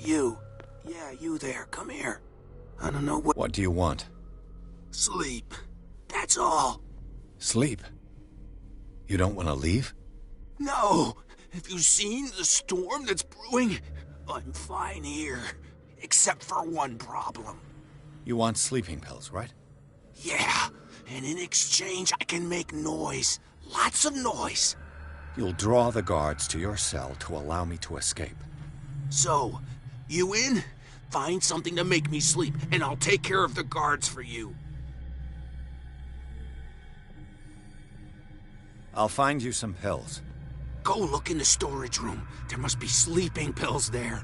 You. Yeah, you there. Come here. I don't know what... What do you want? Sleep. That's all. Sleep? You don't want to leave? No! Have you seen the storm that's brewing? I'm fine here. Except for one problem. You want sleeping pills, right? Yeah, and in exchange I can make noise. Lots of noise. You'll draw the guards to your cell to allow me to escape. So, you in? Find something to make me sleep, and I'll take care of the guards for you. I'll find you some pills. Go look in the storage room. There must be sleeping pills there.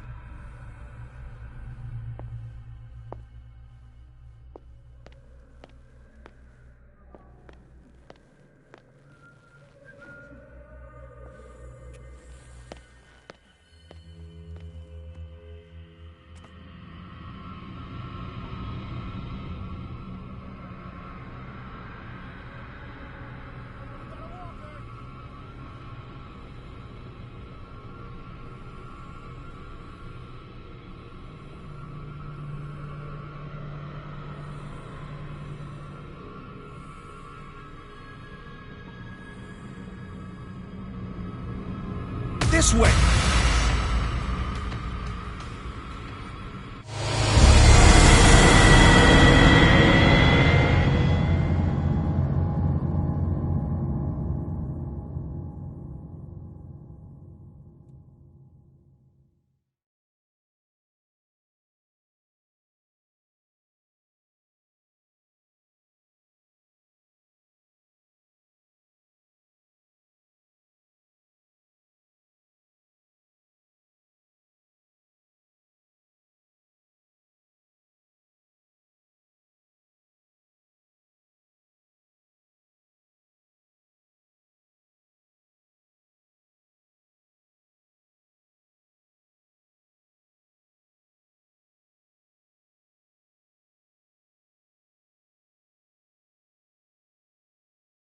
This way!